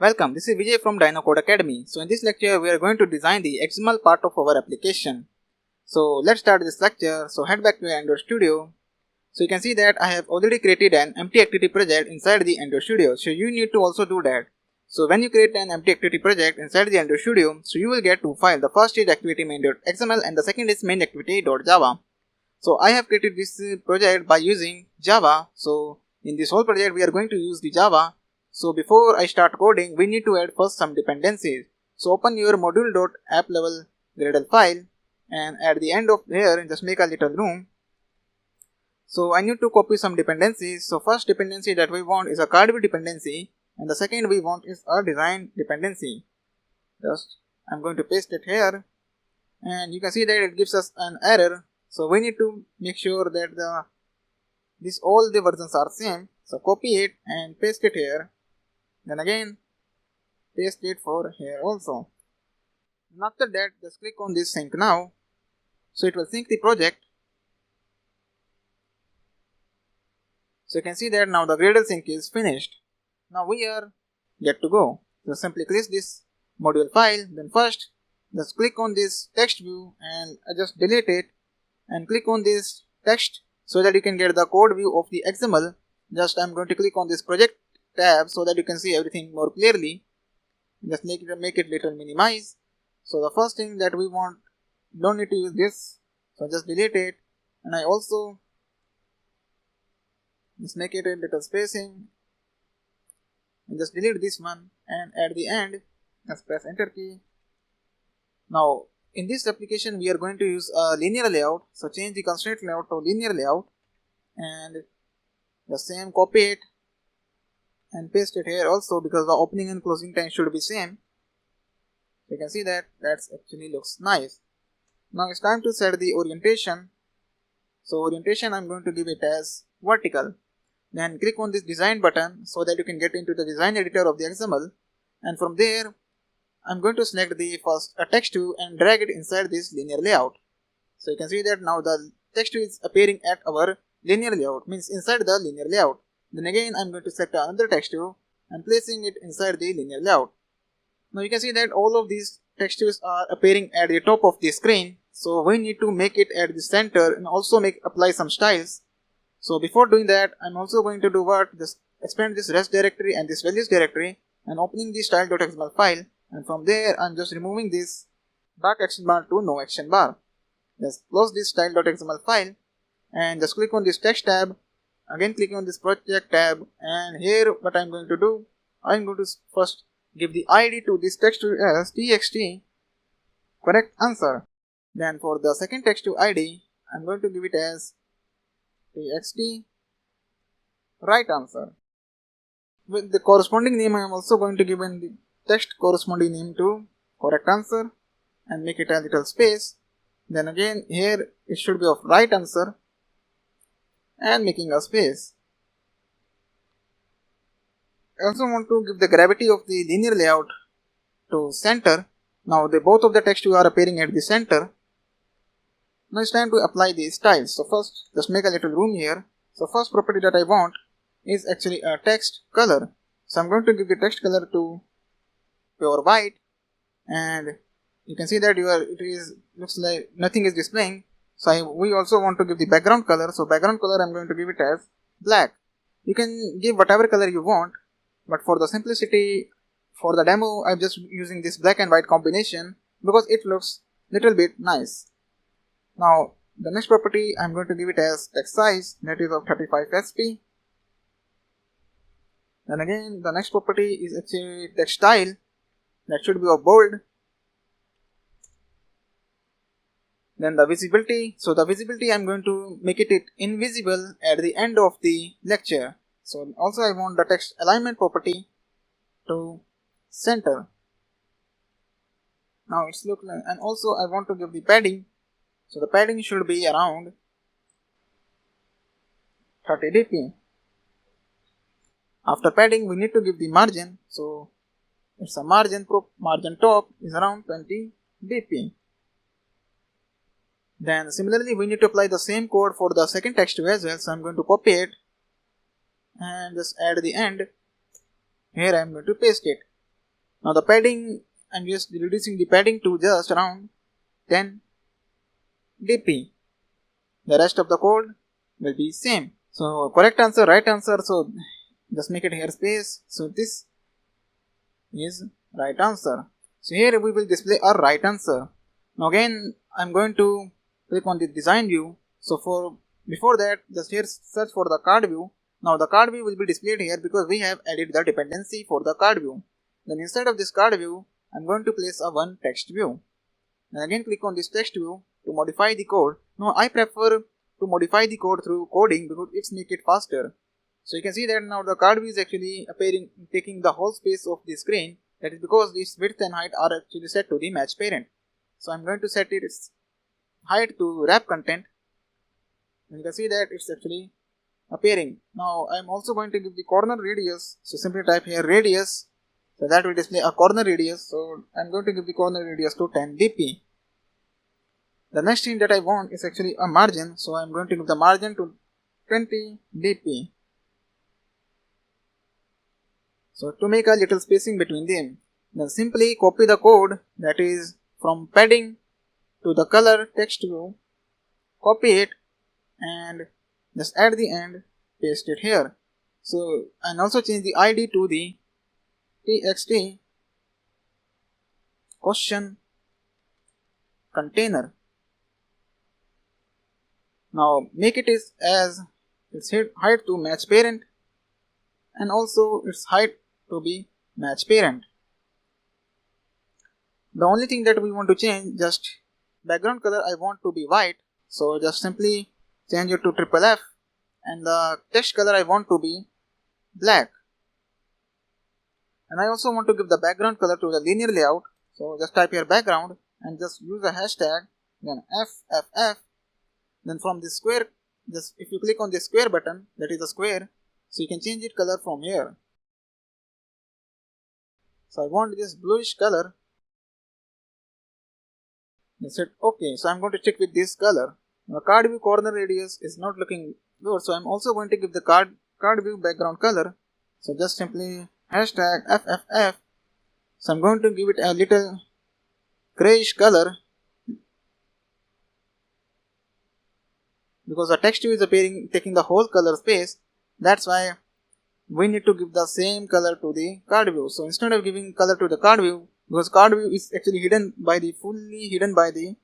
Welcome, this is Vijay from Dino Code Academy. So in this lecture we are going to design the XML part of our application. So let's start this lecture. So head back to Android Studio. So you can see that I have already created an empty activity project inside the Android Studio. So you need to also do that. So when you create an empty activity project inside the Android Studio, so you will get two files. The first is activity main.xml and the second is main activity.java. So I have created this project by using Java. So in this whole project we are going to use the Java. So before I start coding, we need to add first some dependencies. So open your module.applevel Gradle file and at the end of here just make a little room. So I need to copy some dependencies. So first dependency that we want is a card view dependency and the second we want is a design dependency. Just I'm going to paste it here and you can see that it gives us an error. So we need to make sure that all the versions are same. So copy it and paste it here. Then again paste it for here also. And after that just click on this sync now. So it will sync the project. So you can see that now the Gradle sync is finished. Now we are good to go. So simply click this module file. Then first just click on this text view and just delete it and click on this text so that you can get the code view of the XML. Just I'm going to click on this project tab so that you can see everything more clearly. Just make it little minimize. So the first thing that we want, don't need to use this, so just delete it. And I also just make it a little spacing and just delete this one, and at the end just press enter key. Now in this application we are going to use a linear layout, so change the constraint layout to linear layout and the same copy it and paste it here also because the opening and closing time should be same. You can see that actually looks nice. Now it's time to set the orientation. So orientation I'm going to give it as vertical. Then click on this design button so that you can get into the design editor of the XML, and from there I'm going to select the first text view and drag it inside this linear layout. So you can see that now the text view is appearing at our linear layout, means inside the linear layout. Then again I'm going to select another text view and placing it inside the linear layout. Now you can see that all of these text views are appearing at the top of the screen. So we need to make it at the center and also apply some styles. So before doing that, I'm also going to do what? Just expand this rest directory and this values directory and opening the style.xml file, and from there I'm just removing this dark action bar to no action bar. Just close this style.xml file and just click on this text tab. Again click on this project tab, and here what I'm going to do, I'm going to first give the ID to this text to as txt correct answer. Then for the second text to ID, I'm going to give it as txt right answer. With the corresponding name, I am also going to give in the text corresponding name to correct answer and make it a little space. Then again here it should be of right answer and making a space. I also want to give the gravity of the linear layout to center. Now both of the text are appearing at the center. Now it's time to apply the styles. So first just make a little room here. So first property that I want is actually a text color. So I'm going to give the text color to pure white, and you can see that looks like nothing is displaying. So we also want to give the background color. So background color I'm going to give it as black. You can give whatever color you want, but for the simplicity, for the demo, I'm just using this black and white combination because it looks little bit nice. Now the next property I'm going to give it as text size, that is of 35 sp. Then again the next property is actually text style, that should be of bold. Then the visibility, so the visibility I'm going to make it invisible at the end of the lecture. So also I want the text alignment property to center. Now it's look like, and also I want to give the padding. So the padding should be around 30 dp. After padding we need to give the margin. So it's a margin top is around 20 dp. Then similarly we need to apply the same code for the second text view as well. So I'm going to copy it and just add the end. Here I am going to paste it. Now the padding, I'm just reducing the padding to just around 10 dp. The rest of the code will be same. So correct answer, right answer. So just make it here space. So this is right answer. So here we will display our right answer. Now again I'm going to click on the design view. So for before that, just here search for the card view. Now the card view will be displayed here because we have added the dependency for the card view. Then inside of this card view, I'm going to place a one text view. And again click on this text view to modify the code. Now I prefer to modify the code through coding because it's make it faster. So you can see that now the card view is actually appearing, taking the whole space of the screen. That is because its width and height are actually set to the match parent. So I'm going to set its height to wrap content. And you can see that it's actually appearing. Now I'm also going to give the corner radius. So simply type here radius. So that will display a corner radius. So I'm going to give the corner radius to 10 dp. The next thing that I want is actually a margin. So I'm going to give the margin to 20 dp. So to make a little spacing between them, then simply copy the code, that is from padding to the color text view, copy it and just at the end paste it here. So and also change the ID to the txt question container. Now make it as its height to match parent and also its height to be match parent. The only thing that we want to change, just background color I want to be white, so just simply change it to F and the text color I want to be black. And I also want to give the background color to the linear layout, so just type here background and just use a hashtag, then FFF. Then from this square, just if you click on the square button, that is the square, so you can change it color from here. So I want this bluish color. I said okay, so I'm going to check with this color. The card view corner radius is not looking good, so I'm also going to give the card view background color. So just simply hashtag FFF. So I'm going to give it a little grayish color because the text view is appearing, taking the whole color space. That's why we need to give the same color to the card view. So instead of giving color to the card view, because card view is actually fully hidden by the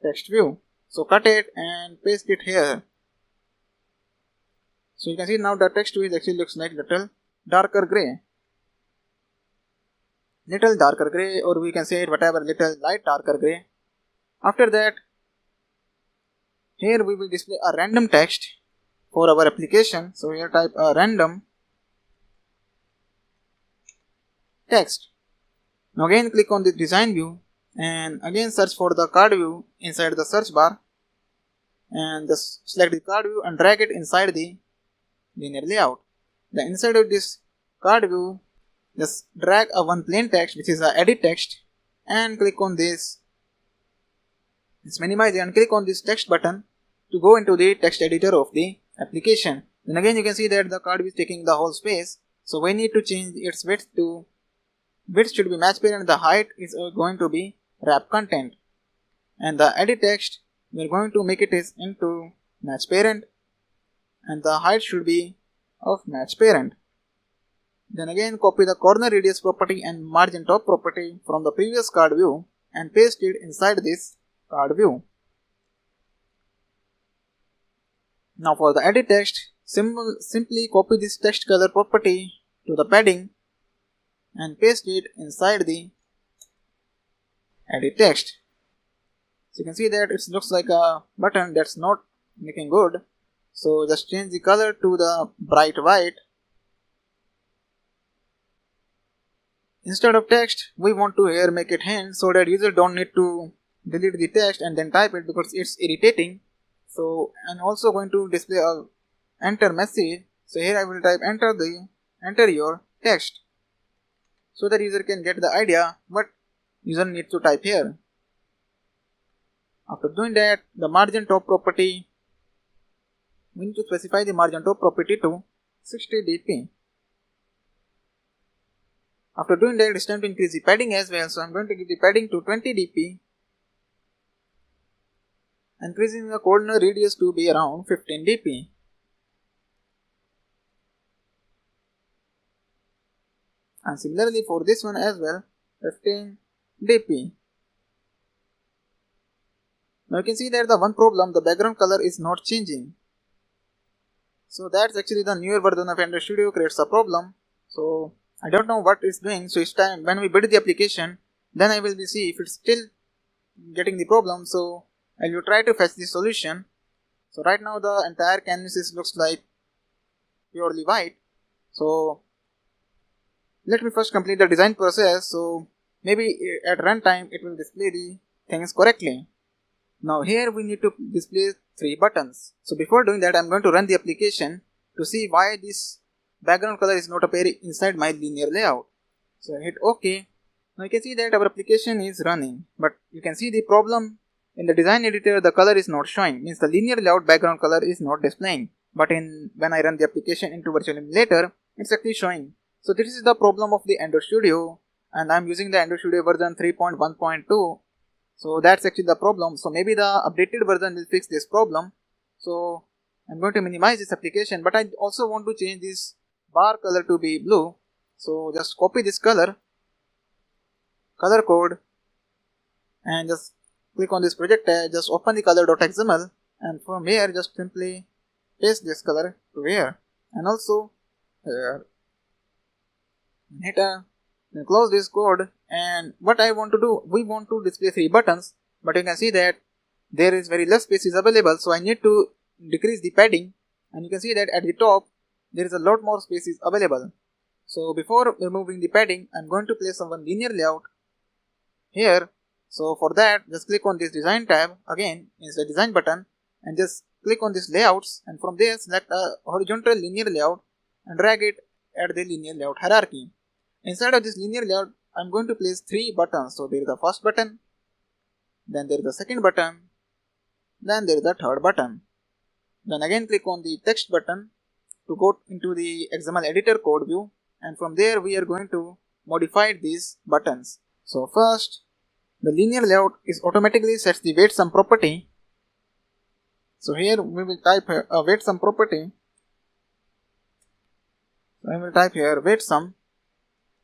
text view, so cut it and paste it here. So you can see now the text view is actually looks like little darker gray, or we can say whatever, little light darker gray. After that, here we will display a random text for our application. So here type a random text. Now again click on the design view and again search for the card view inside the search bar and just select the card view and drag it inside the linear layout. Then inside of this card view, just drag a one plain text which is a edit text and click on this. Just minimize it and click on this text button to go into the text editor of the application. Then again you can see that the card view is taking the whole space, so we need to change its width to should be match parent, the height is going to be wrap content, and the edit text we are going to make it is into match parent and the height should be of match parent. Then again copy the corner radius property and margin top property from the previous card view and paste it inside this card view. Now for the edit text, simply copy this text color property to the padding and paste it inside the edit text. So you can see that it looks like a button that's not looking good. So just change the color to the bright white. Instead of text, we want to here make it hint so that user don't need to delete the text and then type it because it's irritating. So I'm also going to display a enter message. So here I will type enter your text, so that user can get the idea what user needs to type here. After doing that, the margin top property, we need to specify the margin top property to 60 dp. After doing that, it's time to increase the padding as well. So I'm going to give the padding to 20 dp, increasing the corner radius to be around 15 dp. And similarly for this one as well, 15 dp. Now you can see that the one problem, the background color is not changing. So that's actually the newer version of Android Studio creates a problem. So I don't know what it's doing. So it's time when we build the application, then I will see if it's still getting the problem. So I will try to fetch the solution. So right now the entire canvas looks like purely white. So let me first complete the design process. So maybe at runtime it will display the things correctly. Now here we need to display 3 buttons. So before doing that, I'm going to run the application to see why this background color is not appearing inside my linear layout. So I hit OK. Now you can see that our application is running, but you can see the problem in the design editor. The color is not showing, means the linear layout background color is not displaying. But when I run the application into virtual emulator, it's actually showing. So this is the problem of the Android Studio, and I'm using the Android Studio version 3.1.2. So that's actually the problem. So maybe the updated version will fix this problem. So I'm going to minimize this application, but I also want to change this bar color to be blue. So just copy this color code, and just click on this project tab, just open the color.xml, and from here just simply paste this color to here, and also here, hit then close this code. And what I want to do, we want to display 3 buttons, but you can see that there is very less space is available, so I need to decrease the padding, and you can see that at the top there is a lot more space is available. So before removing the padding, I'm going to place one linear layout here. So for that, just click on this design tab, again is the design button, and just click on this layouts, and from there select a horizontal linear layout and drag it at the linear layout hierarchy. Inside of this linear layout, I'm going to place 3 buttons. So there is the first button, then there is the second button, then there is the third button. Then again click on the text button to go into the XML editor code view, and from there we are going to modify these buttons. So first, the linear layout is automatically sets the weight sum property. So here we will type a weight sum property. So I will type here weight sum,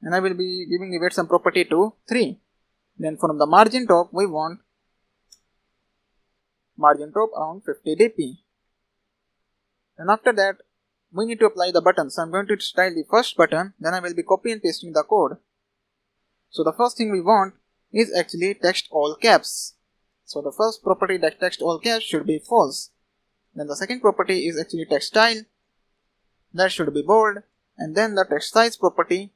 and I will be giving the weight sum property to 3. Then from the margin top, we want margin top around 50 dp. And after that, we need to apply the buttons. So I'm going to style the first button, then I will be copy and pasting the code. So the first thing we want is actually text all caps. So the first property, that text all caps, should be false. Then the second property is actually text style, that should be bold. And then the text size property,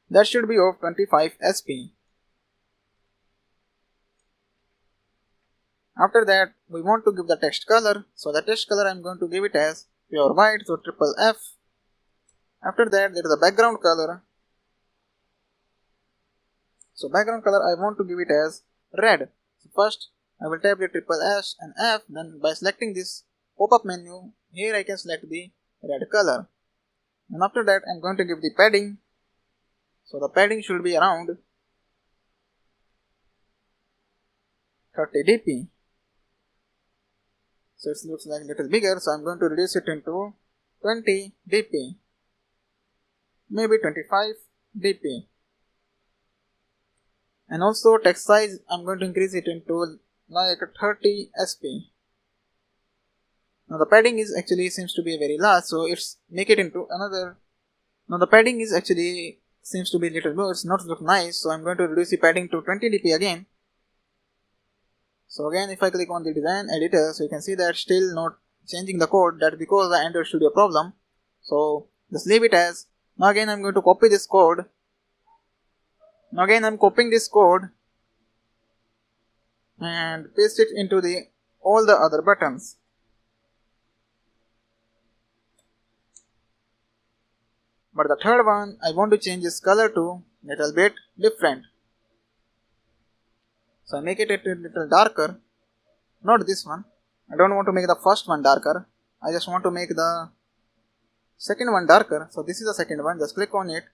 that should be of 25 sp. After that, we want to give the text color. So the text color I'm going to give it as pure white, so triple F. After that, there is a background color. So background color I want to give it as red. So first I will type the triple S and F. Then by selecting this pop-up menu, here I can select the red color. And after that, I'm going to give the padding. So the padding should be around 30 dp. So it looks like a little bigger, so I'm going to reduce it into 20 dp, maybe 25 dp. And also text size, I'm going to increase it into like 30 sp. Now the padding is actually seems to be very large, so it's make it into another. Now the padding is actually seems to be little more, it's not look nice, so I'm going to reduce the padding to 20 dp again. So again, if I click on the design editor, so you can see that still not changing the code. That's because the Android Studio problem. So just leave it as. Now again, I'm going to copy this code. Now again, I'm copying this code and paste it into all the other buttons. But the third one, I want to change its color to little bit different. So I make it a little darker. Not this one. I don't want to make the first one darker. I just want to make the second one darker. So this is the second one, just click on it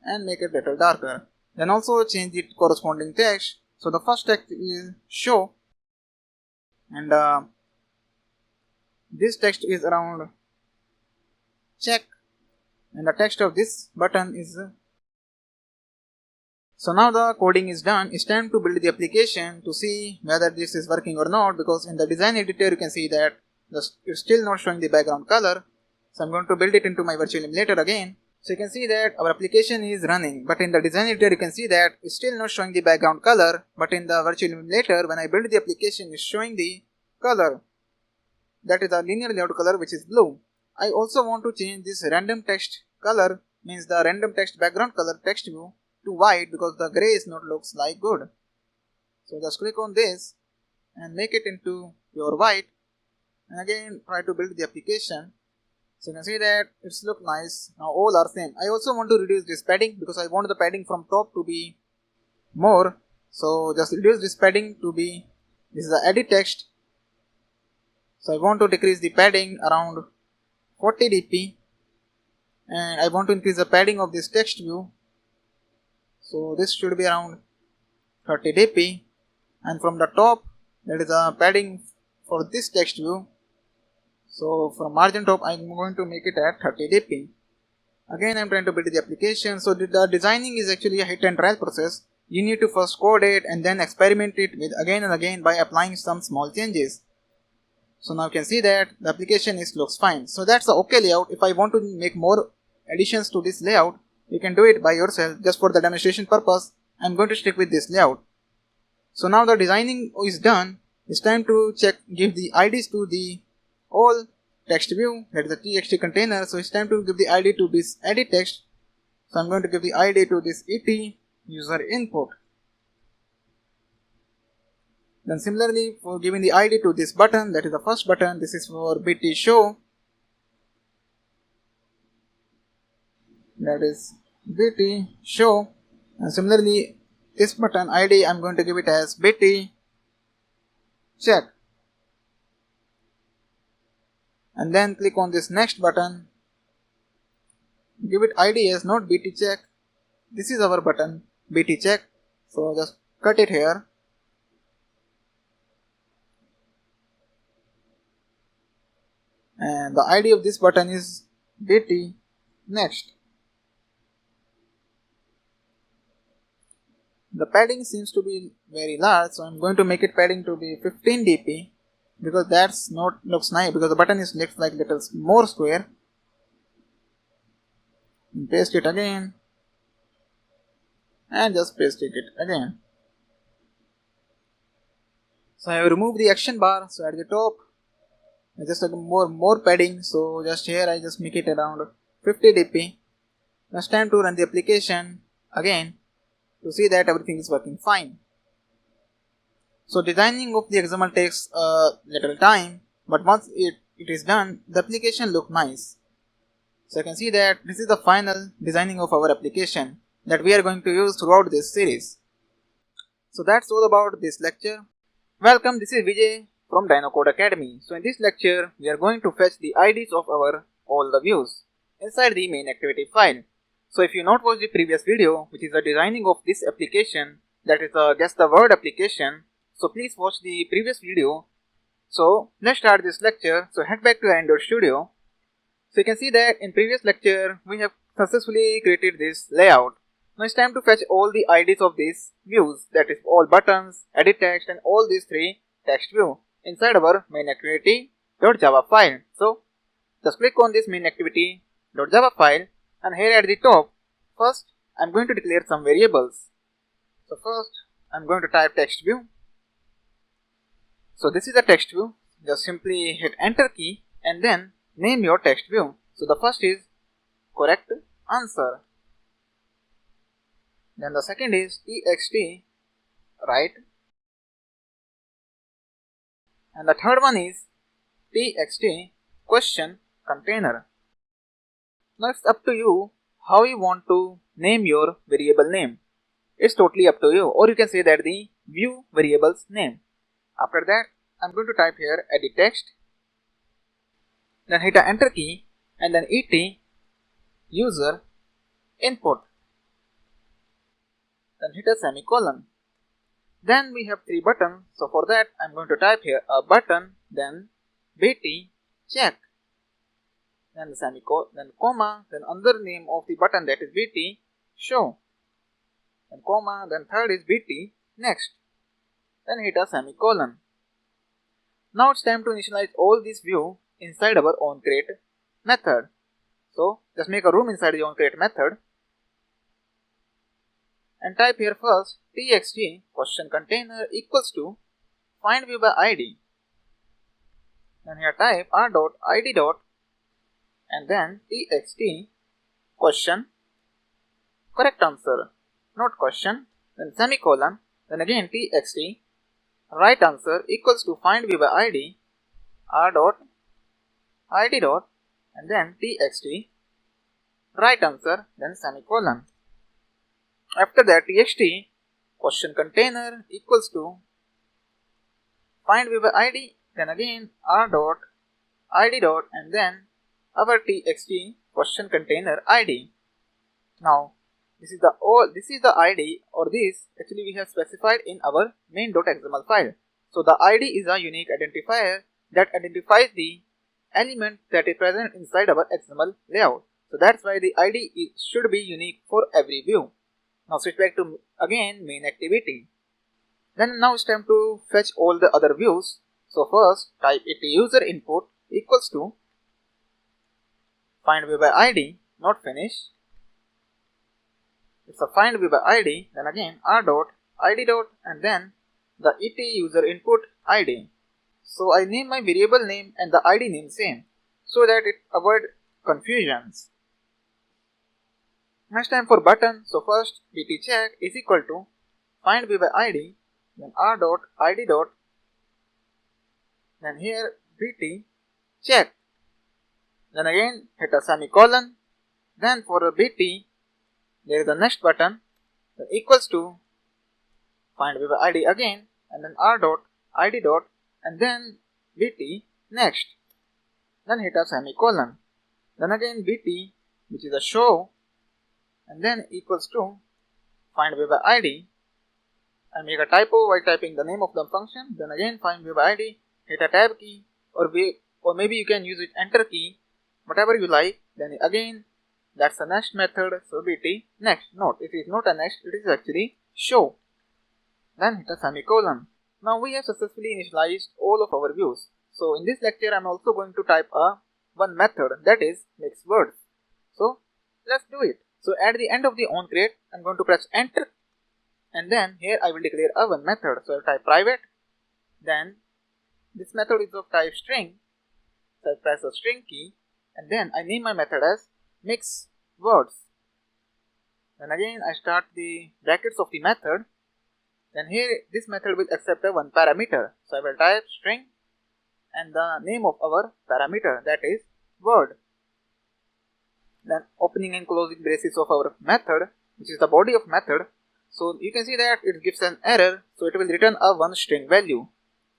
and make it little darker. Then also change the corresponding text. So the first text is show, and this text is around check, and the text of this button is so now the coding is done. It's time to build the application to see whether this is working or not, because in the design editor you can see that it's still not showing the background color. So I'm going to build it into my virtual emulator again. So you can see that our application is running, but in the design editor you can see that it's still not showing the background color, but in the virtual emulator when I build the application it's showing the color. That is the linear layout color, which is blue. I also want to change this random text color, means the random text background color text view, to white, because the gray is not looks like good. So just click on this and make it into pure white, and again try to build the application. So you can see that it's look nice. Now all are same. I also want to reduce this padding because I want the padding from top to be more. So just reduce this padding to be, this is the edit text. So I want to decrease the padding around 40 dp, and I want to increase the padding of this text view. So this should be around 30 dp, and from the top that is a padding for this text view. So from margin top I am going to make it at 30 dp. Again I am trying to build the application. So the designing is actually a hit and trial process. You need to first code it and then experiment it with again and again by applying some small changes. So now you can see that the application looks fine. So that's the OK layout. If I want to make more additions to this layout, you can do it by yourself. Just for the demonstration purpose, I am going to stick with this layout. So now the designing is done. It's time to give the IDs to the all text view, that is the txt container. So it's time to give the ID to this edit text. So I'm going to give the ID to this et user input. Then similarly for giving the ID to this button, that is the first button, this is for bt show, that is bt show, and similarly this button ID I'm going to give it as bt check, and then click on this next button, give it ID as not bt check. This is our button bt check, so just cut it here. And the ID of this button is bt next. The padding seems to be very large, so I'm going to make it padding to be 15 dp, because that's not looks nice, because the button looks like little more square. And paste it again and just paste it again. So I have removed the action bar. So at the top I just have more padding, so just here I just make it around 50 dp. Now it's time to run the application again to see that everything is working fine. So designing of the XML takes a little time, but once it is done, the application looks nice. So you can see that this is the final designing of our application that we are going to use throughout this series. So that's all about this lecture. Welcome, this is Vijay from DynoCode Academy. So in this lecture, we are going to fetch the IDs of all the views inside the main activity file. So if you not watched the previous video, which is the designing of this application, that is a guess the word application, so please watch the previous video. So let's start this lecture. So head back to Android Studio. So you can see that in previous lecture, we have successfully created this layout. Now it's time to fetch all the IDs of these views, that is all buttons, edit text, and all these three text view inside our main activity.java file. So just click on this main activity.java file, and here at the top, first I'm going to declare some variables. So first I'm going to type text view. So this is the text view. Just simply hit enter key and then name your text view. So the first is correct answer. Then the second is txt right. And the third one is txt question container. Now it's up to you how you want to name your variable name. It's totally up to you, or you can say that the view variable's name. After that, I'm going to type here edit text, then hit the enter key and then et user input, then hit a semicolon. Then we have 3 buttons, so for that I'm going to type here a button, then bt check, then the semicolon, then comma, then another name of the button, that is bt show, then comma, then third is bt next, then hit a semicolon. Now it's time to initialize all these view inside our onCreate method. So just make a room inside the onCreate method and type here first txt question container equals to find view by id. Then here type r.id dot and then txt question correct answer, not question, then semicolon, then again txt right answer equals to find view by id r.id dot and then txt right answer, then semicolon. After that txt question container equals to find view by id, then again r.id dot and then our txt question container id. Now this is the id, or this actually we have specified in our main.xml file. So the id is a unique identifier that identifies the element that is present inside our XML layout. So that's why the id should be unique for every view. Now switch back to again main activity. Then now it's time to fetch all the other views. So first type it user input equals to find view by id, not finish. It's a find view by id, then again r.id dot and then the et user input id. So I name my variable name and the id name same so that it avoid confusions. Next time for button, so first bt check is equal to find view by id, then r.id dot, then here bt check, then again hit a semicolon, then for a bt there is the next button that equals to find view by id again and then r.id dot and then bt next, then hit a semicolon, then again bt which is a show and then equals to find view by id. I make a typo while typing the name of the function, then again find view by id, hit a tab key or maybe you can use it enter key, whatever you like, then again that's the next method, so bt next. Note, it is not a next, it is actually show, then hit a semicolon. Now we have successfully initialized all of our views. So in this lecture I am also going to type one method, that is mix words. So let's do it. So at the end of the onCreate I am going to press enter and then here I will declare a one method. So I will type private, then this method is of type string, so I press the string key and then I name my method as mix words. Then again I start the brackets of the method, then here this method will accept a one parameter, so I will type string and the name of our parameter, that is word. Then opening and closing braces of our method, which is the body of method. So you can see that it gives an error, so it will return a one string value.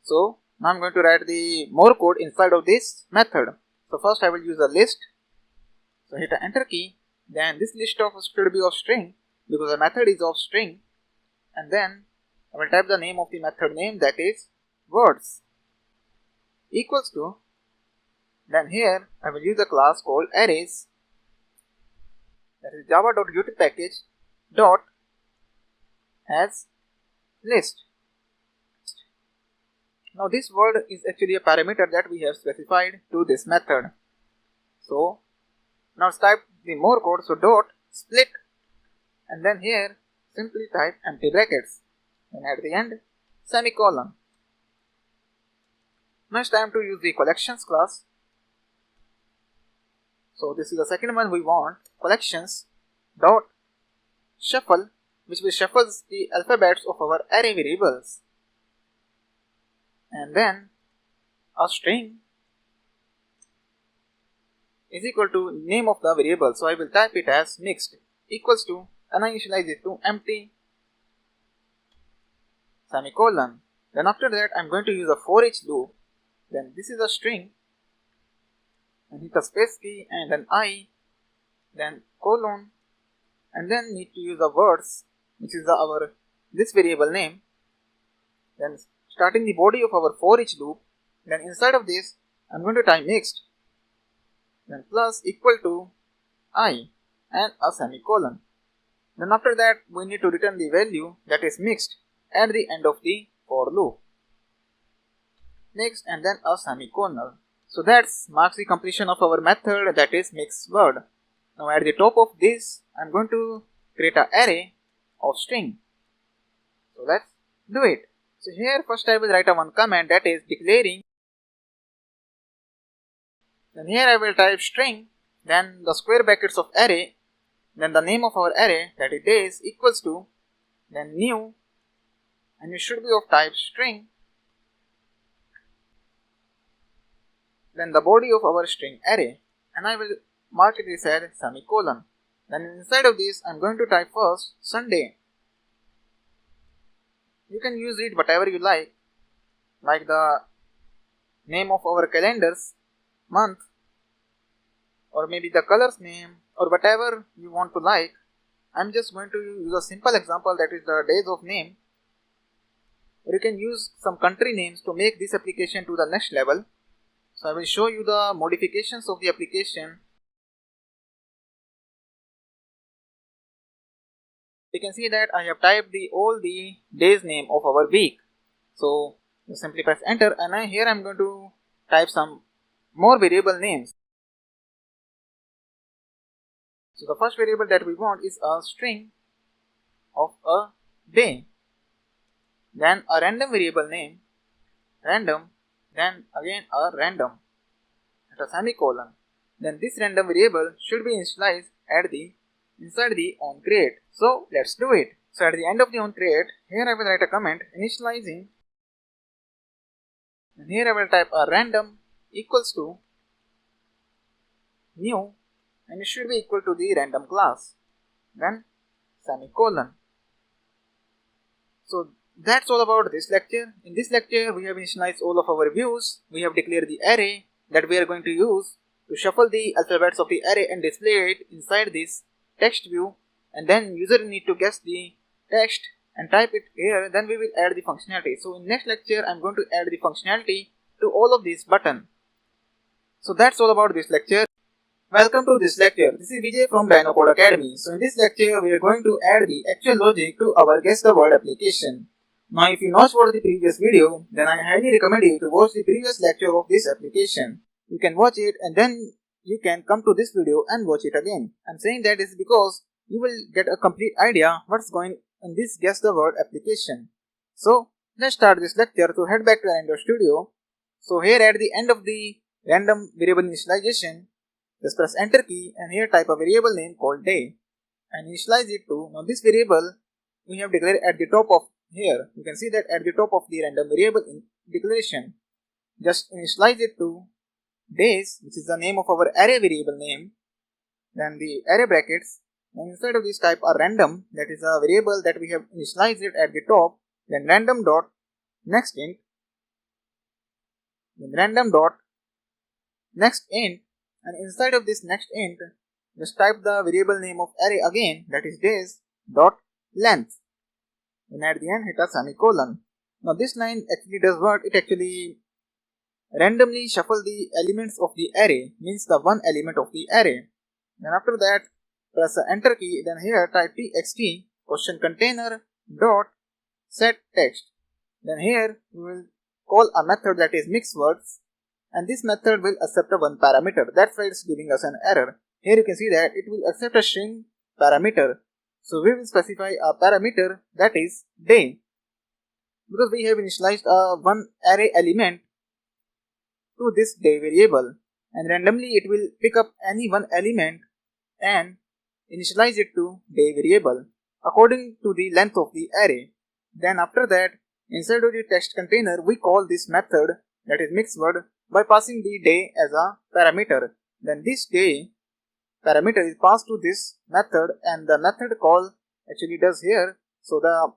So now I'm going to write the more code inside of this method. So first I will use a list, so hit the enter key, then this list should be of string because the method is of string, and then I will type the name of the method name, that is words, equals to, then here I will use a class called arrays, that is java.utilpackage dot as list. Now this word is actually a parameter that we have specified to this method. So now let's type the more code, so dot split and then here simply type empty brackets and at the end semicolon. Now it's time to use the collections class. So this is the second one we want, collections dot shuffle, which will shuffles the alphabets of our array variables, and then a string is equal to name of the variable, so I will type it as mixed equals to, and I initialize it to empty semicolon. Then after that I am going to use a for each loop, then this is a string and hit the space key and then I, then colon, and then need to use the words which is our this variable name, then starting the body of our for each loop, then inside of this I'm going to type mixed, then plus equal to I and a semicolon. Then after that we need to return the value that is mixed at the end of the for loop. Next and then a semicolon. So that marks the completion of our method that is mixed word. Now at the top of this I'm going to create an array of string. So let's do it. So here first I will write a one command that is declaring. Then here I will type string, then the square brackets of array, then the name of our array that is days equals to, then new, and it should be of type string, then the body of our string array, and I will mark it as semicolon. Then inside of this I am going to type first Sunday. You can use it whatever you like the name of our calendars, month, or maybe the color's name, or whatever you want to like. I'm just going to use a simple example that is the days of name, or you can use some country names to make this application to the next level. So I will show you the modifications of the application. You can see that I have typed all the days name of our week. So you simply press enter, and here I'm going to type some more variable names. So the first variable that we want is a string of a day, then a random variable name, random, then again a random at a semicolon. Then this random variable should be initialized at the inside the onCreate. So let's do it. So at the end of the onCreate, here I will write a comment initializing, and here I will type a random equals to new, and it should be equal to the random class, then semicolon. So that's all about this lecture. In this lecture we have initialized all of our views, we have declared the array that we are going to use to shuffle the alphabets of the array and display it inside this text view, and then user need to guess the text and type it here, then we will add the functionality. So in next lecture I'm going to add the functionality to all of these buttons. So that's all about this lecture. Welcome to this lecture. This is Vijay from Dynocode Academy. So in this lecture we are going to add the actual logic to our guess the word application. Now if you not watched the previous video, then I highly recommend you to watch the previous lecture of this application. You can watch it and then you can come to this video and watch it again. I'm saying that is because you will get a complete idea what's going in this guess the word application. So let's start this lecture. To head back to Render Studio. So here at the end of the random variable initialization, just press enter key and here type a variable name called day and initialize it to, now this variable we have declared at the top of here. You can see that at the top of the random variable in declaration. Just initialize it to days, which is the name of our array variable name, then the array brackets, and inside of this type a random, that is a variable that we have initialized it at the top, then random dot next int, then random dot next int, and inside of this next int just type the variable name of array again, that is days dot length, and at the end hit a semicolon. Now this line actually does what? It actually randomly shuffle the elements of the array, means the one element of the array. Then after that press the enter key, then here type txt question container dot set text. Then here we will call a method that is mix words, and this method will accept a one parameter. That's why it's giving us an error. Here you can see that it will accept a string parameter. So we will specify a parameter that is day, because we have initialized one array element to this day variable, and randomly it will pick up any one element and initialize it to day variable according to the length of the array. Then after that, inside of the text container we call this method that is mixedword by passing the day as a parameter. Then this day parameter is passed to this method, and the method call actually does here. So the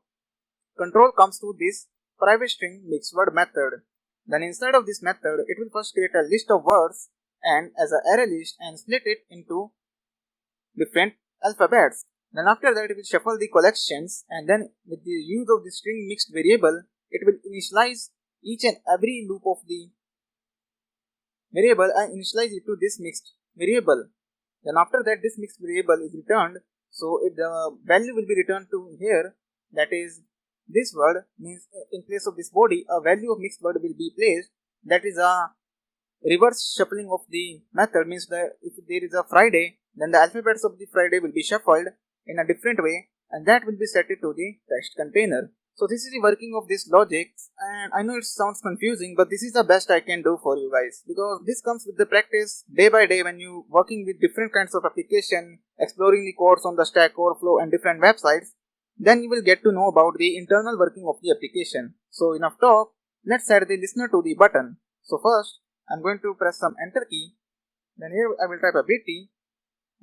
control comes to this private string mixedword method. Then inside of this method it will first create a list of words and as an array list and split it into different alphabets. Then after that, it will shuffle the collections, and then with the use of the string mixed variable, it will initialize each and every loop of the variable and initialize it to this mixed variable. Then after that, this mixed variable is returned, so the value will be returned to here, that is this word, means in place of this body a value of mixed word will be placed. That is a reverse shuffling of the method, means that if there is a Friday, then the alphabets of the Friday will be shuffled in a different way, and that will be set to the text container. So this is the working of this logic, and I know it sounds confusing, but this is the best I can do for you guys, because this comes with the practice day by day when you working with different kinds of application, exploring the codes on the Stack Overflow and different websites. Then you will get to know about the internal working of the application. So enough talk, let's set the listener to the button. So first, I'm going to press some enter key, then here I will type a BT,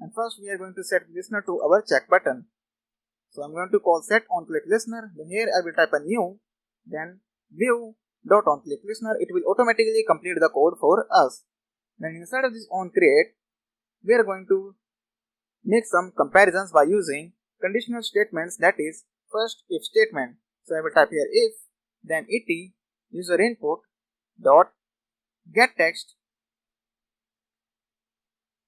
and first we are going to set the listener to our check button. So I'm going to call set on click listener, then here I will type a new, then view dot on click listener. It will automatically complete the code for us. Then inside of this on create, we are going to make some comparisons by using conditional statements, that is first if statement. So I will type here if, then it user input dot get text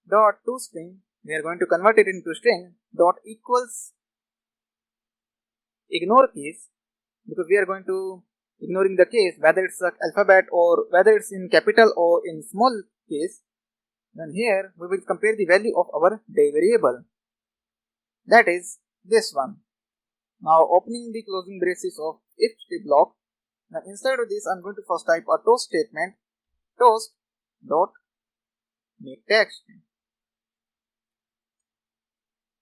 dot to string. We are going to convert it into string dot equals ignore case, because we are going to ignoring the case whether it's an alphabet or whether it's in capital or in small case. Then here we will compare the value of our day variable, that is this one. Now opening the closing braces of if block. Now inside of this I'm going to first type a toast statement, toast dot make text.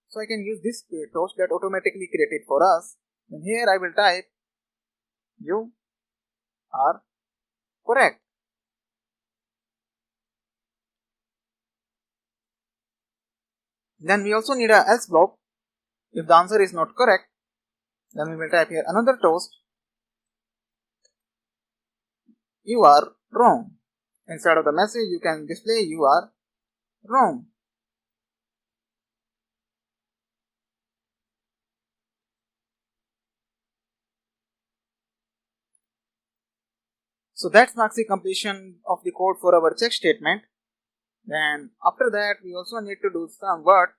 So I can use this toast that automatically created for us. And here I will type you are correct. Then we also need a else block. If the answer is not correct, then we will type here another toast, you are wrong. Instead of the message you can display you are wrong. So that marks the completion of the code for our check statement. Then after that we also need to do some work.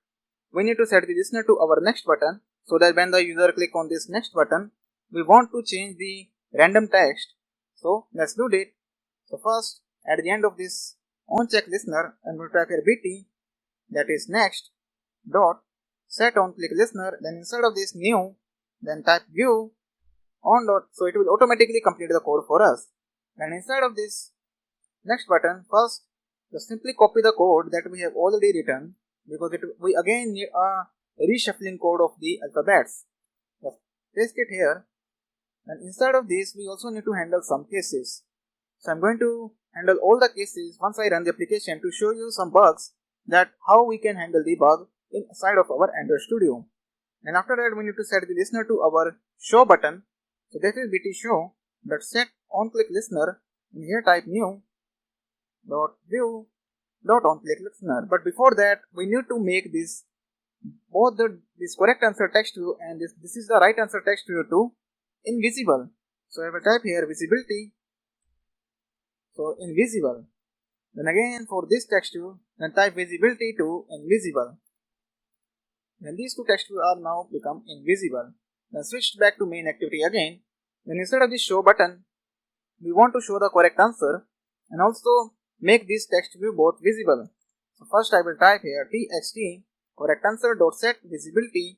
We need to set the listener to our next button, so that when the user click on this next button, we want to change the random text. So let's do it. So first, at the end of this on check listener, I'm going to type here BT, that is next dot set on click listener. Then inside of this new, then type view on dot, so it will automatically complete the code for us. And inside of this next button, first just simply copy the code that we have already written, because we again need a reshuffling code of the alphabets. Just paste it here, and inside of this we also need to handle some cases. So I'm going to handle all the cases once I run the application to show you some bugs, that how we can handle the bug inside of our Android Studio. And after that we need to set the listener to our show button. So that is BT show dot set on click listener, and here type new dot view dot on click listener. But before that we need to make this both this correct answer text view and this is the right answer text view to invisible. So I will type here visibility, so invisible. Then again for this text view, then type visibility to invisible. Then these two text views are now become invisible. Then switch back to main activity again. Then instead of this show button, we want to show the correct answer and also make this text view both visible. So first I will type here txt correct answer dot set visibility,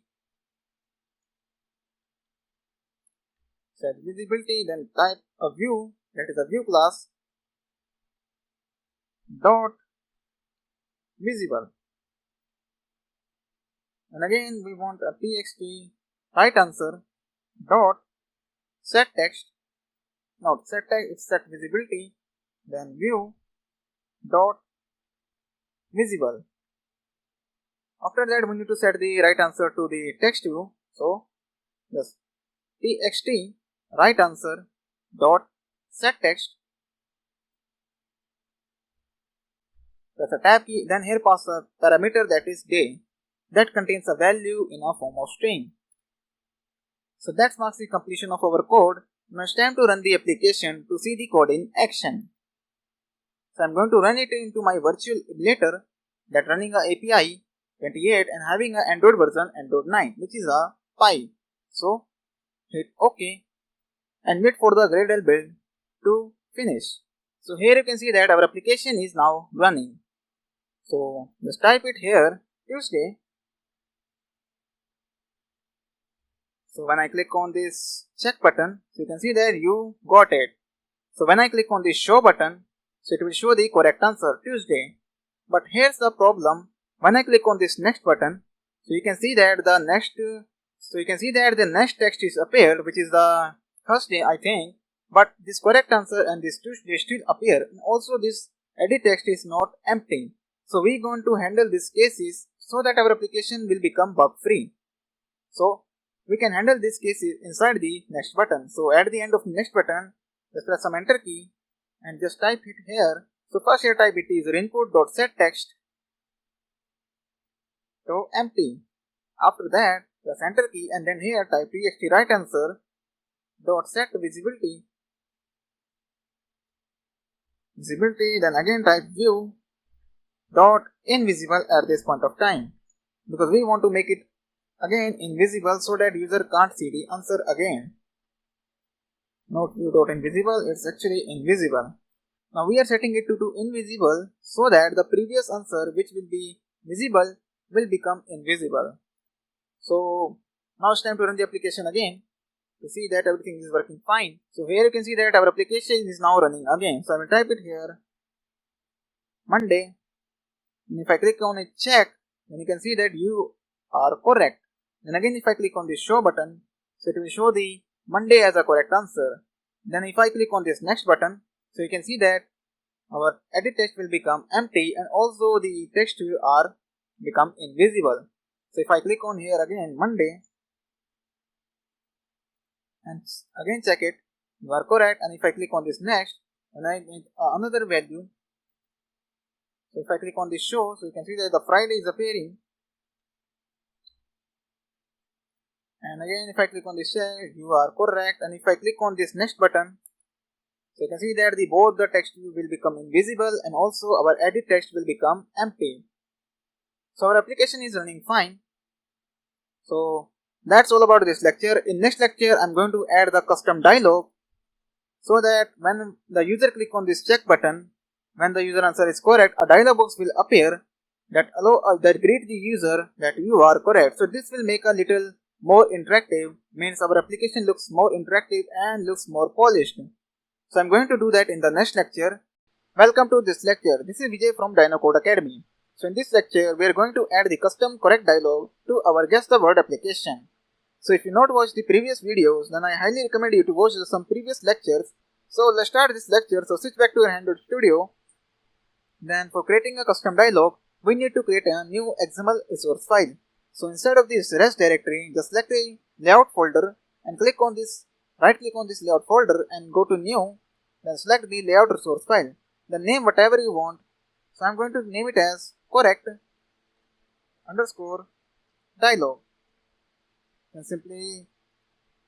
set visibility, then type a view, that is a view class dot visible. And again we want a txt right answer dot set text. Now set text is set visibility, then view dot visible. After that we need to set the right answer to the text view. So just txt right answer dot set text. press a tab key, then here pass a parameter that is day that contains a value in a form of string. So that marks the completion of our code. Now it's time to run the application to see the code in action. So I'm going to run it into my virtual emulator that running a API 28 and having an Android version Android 9, which is a Pi. So hit OK and wait for the Gradle build to finish. So here you can see that our application is now running. So just type it here, Tuesday. So when I click on this check button, so you can see that you got it. So when I click on this show button, so it will show the correct answer, Tuesday. But here's the problem. When I click on this next button, so you can see that the next text is appeared, which is the Thursday, I think. But this correct answer and this Tuesday still appear, and also this edit text is not empty. So we're going to handle these cases so that our application will become bug free. So we can handle these cases inside the next button. So at the end of the next button, just press some enter key and just type it here. So first here type it is input.setText to empty. After that, press enter key and then here type txt right answer dot set visibility, then again type view dot invisible at this point of time, because we want to make it again invisible so that user can't see the answer again. Not view dot invisible, it's actually invisible. Now we are setting it to invisible so that the previous answer which will be visible will become invisible. So now it's time to run the application again to see that everything is working fine. So here you can see that our application is now running again. So I will type it here Monday, and if I click on it check, then you can see that you are correct. Then again if I click on this show button, so it will show the Monday as a correct answer. Then if I click on this next button, so you can see that our edit text will become empty and also the text will become invisible. So if I click on here again Monday and again check it, you are correct, and if I click on this next and I get another value, so if I click on this show, so you can see that the Friday is appearing, and again if I click on this check, you are correct, and if I click on this next button, so you can see that both the text will become invisible and also our edit text will become empty. So our application is running fine. So that's all about this lecture. In next lecture, I'm going to add the custom dialog so that when the user click on this check button, when the user answer is correct, a dialog box will appear that greet the user that you are correct. So this will make a little more interactive, means our application looks more interactive and looks more polished. So I'm going to do that in the next lecture. Welcome to this lecture. This is Vijay from Dino Code Academy. So in this lecture, we are going to add the custom correct dialog to our Guess the Word application. So if you not watched the previous videos, then I highly recommend you to watch some previous lectures. So let's start this lecture. So switch back to your Android Studio. Then for creating a custom dialog, we need to create a new XML resource file. So instead of this rest directory, just select a layout folder and right click on this layout folder and go to new. Then select the layout resource file. Then name whatever you want. So I'm going to name it as correct underscore dialog. Then simply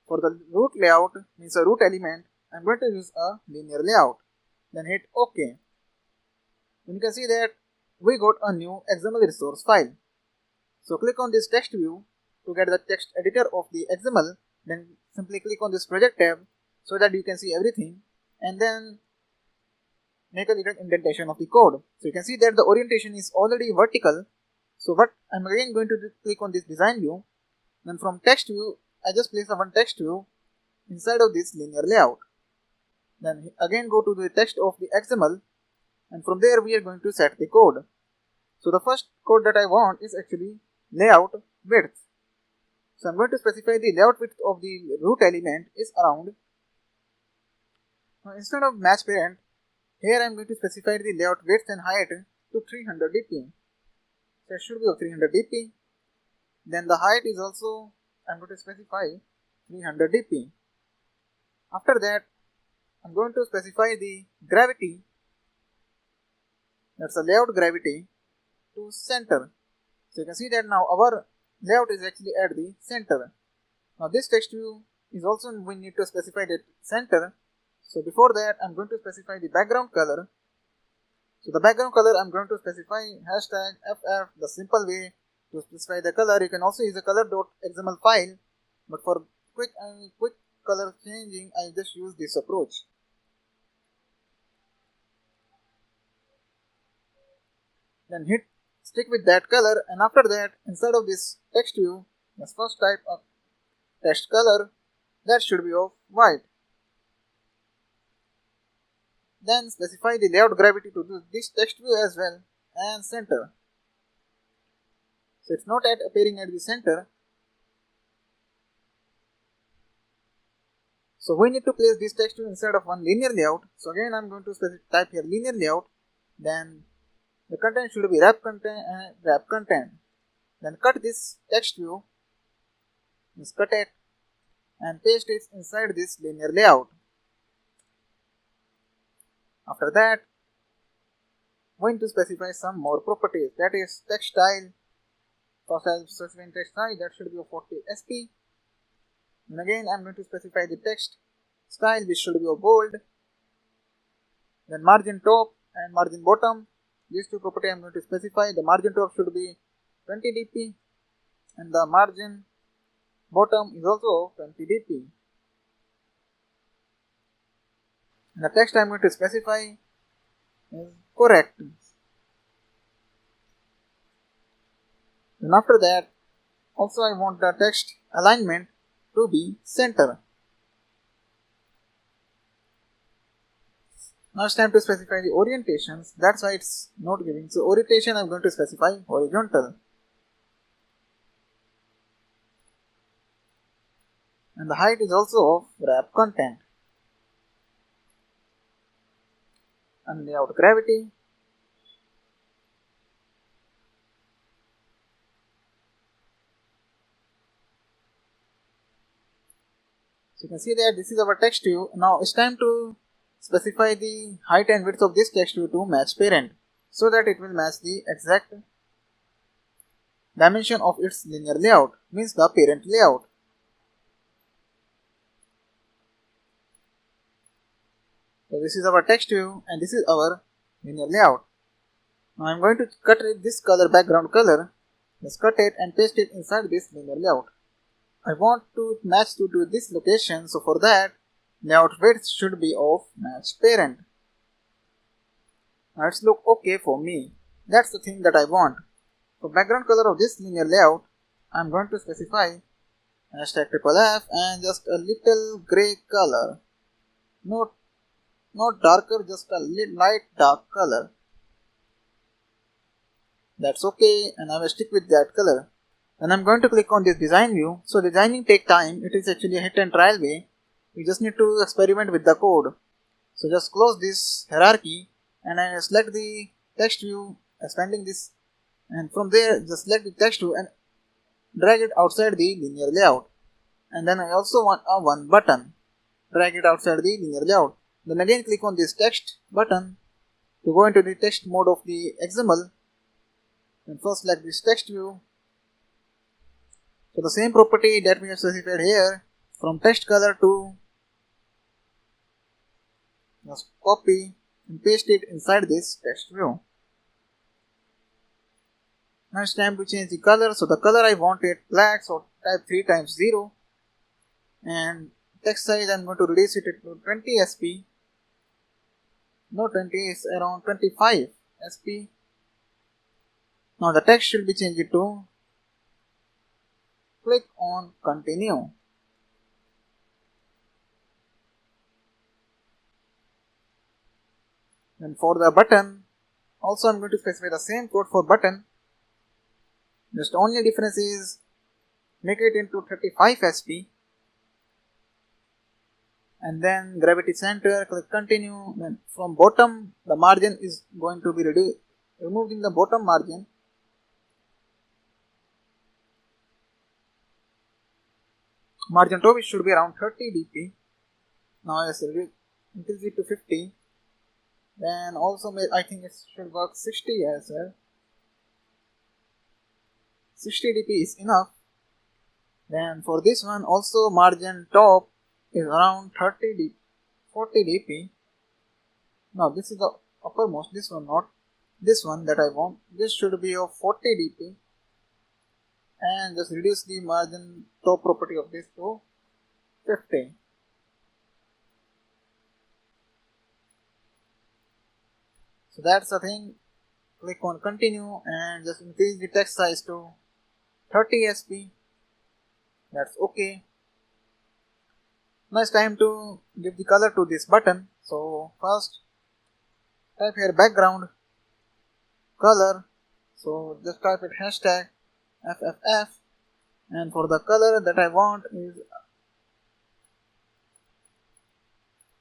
for the root layout, means a root element, I'm going to use a linear layout. Then hit OK. Then you can see that we got a new XML resource file. So click on this text view to get the text editor of the XML. Then simply click on this project tab so that you can see everything, and then make a little indentation of the code. So you can see that the orientation is already vertical. So what I'm again going to do, click on this design view. Then from text view, I just place one text view inside of this linear layout. Then again go to the text of the XML, and from there we are going to set the code. So the first code that I want is actually layout width. So I'm going to specify the layout width of the root element is around. Now instead of match parent, here I'm going to specify the layout width and height to 300 dp. So it should be of 300 dp. Then the height is also, I'm going to specify 300 dp. After that, I'm going to specify the gravity that's the layout gravity to center. So you can see that now our layout is actually at the center. Now this text view is also we need to specify the center. So before that I'm going to specify the background color. So the background color I'm going to specify hashtag FF, the simple way to specify the color. You can also use a color.xml file, but for quick color changing I just use this approach. Then stick with that color, and after that inside of this text view let's first type a text color that should be of white. Then specify the layout gravity to this text view as well and center. So it's not appearing at the center. So we need to place this text view inside of one linear layout. So again I'm going to type here linear layout. Then the content should be wrap content. Then cut this text view. Just cut it and paste it inside this linear layout. After that, I'm going to specify some more properties, that is text style. First I'll specify text style, that should be of 40 SP. And again I'm going to specify the text style, which should be of bold. Then margin top and margin bottom, these two properties I'm going to specify. The margin top should be 20 dp and the margin bottom is also 20 dp. And the text I'm going to specify is correct. Then after that, also I want the text alignment to be center. Now it's time to specify the orientations. That's why it's not giving. So orientation I'm going to specify horizontal. And the height is also of wrap content. And layout gravity. So you can see that this is our text view. Now it's time to specify the height and width of this text view to match parent, so that it will match the exact dimension of its linear layout, means the parent layout. So this is our text view and this is our linear layout. Now I am going to cut this color, background color. Let's cut it and paste it inside this linear layout. I want to match to this location, so for that layout width should be of match parent. Now it's look okay for me. That's the thing that I want. For background color of this linear layout, I am going to specify hashtag FF and just a little gray color. Not darker, just a light dark color. That's okay, and I will stick with that color. And I'm going to click on this design view. So designing take time. It is actually a hit and trial way. You just need to experiment with the code. So just close this hierarchy and I select the text view, expanding this, and from there just select the text view and drag it outside the linear layout. And then I also want a one button. Drag it outside the linear layout. Then again click on this text button to go into the text mode of the XML. And first select this text view. So the same property that we have specified here, from text color to just copy and paste it inside this text view. Now it's time to change the color. So the color I want it black, so type 3 times 0. And text size I'm going to reduce it to 20 SP. No 20, is around 25 SP. Now the text should be changed to click on continue. Then for the button, also I'm going to specify the same code for button. Just only difference is make it into 35 SP. And then gravity center, click continue. Then from bottom, the margin is going to be reduced, removing the bottom margin. Margin top should be around 30 dp. Now I will increase it to 50. Then also I think it should work 60 as well. 60 dp is enough. Then for this one also margin top is around 30 dp, 40 dp. Now this is the uppermost, this one, not this one that I want. This should be of 40 dp, and just reduce the margin top property of this to 50. So that's the thing. Click on continue and just increase the text size to 30 sp. That's okay. Now it's time to give the color to this button. So first type here background color. So just type it hashtag FFF, and for the color that I want is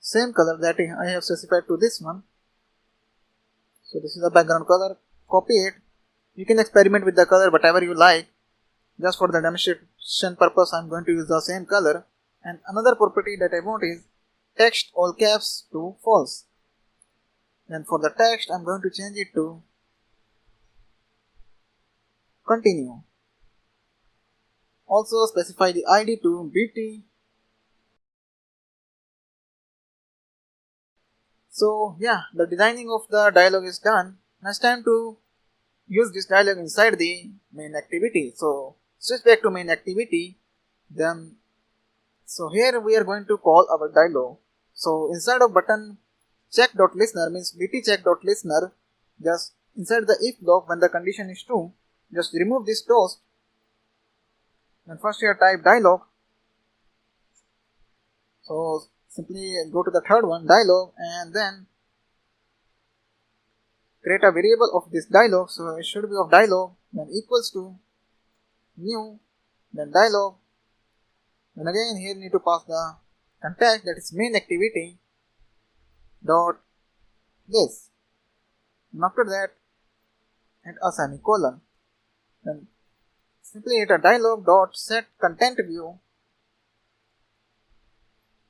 same color that I have specified to this one. So this is the background color. Copy it. You can experiment with the color whatever you like. Just for the demonstration purpose I am going to use the same color. And another property that I want is text all caps to false. Then for the text I am going to change it to continue. Also specify the ID to BT. So yeah, the designing of the dialog is done. Now it's time to use this dialog inside the main activity. So switch back to main activity. Then so here we are going to call our dialog. So inside of button check.listener means BT check.listener, just inside the if block when the condition is true, just remove this toast. Then first here type dialog. So simply go to the third one, dialog, and then create a variable of this dialog. So it should be of dialog, then equals to new, then dialog. Then again here you need to pass the context, that is main activity dot this. And after that add a semicolon. Then simply hit a dialog dot set content view.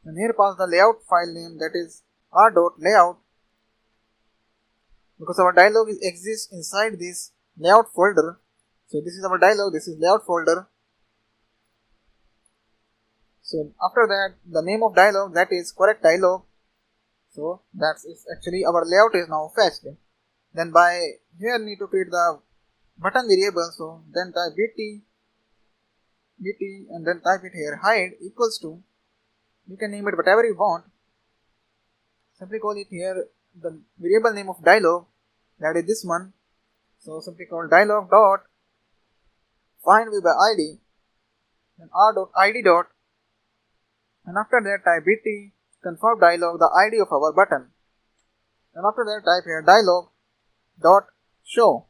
And here pass the layout file name, that is r.layout, because our dialog exists inside this layout folder. So this is our dialog, this is layout folder. So after that the name of dialog, that is correct dialog. So that's actually our layout is now fetched. Then by here need to create the button variable. So then type BT and then type it here hide equals to, you can name it whatever you want. Simply call it here the variable name of dialog, that is this one. So simply call dialog dot find view by ID, then r.id dot, and after that type BT confirm dialog the ID of our button. And after that type here dialog dot show.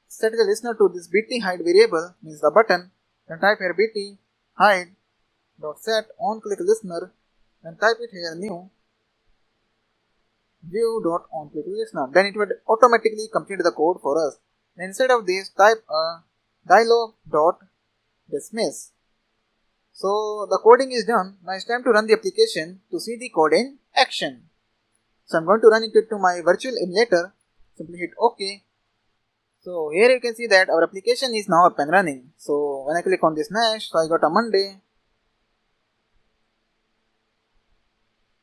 Set the listener to this BT hide variable, means the button. Then type here BT hide dot set on click listener, then type it here new view dot on click listener. Then it would automatically complete the code for us. And instead of this type a dialog dot dismiss. So the coding is done. Now it's time to run the application to see the code in action. So I'm going to run it to my virtual emulator. Simply hit OK. So here you can see that our application is now up and running. So when I click on this next, so I got a Monday.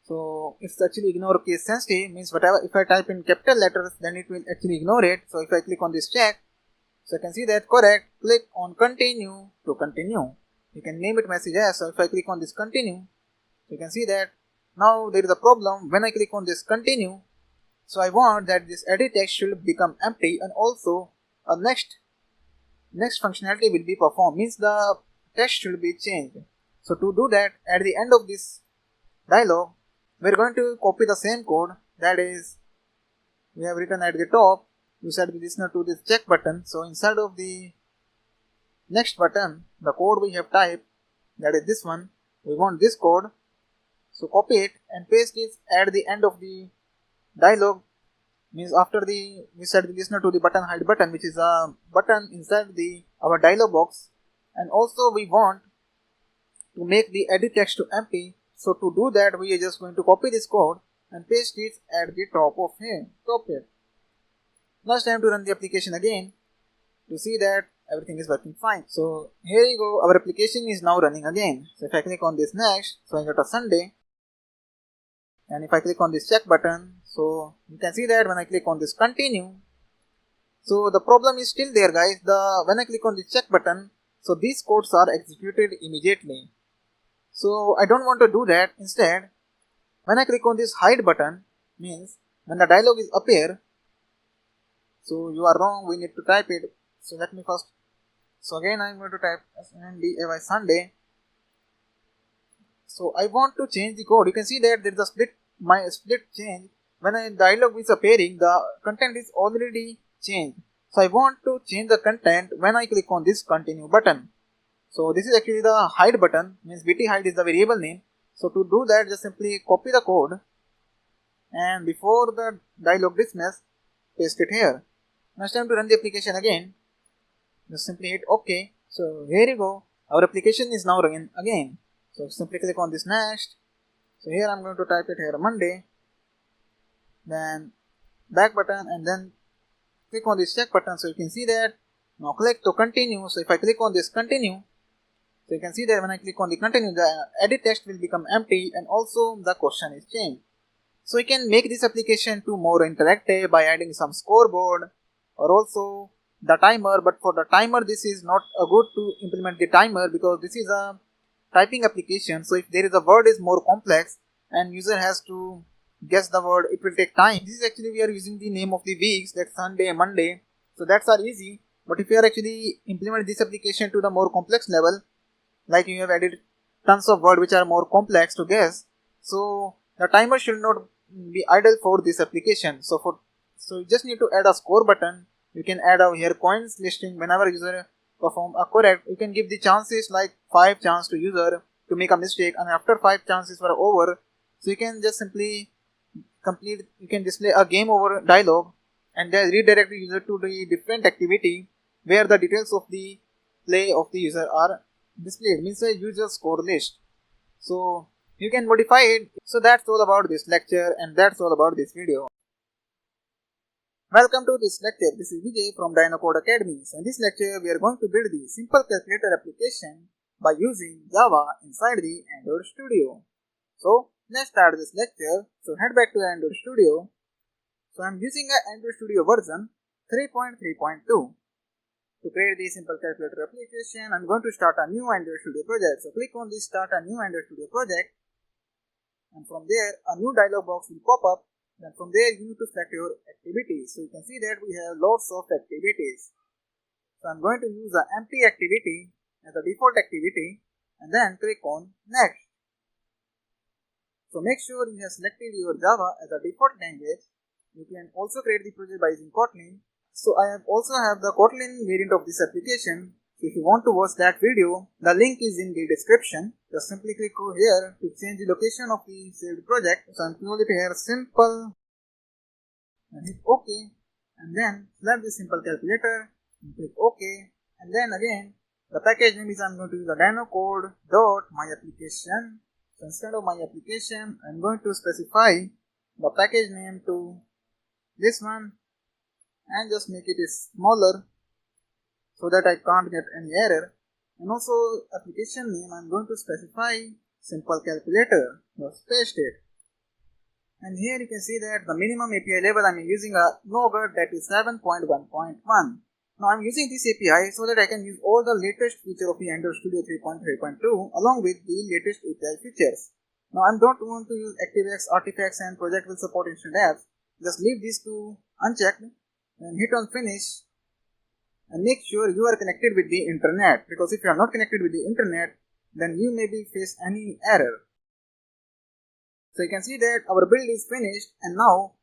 So it's actually ignore case sensitive, means whatever, if I type in capital letters then it will actually ignore it. So if I click on this check, so I can see that correct, click on continue to continue. You can name it message as. So if I click on this continue, you can see that now there is a problem when I click on this continue. So I want that this edit text should become empty, and also a next functionality will be performed, means the text should be changed. So to do that, at the end of this dialog, we are going to copy the same code, that is we have written at the top, we set the listener to this check button. So inside of the next button, the code we have typed, that is this one, we want this code. So copy it and paste it at the end of the dialog, means after we set the listener to the button hide button, which is a button inside our dialog box. And also we want to make the edit text to empty. So to do that, we are just going to copy this code and paste it at the top here. Now it's time to run the application again to see that everything is working fine. So here you go, our application is now running again. So if I click on this next, so I got a Sunday, and if I click on this check button, so you can see that when I click on this continue, so the problem is still there guys. When I click on the check button, so these codes are executed immediately. So I don't want to do that. Instead, when I click on this hide button, means when the dialog is appear, so you are wrong, we need to type it. So let me first, so again I am going to type SNDAY Sunday. So I want to change the code. You can see that there is a split change. When a dialog is appearing, the content is already changed. So I want to change the content when I click on this continue button. So this is actually the hide button, means bt hide is the variable name. So to do that, just simply copy the code and before the dialog dismiss, paste it here. Now it's time to run the application again. Just simply hit OK. So here you go, our application is now running again. So simply click on this next. So here I'm going to type it here Monday, then back button, and then click on this check button. So you can see that now click to continue. So if I click on this continue, so you can see that when I click on the continue, the edit text will become empty and also the question is changed. So you can make this application to more interactive by adding some scoreboard or also the timer. But for the timer, this is not a good to implement the timer because this is a typing application. So if there is a word is more complex and user has to guess the word, it will take time. This is actually we are using the name of the weeks, like Sunday, Monday. So that's are easy. But if you are actually implement this application to the more complex level, like you have added tons of words which are more complex to guess, so the timer should not be idle for this application. So you just need to add a score button. You can add a here coins listing. Whenever user perform a correct, you can give the chances like 5 chance to user to make a mistake, and after 5 chances were over, so you can just simply complete, you can display a game over dialog and then redirect the user to the different activity where the details of the play of the user are displayed, means a user score list. So you can modify it. So that's all about this lecture and that's all about this video. Welcome to this lecture. This is Vijay from Code Academy. So in this lecture, we are going to build the simple calculator application by using Java inside the Android Studio. So let's start this lecture. So head back to Android Studio. So I'm using an Android Studio version 3.3.2. To create the simple calculator application, I'm going to start a new Android Studio project. So click on this Start a New Android Studio Project, and from there a new dialog box will pop up. Then from there you need to select your activities. So you can see that we have lots of activities. So I'm going to use the empty activity as a default activity and then click on Next. So make sure you have selected your Java as a default language. You can also create the project by using Kotlin. So I have also have the Kotlin variant of this application. So if you want to watch that video, the link is in the description. Just simply click over here to change the location of the saved project. So I'm calling it here simple and hit OK, and then select the simple calculator and click OK, and then again the package name is I'm going to use the dynocode.myapplication. So instead of my application, I'm going to specify the package name to this one and just make it smaller so that I can't get any error. And also application name, I'm going to specify simple calculator. Just paste it. And here you can see that the minimum API level I'm using a Nougat, that is 7.1.1. Now I'm using this API so that I can use all the latest features of the Android Studio 3.3.2 along with the latest API features. Now I don't want to use ActiveX, Artifacts and project will support instant apps. Just leave these two unchecked and hit on finish. And make sure you are connected with the internet, because if you are not connected with the internet, then you may face any error. So you can see that our build is finished and now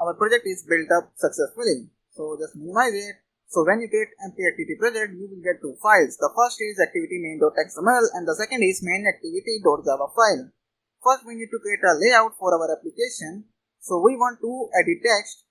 our project is built up successfully. So just minimize it. So when you create empty activity project, you will get two files. The first is activity main.xml and the second is main activity.java file. First we need to create a layout for our application. So we want to edit text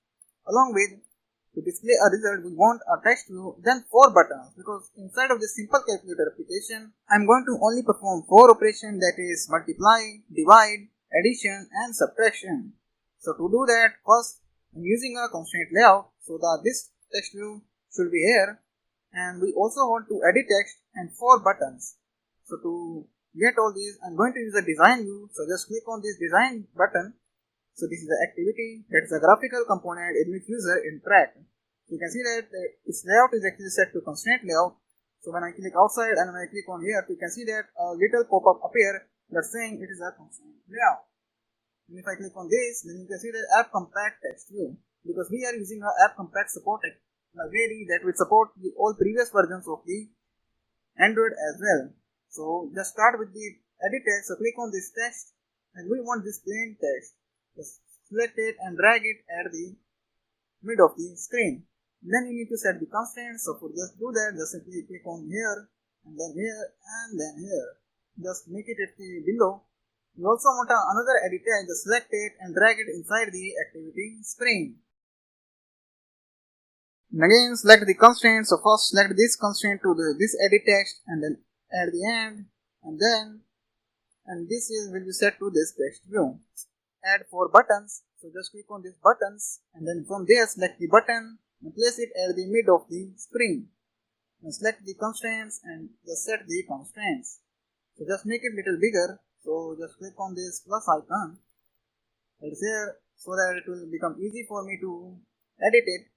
along with to display a result, we want a text view, then 4 buttons, because inside of this simple calculator application, I'm going to only perform 4 operations, that is multiply, divide, addition and subtraction. So to do that, first I'm using a constraint layout so that this text view should be here, and we also want to edit text and 4 buttons. So to get all these, I'm going to use a design view. So just click on this design button. So this is the activity, that is a graphical component in which user interact. You can see that its layout is actually set to constraint layout. So when I click outside and when I click on here, you can see that a little pop-up appear that's saying it is a constraint layout. And if I click on this, then you can see the app compact text view, because we are using a app compact supported library that will support the all previous versions of the Android as well. So just start with the edit text. So click on this text, and we want this plain text. Just select it and drag it at the mid of the screen. Then you need to set the constraints. So for just do that, just simply click on here and then here and then here. Just make it at the below. You also want another edit text. Just select it and drag it inside the activity screen. And again select the constraint. So first select this constraint to this edit text and then at the end, and this will be set to this text view. Add 4 buttons. So just click on these buttons and then from there select the button and place it at the mid of the screen. And select the constraints and just set the constraints. So just make it little bigger. So just click on this plus icon. It's here so that it will become easy for me to edit it.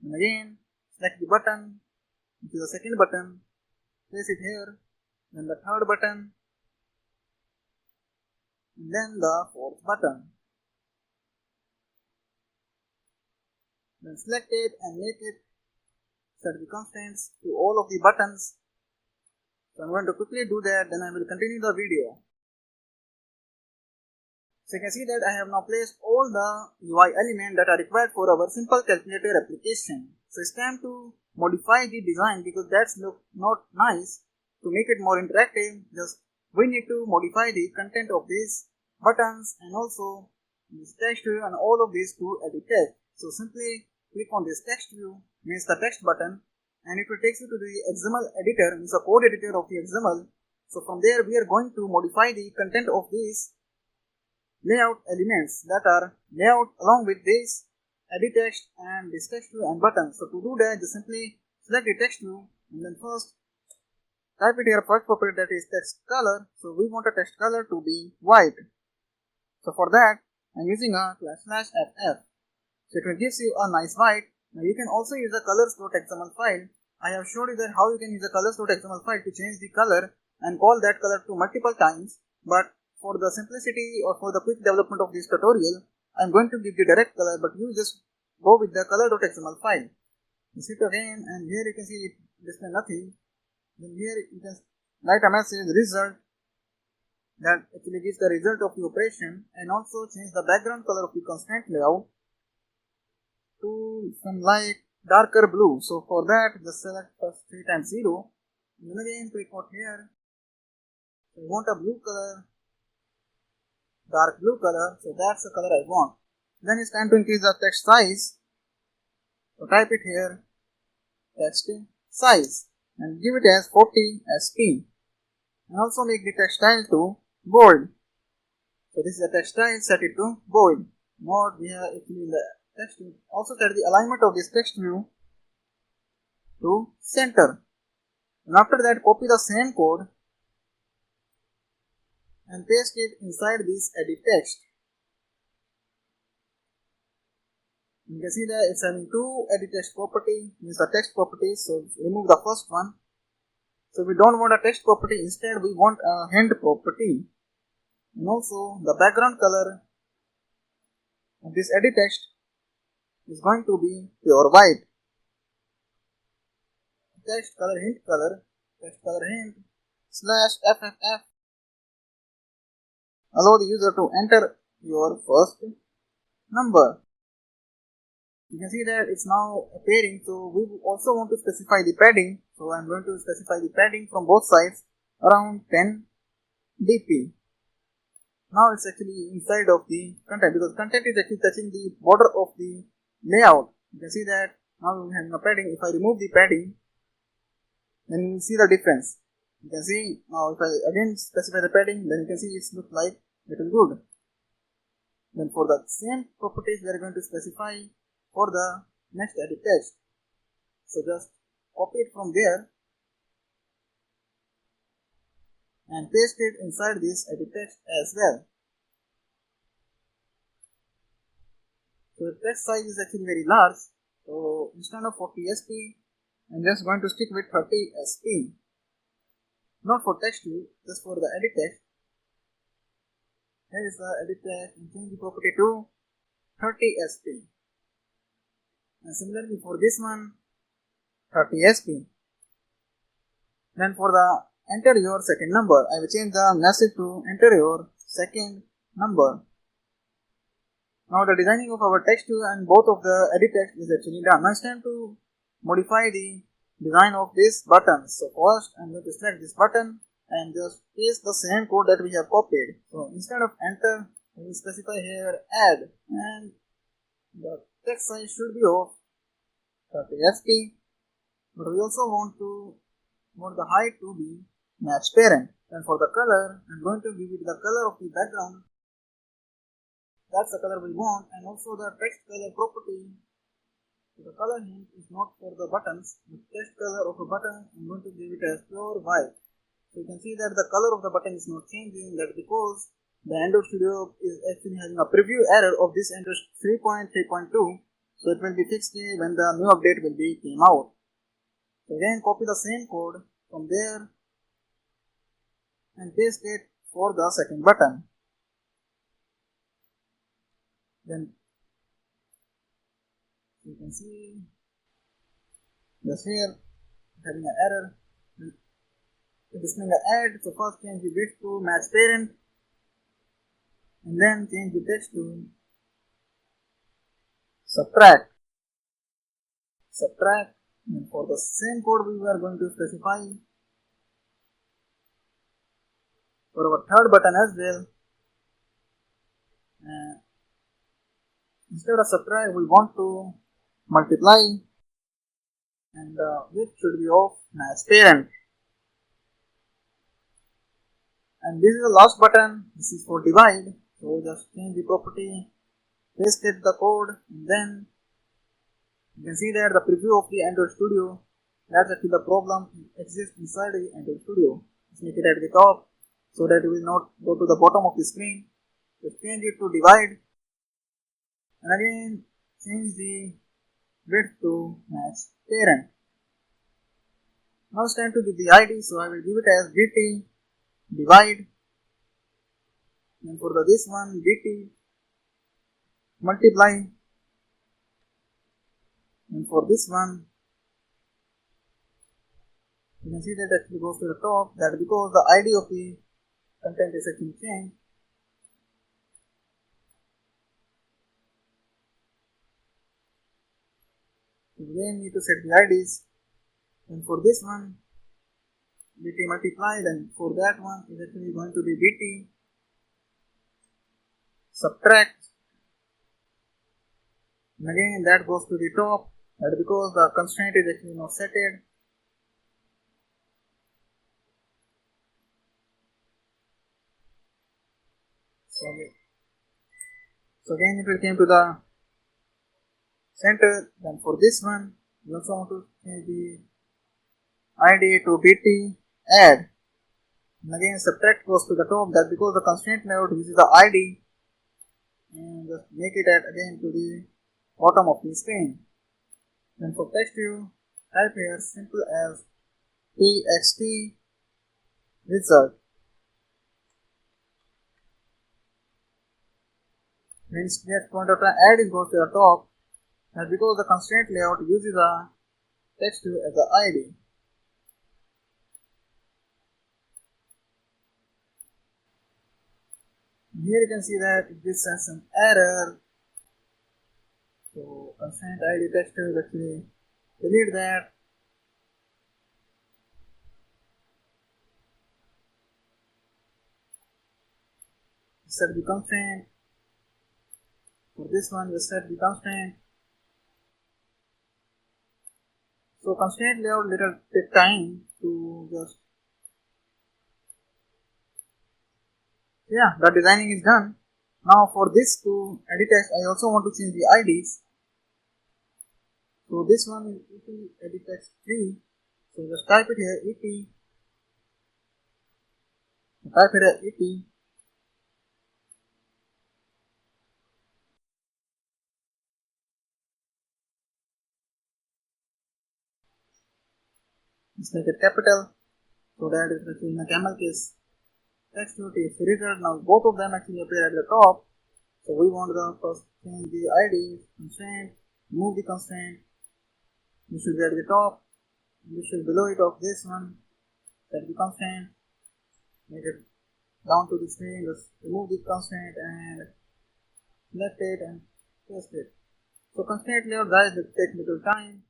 And again select the button, which is the second button, place it here, then the third button, and then the fourth button. Then select it and make it set the constraints to all of the buttons. So I'm going to quickly do that, then I will continue the video. So you can see that I have now placed all the UI elements that are required for our simple calculator application. So it's time to modify the design because that's not nice. To make it more interactive, we need to modify the content of these buttons and also this text view and all of these to edit text. So simply click on this text view, means the text button, and it will take you to the XML editor, means the code editor of the XML. So from there we are going to modify the content of these layout elements that are layout along with this edit text and this text view and button. So to do that, just simply select the text view and then first type it here first property, that is text color. So we want a text color to be white. So for that I'm using a /FF. So it will give you a nice white. Now you can also use a colors.xml file. I have showed you that how you can use a colors.xml file to change the color and call that color to multiple times, but for the simplicity or for the quick development of this tutorial, I'm going to give the direct color, but you just go with the color.xml file. You hit again and here you can see it display nothing. Then here you can write a message result that actually gives the result of the operation, and also change the background color of the constraint layout to some like darker blue. So for that just select first 3 times 0 and then again click out here. So I want a blue color, dark blue color, so that's the color I want. Then it's time to increase the text size. So type it here, text size, and give it as 40 SP, and also make the text style to bold. So this is the text style, set it to bold. Now we have actually in the text view, also set the alignment of this text view to center, and after that copy the same code and paste it inside this edit text. You can see that it's having 2 edit text property, means the text properties. So remove the first one. So we don't want a text property, instead we want a hand property. And also the background color of this edit text is going to be pure white. Text color hint /FFF. Allow the user to enter your first number. You can see that it's now appearing. So we also want to specify the padding. So I'm going to specify the padding from both sides around 10 dp. Now it's actually inside of the content, because content is actually touching the border of the layout. You can see that now we have a padding. If I remove the padding, then you will see the difference. You can see now if I again specify the padding, then you can see it looks like little good. Then for the same properties we are going to specify for the next edit text. So just copy it from there and paste it inside this edit text as well. So the text size is actually very large. So instead of 40 sp, I'm just going to stick with 30 sp. Not for text view, just for the edit text. Here is the edit text and change the property to 30 sp. And similarly for this one, 30 sp. Then for the enter your second number, I will change the message to enter your second number. Now the designing of our text view and both of the edit text is actually done. Now it's time to modify the design of this button. So first I'm going to select this button and just paste the same code that we have copied. So instead of enter, we will specify here add, and the text size should be of 30 sp, but we also want the height to be match parent. And for the color, I'm going to give it the color of the background. That's the color we want, and also the text color property. So the color hint is not for the buttons. The text color of a button, I'm going to give it as pure white. So you can see that the color of the button is not changing. That's because the Android Studio is actually having a preview error of this Android 3.3.2. So it will be fixed when the new update will be came out. So again, copy the same code from there and paste it for the second button. Then you can see just here having an error. Displaying an add, so first change the bit to match parent and then change the text to subtract. And for the same code we are going to specify for our third button as well. Instead of subtract, we want to multiply, and the width should be of match parent. And this is the last button. This is for divide. So just change the property, paste it the code, and then you can see that the preview of the Android Studio, that's actually the problem exists inside the Android Studio. Let's make it at the top so that it will not go to the bottom of the screen. Just change it to divide, and again change the width to match parent. Now it's time to give the ID, so I will give it as bt divide, and for this one bt multiply, and for this one you can see that actually goes to the top. That because the ID of the content is actually changed. Again need to set the IDs, and for this one bt multiplied, and for that one is actually going to be bt subtract, and again that goes to the top. That because the constraint is actually not set. So again it will came to the center. Then for this one we also want to change the ID to bt add, and again subtract goes to the top. That because the constraint layout uses the ID, and just make it add again to the bottom of the screen. Then for text view, type here simple as txt result. Means next point of time add is goes to the top, and because the constraint layout uses a text view as the ID. Here you can see that it gives us an error. So constraint ID text view is actually delete that. Set the constraint. For this one we set the constraint. So constraint layout little take time to just, yeah, the designing is done. Now for this to edit text, I also want to change the IDs. So this one is et edit text 3. So just type it here et. Type it here et. Let's make it capital so that it is actually in a camel case. Text is record. Now both of them actually appear at the top. So we want the first change the ID constraint, move the constraint. This should be at the top. This should be below it of this one. Set the constraint. Make it down to the screen. Just remove the constraint and select it and paste it. So constraint layout, guys, will take little time.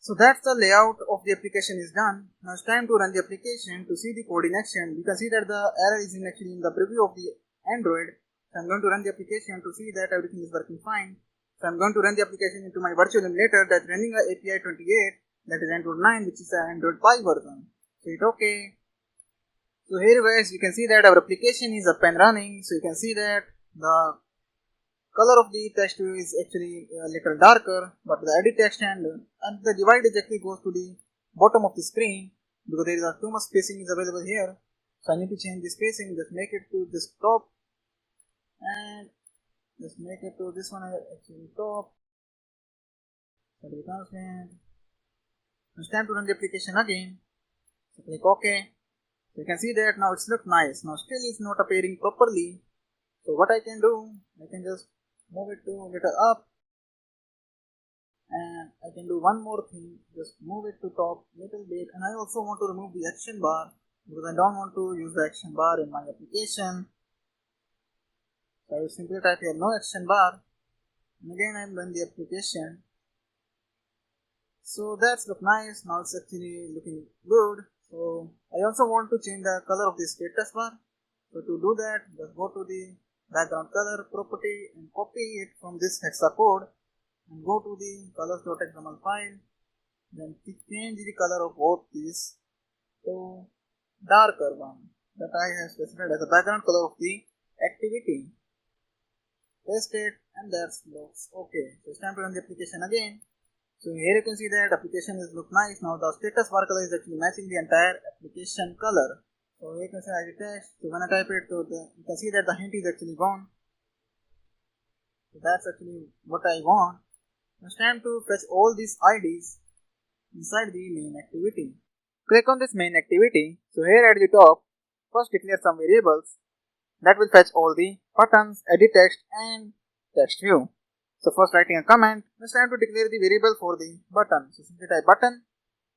So that's the layout of the application is done. Now it's time to run the application to see the code in action. You can see that the error is actually in the preview of the Android. So I'm going to run the application to see that everything is working fine. So I'm going to run the application into my virtual emulator that's running a API 28, that is Android 9, which is an Android 5 version. So hit OK. So here guys, you can see that our application is up and running. So you can see that the color of the text view is actually a little darker, but the edit text and the divide actually goes to the bottom of the screen because there is too much spacing is available here. So I need to change the spacing, just make it to this top and just make it to this one actually top. So the constant. It's time to run the application again. So click OK. So you can see that now it's look nice. Now still it's not appearing properly. So what I can do, I can just move it to a little up, and I can do one more thing, just move it to top little bit. And I also want to remove the action bar because I don't want to use the action bar in my application. So I will simply type here no action bar, and again I run the application. So that's look nice. Now it's actually looking good. So I also want to change the color of the status bar. So to do that, just go to the background color property and copy it from this hexa code and go to the colors.xml file, then change the color of both these to darker one that I have specified as the background color of the activity. Paste it and that looks okay. So it's time to run the application again. So here you can see that application is look nice. Now the status bar color is actually matching the entire application color. So here you can see ID text. So when I type it, you can see that the hint is actually gone. So that's actually what I want. Now it's time to fetch all these IDs inside the main activity. Click on this main activity. So here at the top, first declare some variables that will fetch all the buttons, edit text and text view. So first writing a comment, it's time to declare the variable for the button. So simply type button,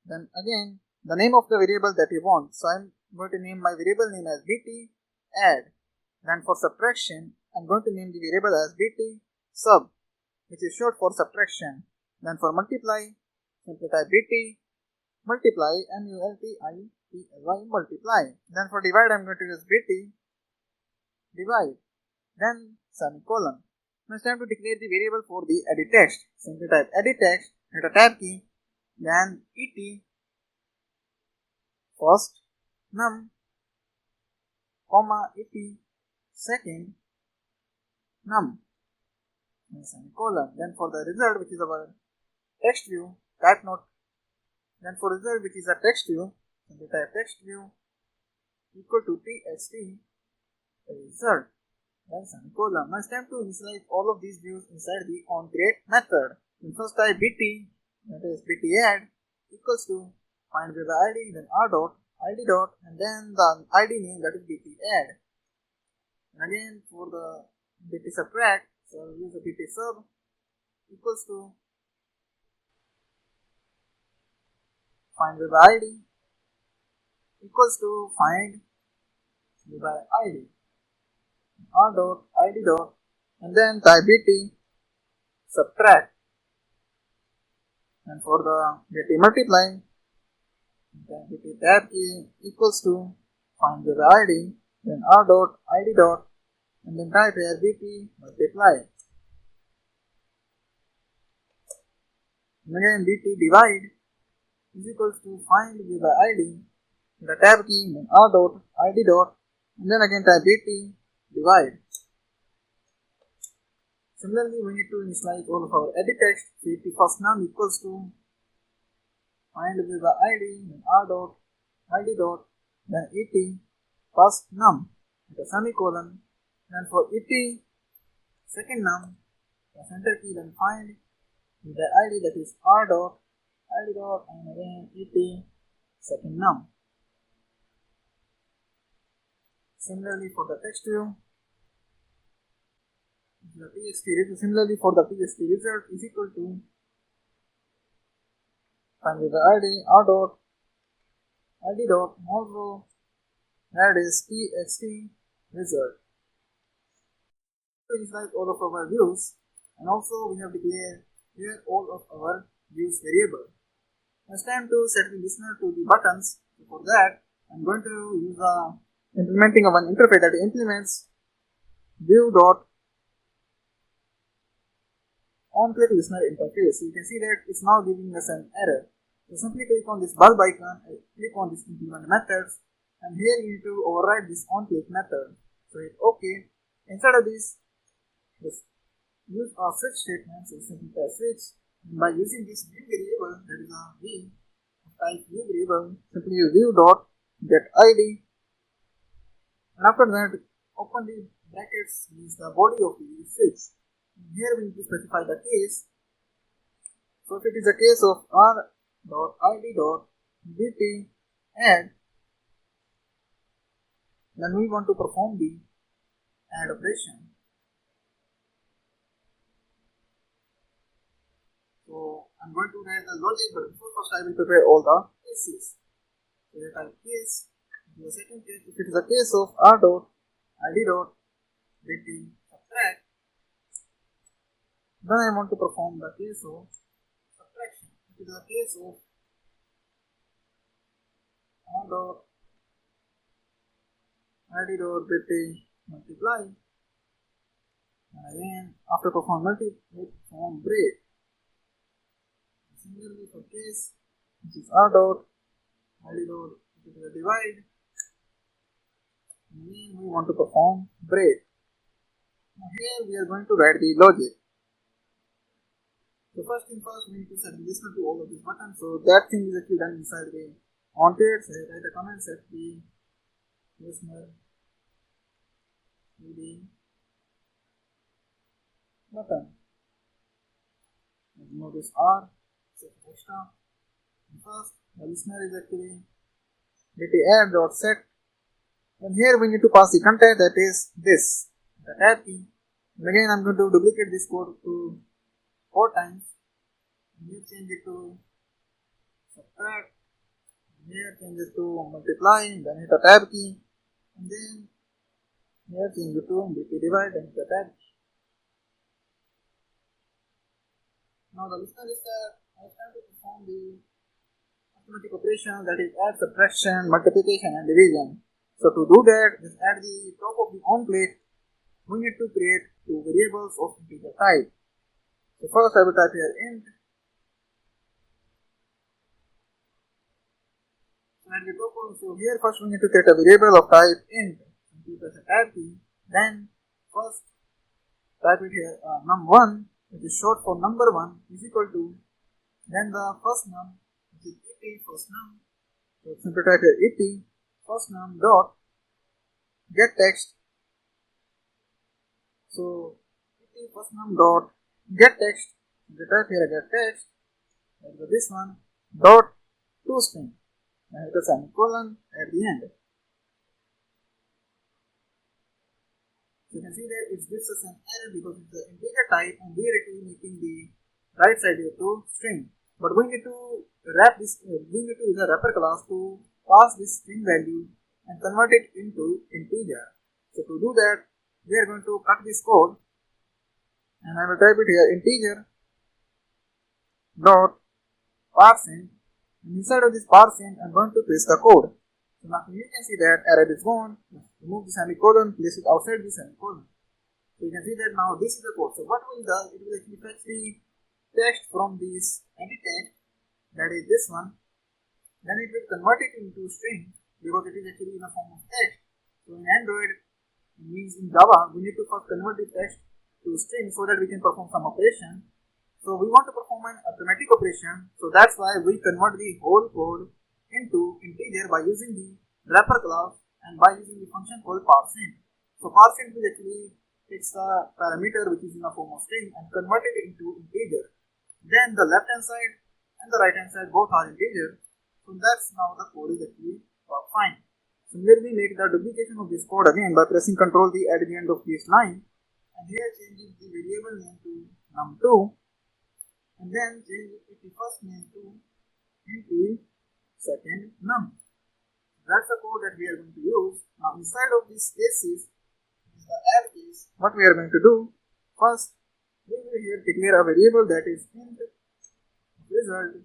then again the name of the variable that you want. So I'm going to name my variable name as bt add. Then for subtraction, I'm going to name the variable as bt sub, which is short for subtraction. Then for multiply, simply type bt multiply, multiply, multiply. Then for divide, I'm going to use bt divide, then semicolon. Now it's time to declare the variable for the edit text. Simply type edit text, hit a tab key, then et first num, comma et second num, and semicolon. Then for the result, which is our text view, type note. Then for result, which is a text view, simply type text view equal to txt result, then semicolon. Now it's time to initialize all of these views inside the onCreate method. We first type bt, that is bt add equals to find with the id, then r dot id dot, and then the id name, that is bt add. And again for the bt subtract, so I'll use the bt sub equals to find with the id equals to find with the id, r dot id dot, and then type bt subtract. And for the bt multiply, then bt tab key equals to find with the id, then r dot id dot, and then type here bt multiply. And again bt divide is equals to find with the id, the tab key, then r dot id dot, and then again type 80 divide. Similarly, we need to initialize all of our edit text. So 80 first num equals to find with the id, then r dot id dot, then 80 first num with a semicolon, then for 80 second num, press enter key, then find with the id, that is r dot id dot, and again 80 second num. Similarly for the text view, similarly for the txt result is equal to find with the id r dot id dot also, that is txt result. So it's like all of our views, and also we have declared here all of our views variable. It's time to set the listener to the buttons. For that, I'm going to use implementing of an interface that implements view dot on-click listener interface. So you can see that it's now giving us an error. So simply click on this bulb icon, click on this implement methods, and here you need to override this on-click method. So hit OK. Instead of this, just use a switch statement. So simply press switch. And by using this view variable, that is a v type view variable, simply use view dot get id, and after that open the brackets, means the body of the switch. Here we need to specify the case. So if it is a case of r dot id dot dt add, then we want to perform the add operation. So I'm going to write the logic, but before first I will prepare all the cases. So I type case. In the second case, if it is a case of r dot id dot dt subtract, then I want to perform the case of subtraction. If it is a case of r dot id dot dt multiply, and again after perform break. Similarly for case which is r dot id dot, it is a divide, and then we want to perform break. Now here we are going to write the logic. So first thing first, we need to set the listener to all of these buttons. So that thing is actually done inside the onThread. So write a command, set the listener to the button. Remove this R, set extra. And first, the listener is actually add.set. And here we need to pass the content, that is this, the tab key. And again, I'm going to duplicate this code to 4 times. And here change it to subtract. And here change it to multiply. Then hit the tab key. And then here change it to divide and hit the tab key. Now the listener is there. I have to perform the arithmetic operation, that is add, subtraction, multiplication and division. So to do that, just at the top of the on plate, we need to create 2 variables of integer type. So first I will type here int. So at the top of, so here first we need to create a variable of type int. So press a tab key. Then first type it here num1, which is short for number 1, is equal to, then the first num, which is 80 first num. So simply type here 80 first num dot get text. So 80 first num dot get text. We type here get text, that is this one, dot toString, and hit a semicolon at the end. So you can see that it gives us an error because it's an integer type and we are actually making the right side here to string. But we need to wrap this, we need to use a wrapper class to pass this string value and convert it into integer. So to do that, we are going to cut this code, and I will type it here integer dot parsing, and inside of this parsing I'm going to paste the code. So now you can see that error is gone. Remove the semicolon, place it outside the semicolon. So you can see that now this is the code. So what will do, it will actually fetch the text from this edit text, that is this one, then it will convert it into string because it is actually in the form of text. So in Android, means in Java, we need to first convert the text to string so that we can perform some operation. So we want to perform an arithmetic operation, so that's why we convert the whole code into integer by using the wrapper class and by using the function called parseInt. So parseInt will actually takes the parameter which is in the form of string and convert it into integer. Then the left hand side and the right hand side both are integer. So that's now the code is actually fine. Similarly, make the duplication of this code again by pressing Ctrl D at the end of this line, and here changing the variable name to num2, and then change the first name to into second num. That's the code that we are going to use. Now inside of these cases is the add case. What we are going to do first, we will here declare a variable that is int result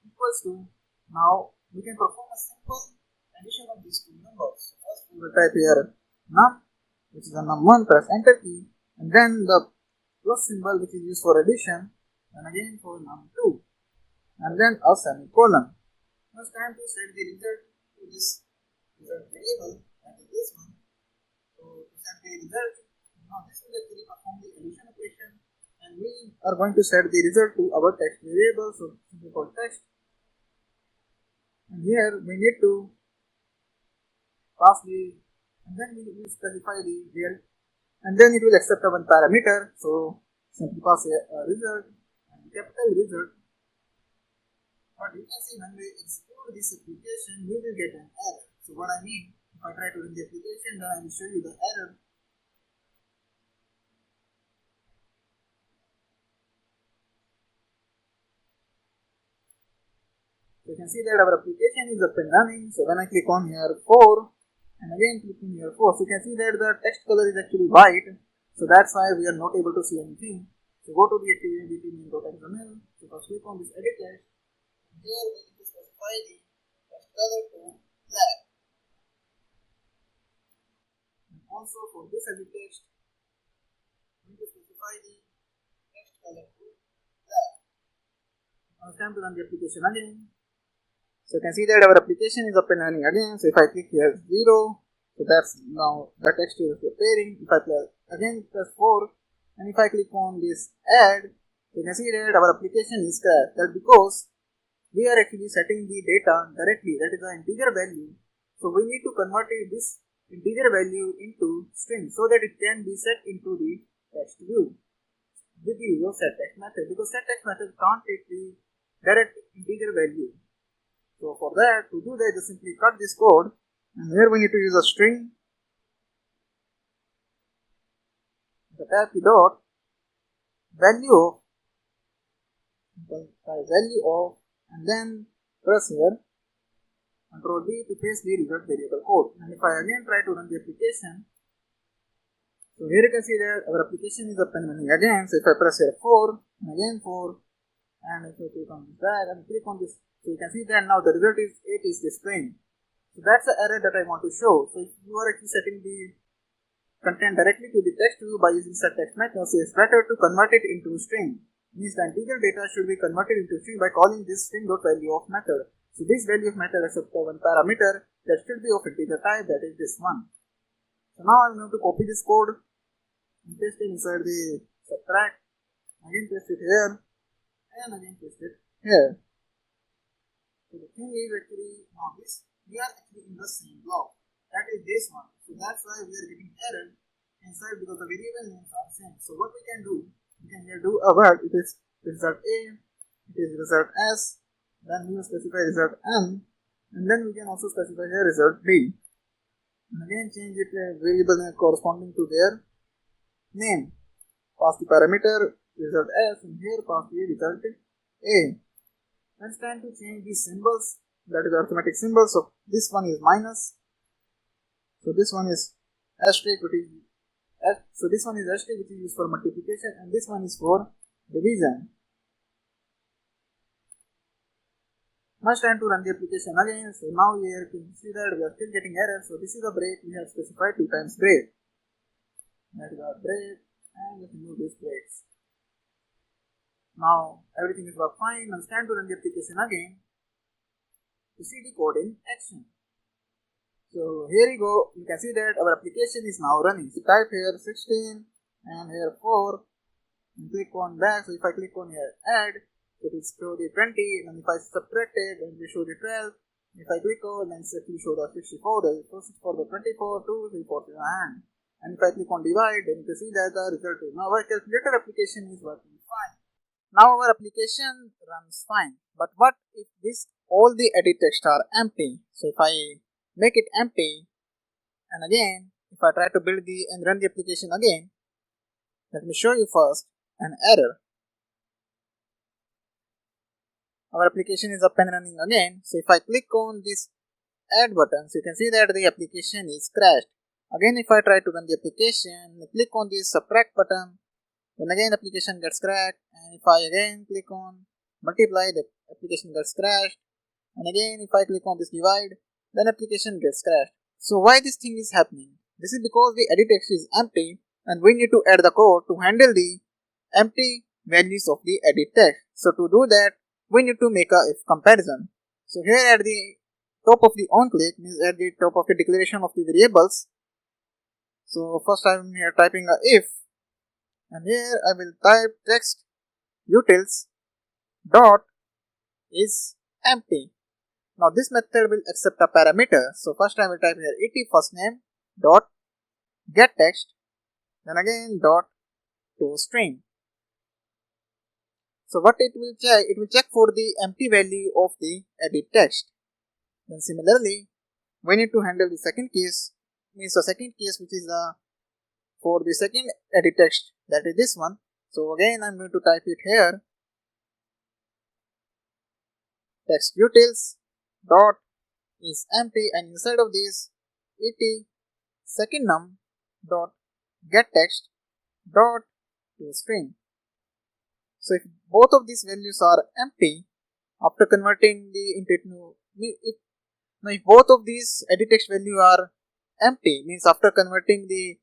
equals to. Now we can perform a simple addition of these two numbers. First we will type here num, which is a num1, press enter key, and then the plus symbol which is used for addition, and again for num2, and then a semicolon. Now it's time to set the result to this result variable, that is this one. So to set the result, now this will actually perform the addition operation, and we are going to set the result to our text variable, so simply called text. And here we need to pass the, and then we will specify the real, and then it will accept one parameter. So simply pass a result and capital result. But you can see when we execute this application, we will get an error. So what I mean, if I try to run the application, then I will show you the error. So you can see that our application is up and running. So when I click on here 4 and again clicking here 4, so you can see that the text color is actually white. So that's why we are not able to see anything. So go to the activity main.xml. So first click on this edit text. Here we need to specify the text color to black. And also for this edit text, we need to specify the text color to black. Now it's time to run the application again. So you can see that our application is up and running again. So if I click here 0, so that's now the text is appearing. If I press 4, and if I click on this add, so you can see that our application is crashed. That's because we are actually setting the data directly, that is the integer value. So we need to convert this integer value into string so that it can be set into the text view with the use of setText method, because setText method can't take the direct integer value. So for that, to do that, just simply cut this code, and here we need to use a string, the type dot value of, and then press here Ctrl D to paste the result variable code. And if I again try to run the application, so here you can see that our application is up and running again. So if I press here 4 and again 4, and if I click on this tag and click on this, so you can see that now the result is 8 is displaying. So that's the error that I want to show. So if you are actually setting the content directly to the text view by using setText method, so it's better to convert it into string. Means the integer data should be converted into string by calling this string.value of method. So this value of method accepts one parameter that should be of integer type, that is this one. So now I'm going to copy this code and paste it inside the subtract. Again paste it here and again paste it here. So the thing is actually now this we are actually in the same block, that is this one. So that's why we are getting error inside because the variable names are same. So what we can do, we can here do a word. It is result A, it is result S, then we will specify result M, and then we can also specify here result B. And again change it a variable name corresponding to their name. Pass the parameter result S, and here pass the result A. Then it's time to change these symbols, that is arithmetic symbols. So this one is minus, so this one is asterisk, which is so this one is asterisk, which is used for multiplication, and this one is for division. Now it's time to run the application again. So now here you can see that we are still getting error. So this is a break, we have specified 2 times break. That is our break, and let's remove these breaks. Now everything is work fine. Now it's time to run the application again. to see the code in action. So here you go, you can see that our application is now running. So type here 16 and here 4 and click on back. So if I click on here add, it will show the 20, and if I subtract it, then it will show the 12. If I click on, then it will show the 64, that is for the 24, 2, 3, 4, and if I click on divide, then you can see that the result is now our calculator application is working fine. Now our application runs fine. But what if all the edit text are empty? So if I make it empty, and again if I try to build and run the application again, let me show you first an error. Our application is up and running again. So if I click on this add button, so you can see that the application is crashed. Again if I try to run the application, click on this subtract button, then again application gets crashed, and if I again click on multiply, the application gets crashed, and again if I click on this divide, then application gets crashed. So why this thing is happening? This is because the edit text is empty and we need to add the code to handle the empty values of the edit text. So to do that, we need to make a if comparison. So here at the top of the on click means at the top of the declaration of the variables. So first I am here typing a if, and here I will type text utils dot is empty. Now this method will accept a parameter. So first I will type here et first name dot get text, then again dot to string. So what it will check for the empty value of the edit text. Then similarly, we need to handle the second case, means the second case which is for the second edit text, that is this one. So again I am going to type it here text utils dot is empty, and inside of this et second num dot get text dot to string. So if both of these values are empty after converting if both of these edit text value are empty, means after converting the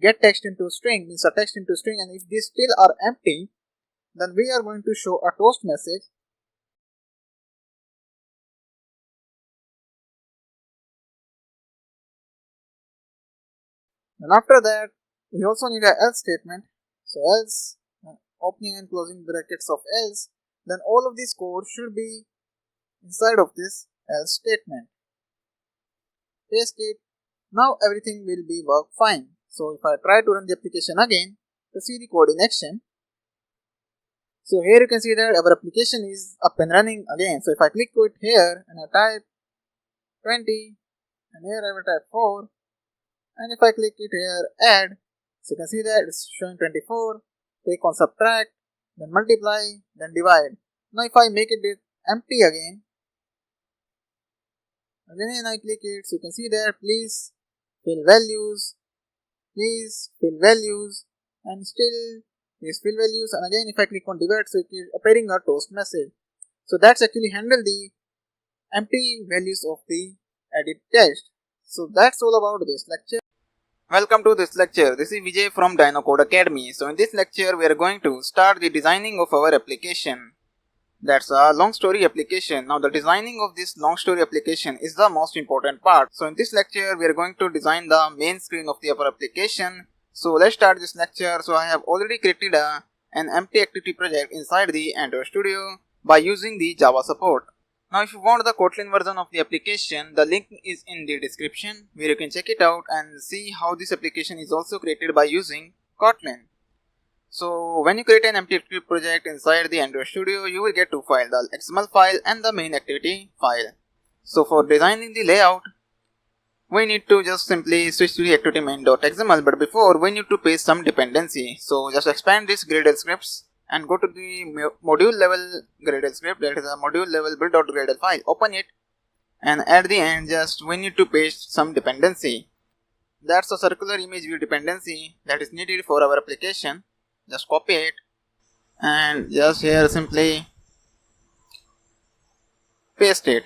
get text into string, means a text into string, and if these still are empty, then we are going to show a toast message. And after that, we also need an else statement. So else, opening and closing brackets of else, then all of this code should be inside of this else statement. Paste it. Now everything will be work fine. So if I try to run the application again to see the code in action, so here you can see that our application is up and running again. So if I click it here and I type 20, and here I will type 4, and if I click it here add, so you can see that it's showing 24. Click on subtract, then multiply, then divide. Now if I make it empty again I click it, so you can see there please fill values, and still please fill values, and again if I click on divide, so it is appearing a toast message. So that's actually handle the empty values of the edit text. So that's all about this lecture. Welcome to this lecture. This is Vijay from Dino Code Academy. So in this lecture we are going to start the designing of our application. That's a long story application. Now the designing of this long story application is the most important part. So in this lecture we are going to design the main screen of our application. So let's start this lecture. So I have already created an empty activity project inside the Android Studio by using the Java support. Now if you want the Kotlin version of the application, the link is in the description where you can check it out and see how this application is also created by using Kotlin. So when you create an empty activity project inside the Android Studio, you will get two files, the XML file and the main activity file. So for designing the layout, we need to just simply switch to the activity main.xml, but before we need to paste some dependency. So just expand this Gradle scripts and go to the module level Gradle script, that is a module level build.gradle file. Open it, and at the end just we need to paste some dependency. That's a circular image view dependency that is needed for our application. Just copy it and just here simply paste it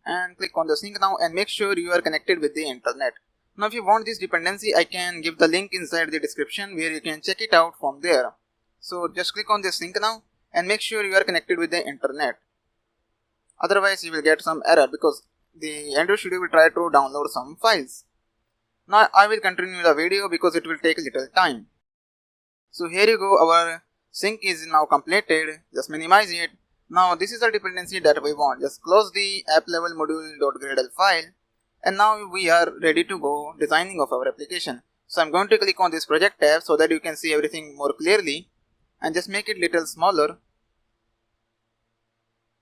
and click on the sync now and make sure you are connected with the internet. Now if you want this dependency, I can give the link inside the description where you can check it out from there. So just click on this link now and make sure you are connected with the internet. Otherwise you will get some error because the Android Studio will try to download some files. Now I will continue the video because it will take a little time. So here you go, our sync is now completed. Just minimize it. Now this is the dependency that we want. Just close the app level module.gradle file, and now we are ready to go designing of our application. So I'm going to click on this project tab so that you can see everything more clearly, and just make it little smaller.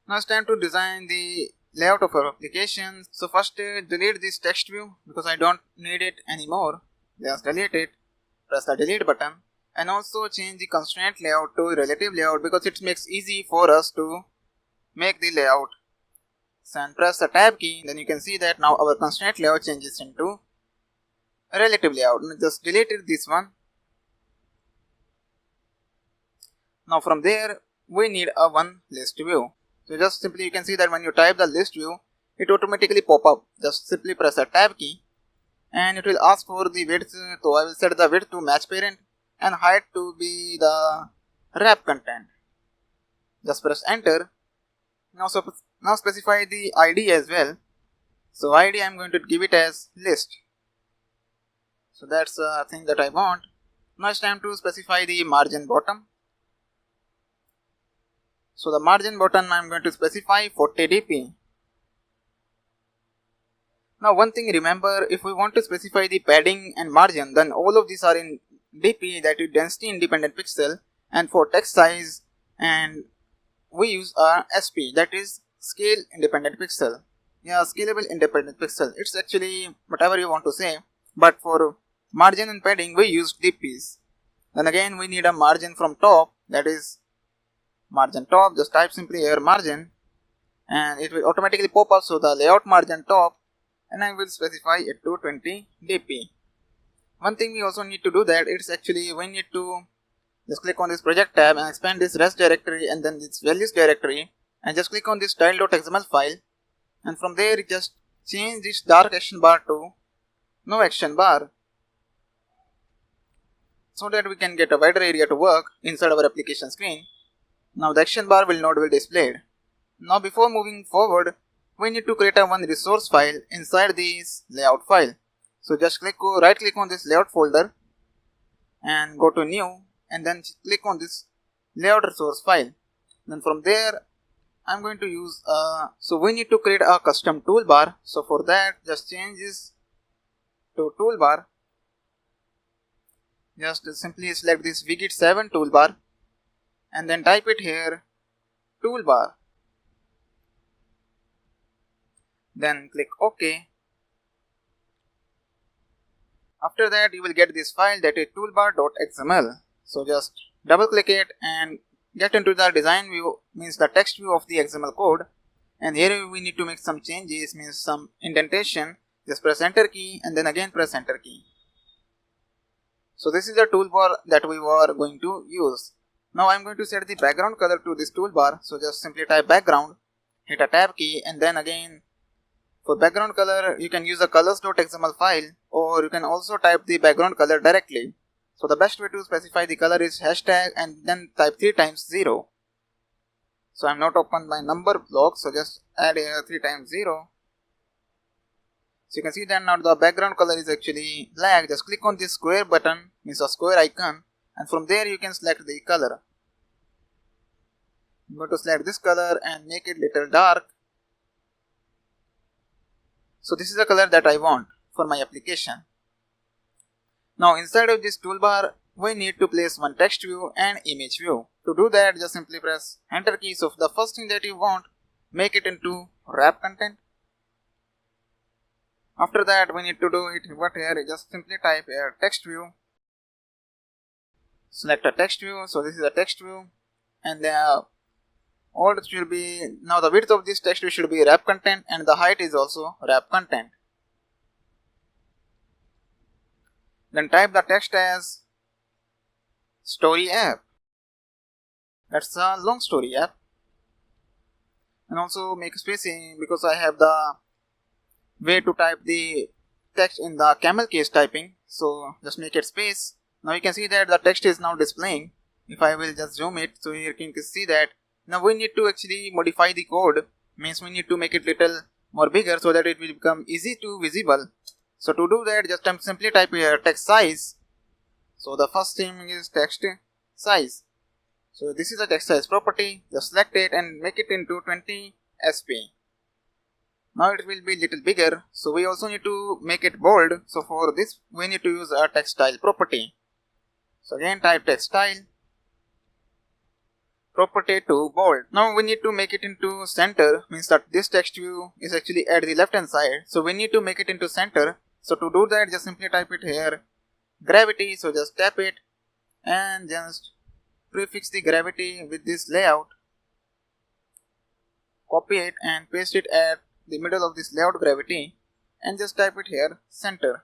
Now it's time to design the layout of our application. So first delete this text view because I don't need it anymore. Just delete it, press the delete button, and also change the constraint layout to relative layout because it makes easy for us to make the layout. So and press the tab key, then you can see that now our constraint layout changes into a relative layout. Just delete this one. Now from there we need a one list view. So just simply you can see that when you type the list view, it automatically pop up. Just simply press the tab key and it will ask for the width. So I will set the width to match parent and height to be the wrap content. Just press enter. Now specify the ID as well. So ID I am going to give it as list. So that's the thing that I want. Now it's time to specify the margin bottom. So the margin bottom I am going to specify 40 dp. Now one thing remember, if we want to specify the padding and margin, then all of these are in dp, that is density independent pixel, and for text size and we use a sp, that is scale independent pixel. Yeah, scalable independent pixel. It's actually whatever you want to say, but for margin and padding we use dps. Then again we need a margin from top, that is margin top. Just type simply here margin and it will automatically pop up. So the layout margin top, and I will specify it to 20 dp. One thing we also need to do that, it's actually we need to just click on this project tab and expand this rest directory and then this values directory, and just click on this style.xml file, and from there just change this dark action bar to no action bar so that we can get a wider area to work inside our application screen. Now the action bar will not be displayed. Now before moving forward, we need to create a one resource file inside this layout file. So just right click on this layout folder and go to new, and then click on this layout resource file. Then from there I'm going to use so we need to create a custom toolbar. So for that just change this to toolbar. Just simply select this Wigit 7 toolbar and then type it here toolbar. Then click OK. After that you will get this file, that is toolbar.xml. So just double click it and get into the design view, means the text view of the XML code, and here we need to make some changes, means some indentation. Just press enter key and then again press enter key. So this is the toolbar that we were going to use. Now I am going to set the background color to this toolbar. So just simply type background, hit a tab key, and then again for background color you can use the colors.xml file, or you can also type the background color directly. So the best way to specify the color is hashtag and then type 3 times 0. So I am not opened my number block, so just add here 3 times 0. So you can see that now the background color is actually black. Just click on this square button, means a square icon, and from there you can select the color. I'm going to select this color and make it little dark. So this is the color that I want for my application. Now inside of this toolbar we need to place one text view and image view. To do that just simply press enter key. So the first thing that you want, make it into wrap content. After that we need to do it what here, just simply type here text view. Select a text view. So this is a text view, and all it should be, now the width of this text view should be wrap content and the height is also wrap content. Then type the text as story app. That's a long story app. And also make spacing, because I have the way to type the text in the camel case typing. So just make it space. Now you can see that the text is now displaying. If I will just zoom it, so here you can see that now we need to actually modify the code means we need to make it little more bigger so that it will become easy to visible. So to do that, just simply type here text size. So the first thing is text size. So this is a text size property. Just select it and make it into 20 sp. Now it will be little bigger. So we also need to make it bold. So for this we need to use a text style property. So again type text style property to bold. Now we need to make it into center, means that this text view is actually at the left hand side. So we need to make it into center. So to do that, just simply type it here gravity. So just tap it and just prefix the gravity with this layout. Copy it and paste it at the middle of this layout gravity and just type it here center.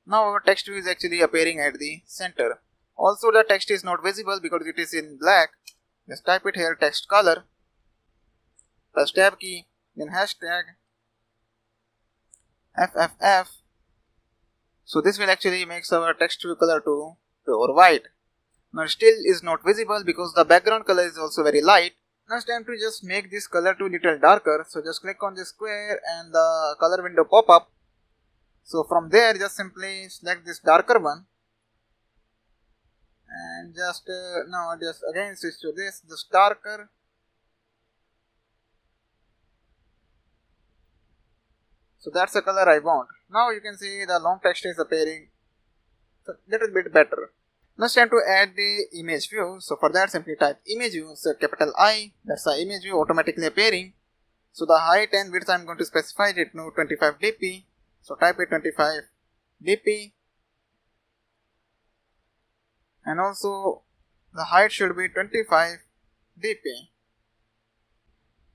Now our text view is actually appearing at the center. Also the text is not visible because it is in black. Just type it here text color, press tab key, then hashtag FFF. So this will actually make our text view color to pure white. Now still is not visible because the background color is also very light. Now it's time to just make this color to little darker. So just click on this square and the color window pop up. So from there just simply select this darker one. And just now just again switch to this, just darker. So that's the color I want. Now you can see the long text is appearing a little bit better. Now it's time to add the image view. So for that simply type image view, so capital I, that's the image view automatically appearing. So the height and width I'm going to specify it to 25 dp. So type it 25 dp. And also the height should be 25 dp.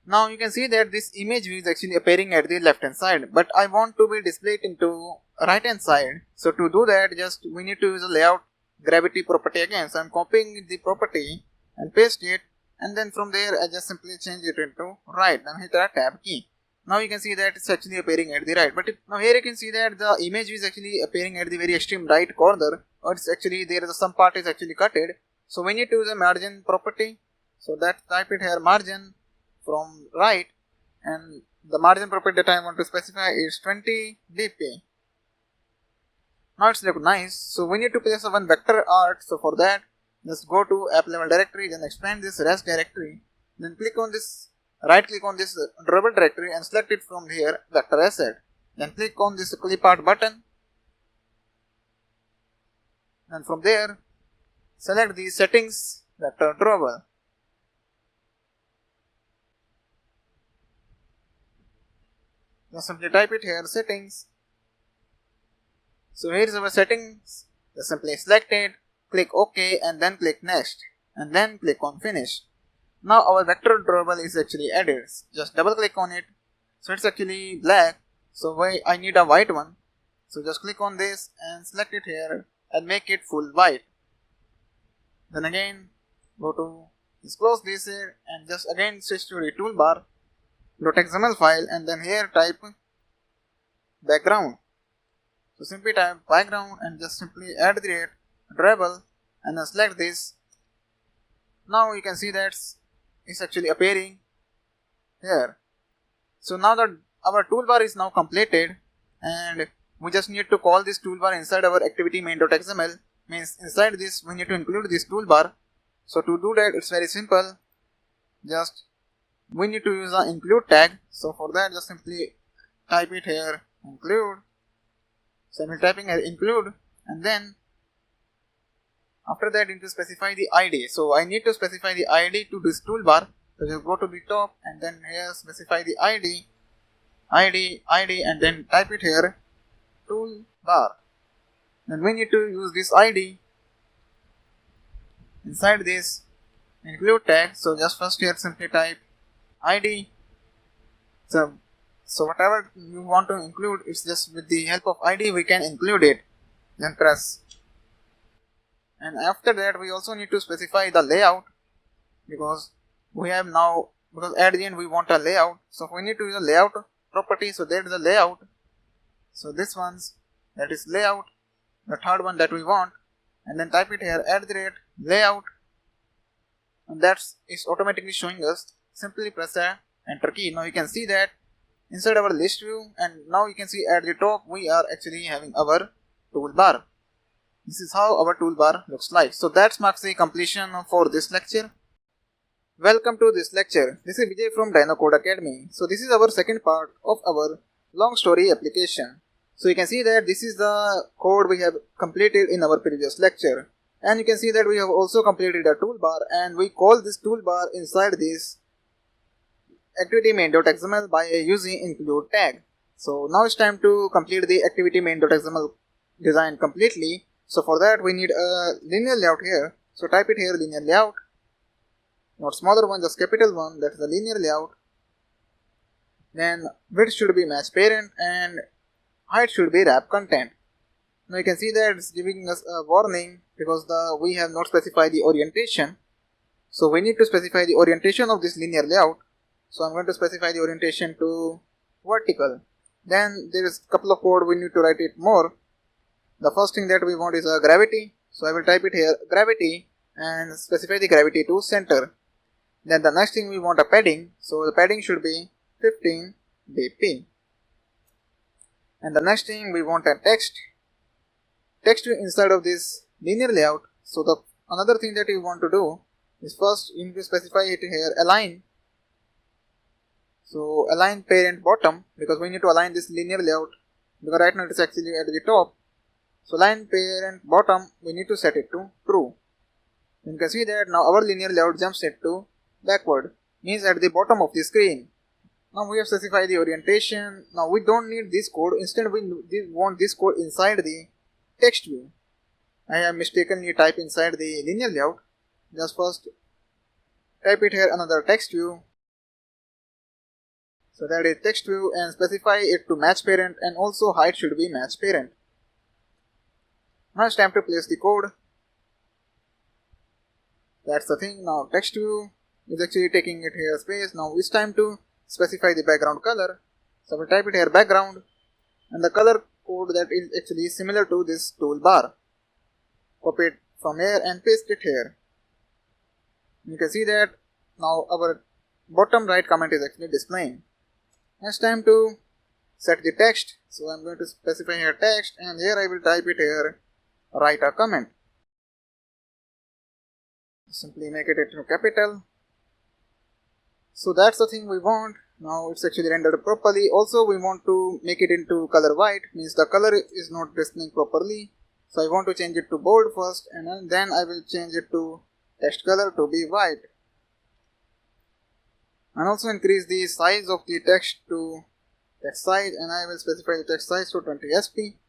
Now you can see that this image view is actually appearing at the left hand side, but I want to be displayed into right hand side. So to do that, just we need to use a layout gravity property again. So I'm copying the property and paste it, and then from there I just simply change it into right and hit the tab key. Now you can see that it's actually appearing at the right, but now here you can see that the image view is actually appearing at the very extreme right corner, or it's actually there is some part is actually cutted. So we need to use a margin property. So that type it here margin from right, and the margin property that I want to specify is 20 dp. Now it's look nice. So we need to place one vector art. So for that, just go to app level directory, then expand this rest directory, then click on this, right click on this drawable directory and select it from here vector asset. Then click on this clip art button, and from there select the settings vector drawable. Just simply type it here settings. So here is our settings. Just simply select it, click OK, and then click next, and then click on finish. Now our vector drawable is actually added. Just double click on it. So it's actually black. So I need a white one. So just click on this and select it here and make it full white. Then again go to just close this here and just again switch to the toolbar, .xml file, and then here type background. So simply type background and just simply add the rate drawable and then select this. Now you can see that it's actually appearing here. So now that our toolbar is now completed, and we just need to call this toolbar inside our activity main.xml. Means inside this we need to include this toolbar. So to do that, it's very simple. Just we need to use an include tag. So for that, just simply type it here include. So I'm typing here include, and then after that need to specify the ID. So I need to specify the ID to this toolbar. So just go to the top and then here specify the ID, and then type it here toolbar. Then we need to use this ID inside this include tag. So just first here simply type ID. So whatever you want to include, it's just with the help of ID we can include it. Then press. And after that we also need to specify the layout, because we have now, because at the end we want a layout. So we need to use a layout property. So there is a layout. So this one's, that is layout, the third one that we want, and then type it here @ layout, and that's is automatically showing us. Simply press a enter key. Now you can see that inside our list view, and now you can see at the top we are actually having our toolbar. This is how our toolbar looks like. So that marks the completion for this lecture. Welcome to this lecture. This is Vijay from Dino Code Academy. So this is our second part of our long story application. So you can see that this is the code we have completed in our previous lecture. And you can see that we have also completed a toolbar, and we call this toolbar inside this activity main.xml by using include tag. So now it's time to complete the activity main.xml design completely. So for that we need a linear layout here. So type it here, linear layout. Not smaller one, just capital one, that is the linear layout. Then width should be match parent and height should be wrap content. Now you can see that it's giving us a warning because we have not specified the orientation. So we need to specify the orientation of this linear layout. So I'm going to specify the orientation to vertical. Then there is a couple of code we need to write it more. The first thing that we want is a gravity. So I will type it here, gravity, and specify the gravity to center. Then the next thing we want a padding, so the padding should be 15 dp. And the next thing we want a text inside of this linear layout. So the another thing that you want to do is first you need to specify it here, align. So align parent bottom, because we need to align this linear layout because right now it is actually at the top. So align parent bottom, we need to set it to true. You can see that now our linear layout jumps it to backward, means at the bottom of the screen. Now we have specified the orientation. Now we don't need this code, instead we want this code inside the text view. I have mistakenly typed inside the linear layout. Just first type it here, another text view. So that is text view, and specify it to match parent, and also height should be match parent. Now it's time to place the code. That's the thing. Now text view is actually taking it here space. Now it's time to specify the background color. So we'll type it here background, and the color code that is actually similar to this toolbar. Copy it from here and paste it here. You can see that now our bottom right comment is actually displaying. Next time to set the text. So I'm going to specify here text, and here I will type it here, write a comment. Simply make it into capital. So that's the thing we want. Now it's actually rendered properly. Also we want to make it into color white, means the color is not displaying properly. So I want to change it to bold first, and then I will change it to text color to be white. And also increase the size of the text to text size, and I will specify the text size to 20 sp.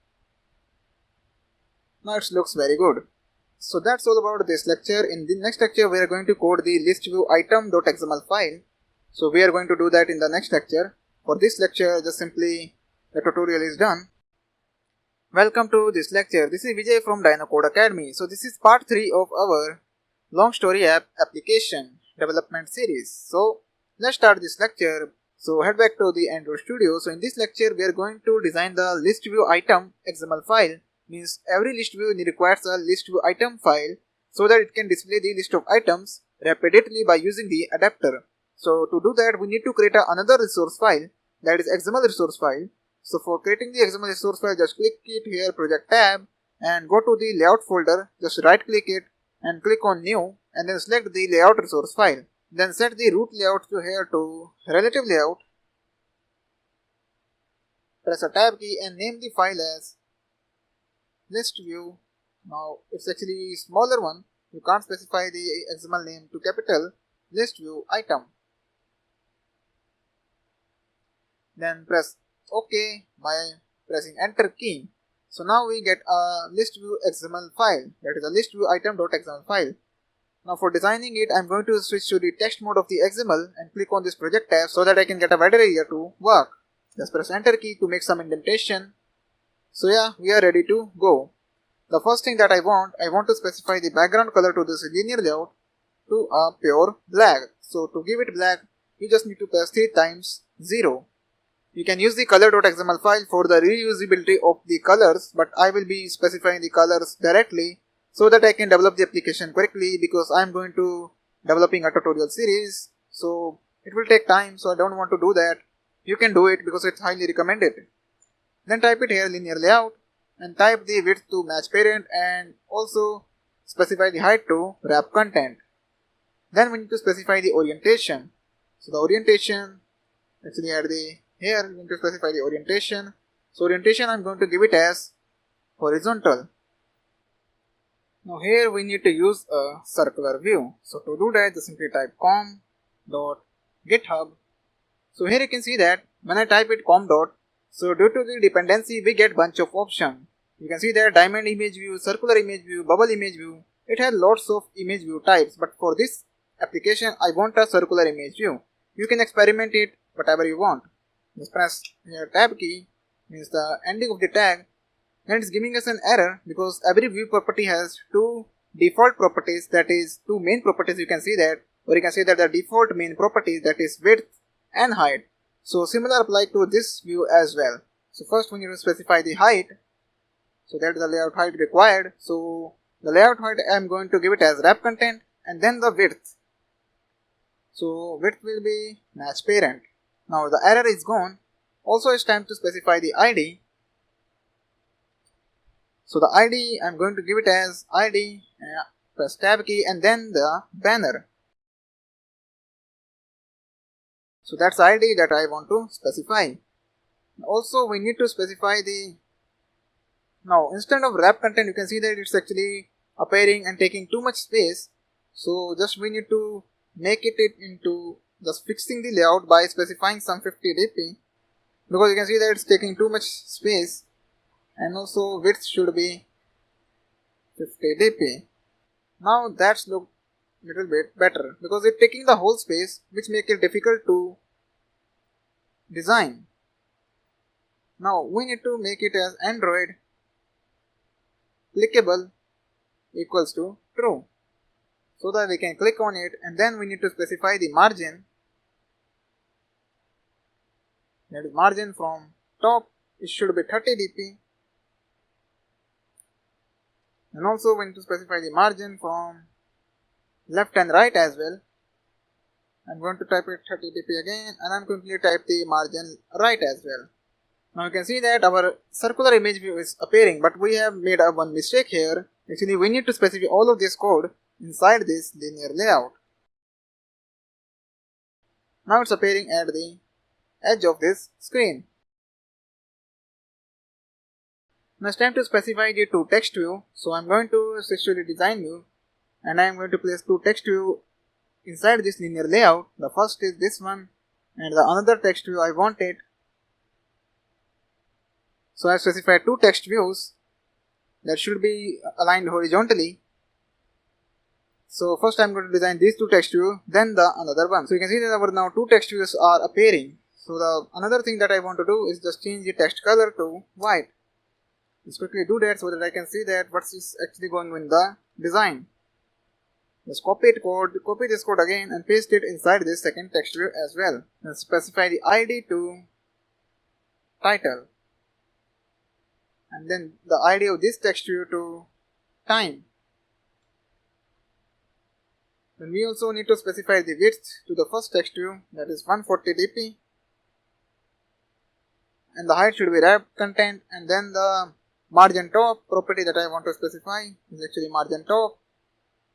Now it looks very good. So that's all about this lecture. In the next lecture we are going to code the list view item.xml file. So we are going to do that in the next lecture. For this lecture, just simply the tutorial is done. Welcome to this lecture. This is Vijay from Dino Code Academy. So this is part 3 of our long story app application development series. So let's start this lecture. So head back to the Android Studio. So in this lecture we are going to design the list view item XML file. Means every list view requires a list view item file so that it can display the list of items repeatedly by using the adapter. So to do that we need to create another resource file, that is XML resource file. So for creating the XML resource file, just click it here, project tab, and go to the layout folder, just right click it and click on new, and then select the layout resource file. Then set the root layout to here to relative layout. Press a tab key and name the file as list view. Now it's actually a smaller one, you can't specify the XML name to capital, list view item. Then press OK by pressing enter key. So now we get a list view XML file, that is a list view item.xml file. Now for designing it, I'm going to switch to the text mode of the XML and click on this project tab so that I can get a wider area to work. Just press enter key to make some indentation. So yeah, we are ready to go. The first thing that I want to specify the background color to this linear layout to a pure black. So to give it black, you just need to press 3 times 0. You can use the color.xml file for the reusability of the colors, but I will be specifying the colors directly so that I can develop the application correctly, because I am going to developing a tutorial series. So it will take time, so I don't want to do that. You can do it because it's highly recommended. Then type it here, linear layout, and type the width to match parent and also specify the height to wrap content. Then we need to specify the orientation. So the orientation, actually at the here we need to specify the orientation. So orientation I'm going to give it as horizontal. Now here we need to use a circular view. So to do that, just simply type com.github. So here you can see that when I type it com. So due to the dependency we get bunch of options. You can see there diamond image view, circular image view, bubble image view. It has lots of image view types, but for this application I want a circular image view. You can experiment it whatever you want. Just press here tab key, means the ending of the tag, and it's giving us an error because every view property has two default properties, that is two main properties you can see that, or you can say that the default main property, that is width and height. So similar apply to this view as well. So first we need to specify the height. So that is the layout height required. So the layout height I am going to give it as wrap content, and then the width. So width will be match parent. Now the error is gone. Also it's time to specify the ID. So the ID I am going to give it as ID, press tab key, and then the banner. So that's the ID that I want to specify. Also we need to specify the, now instead of wrap content you can see that it's actually appearing and taking too much space. So just we need to make it into just fixing the layout by specifying some 50 dp, because you can see that it's taking too much space, and also width should be 50 dp. Now that's look little bit better because it's taking the whole space, which make it difficult to design. Now we need to make it as Android clickable equals to true, so that we can click on it, and then we need to specify the margin. That is margin from top, it should be 30 dp, and also we need to specify the margin from left and right as well. I'm going to type it 30 dp again, and I'm going to type the margin right as well. Now you can see that our circular image view is appearing, but we have made one mistake here. Actually we need to specify all of this code inside this linear layout. Now it's appearing at the edge of this screen. Now it's time to specify the two text view. So I'm going to switch to the design view, and I'm going to place two text view inside this linear layout. The first is this one, and the another text view I want it. So I specify two text views that should be aligned horizontally. So first I'm going to design these two text views, then the another one. So you can see that our now two text views are appearing. So the another thing that I want to do is just change the text color to white. Let's quickly do that so that I can see that what is actually going in the design. Just copy this code again and paste it inside this second text view as well. And specify the ID to title, and then the ID of this text view to time. Then we also need to specify the width to the first text view, that is 140 dp, and the height should be wrap content, and then the margin top property that I want to specify is actually margin top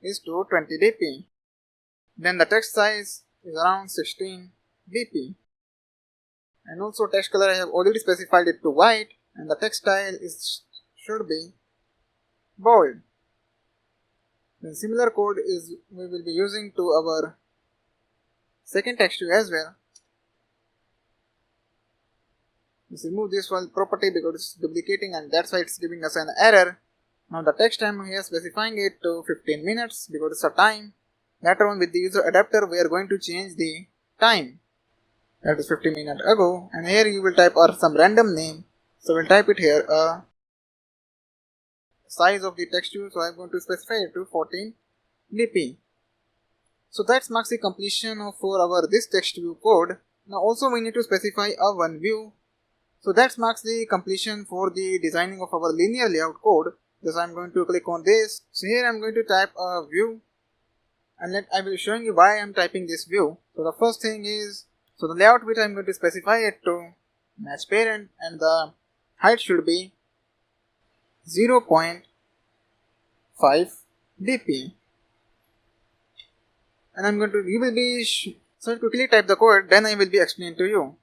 is to 20 dp. Then the text size is around 16 dp, and also text color I have already specified it to white, and the text style should be bold. Then similar code is we will be using to our second text view as well. Let's remove this one property because it's duplicating, and that's why it's giving us an error. Now the text time here specifying it to 15 minutes because it's a time. Later on with the user adapter we are going to change the time. That is 15 minutes ago, and here you will type some random name. So we'll type it here size of the text view, so I'm going to specify it to 14 dp. So that marks the completion of for our this text view code. Now also we need to specify a one view. So that marks the completion for the designing of our linear layout code. Thus I'm going to click on this. So here I'm going to type a view, and I will be showing you why I am typing this view. So the first thing is, so the layout which I am going to specify it to match parent, and the height should be 0.5 dp, and you will be so I'll quickly type the code, then I will be explaining to you.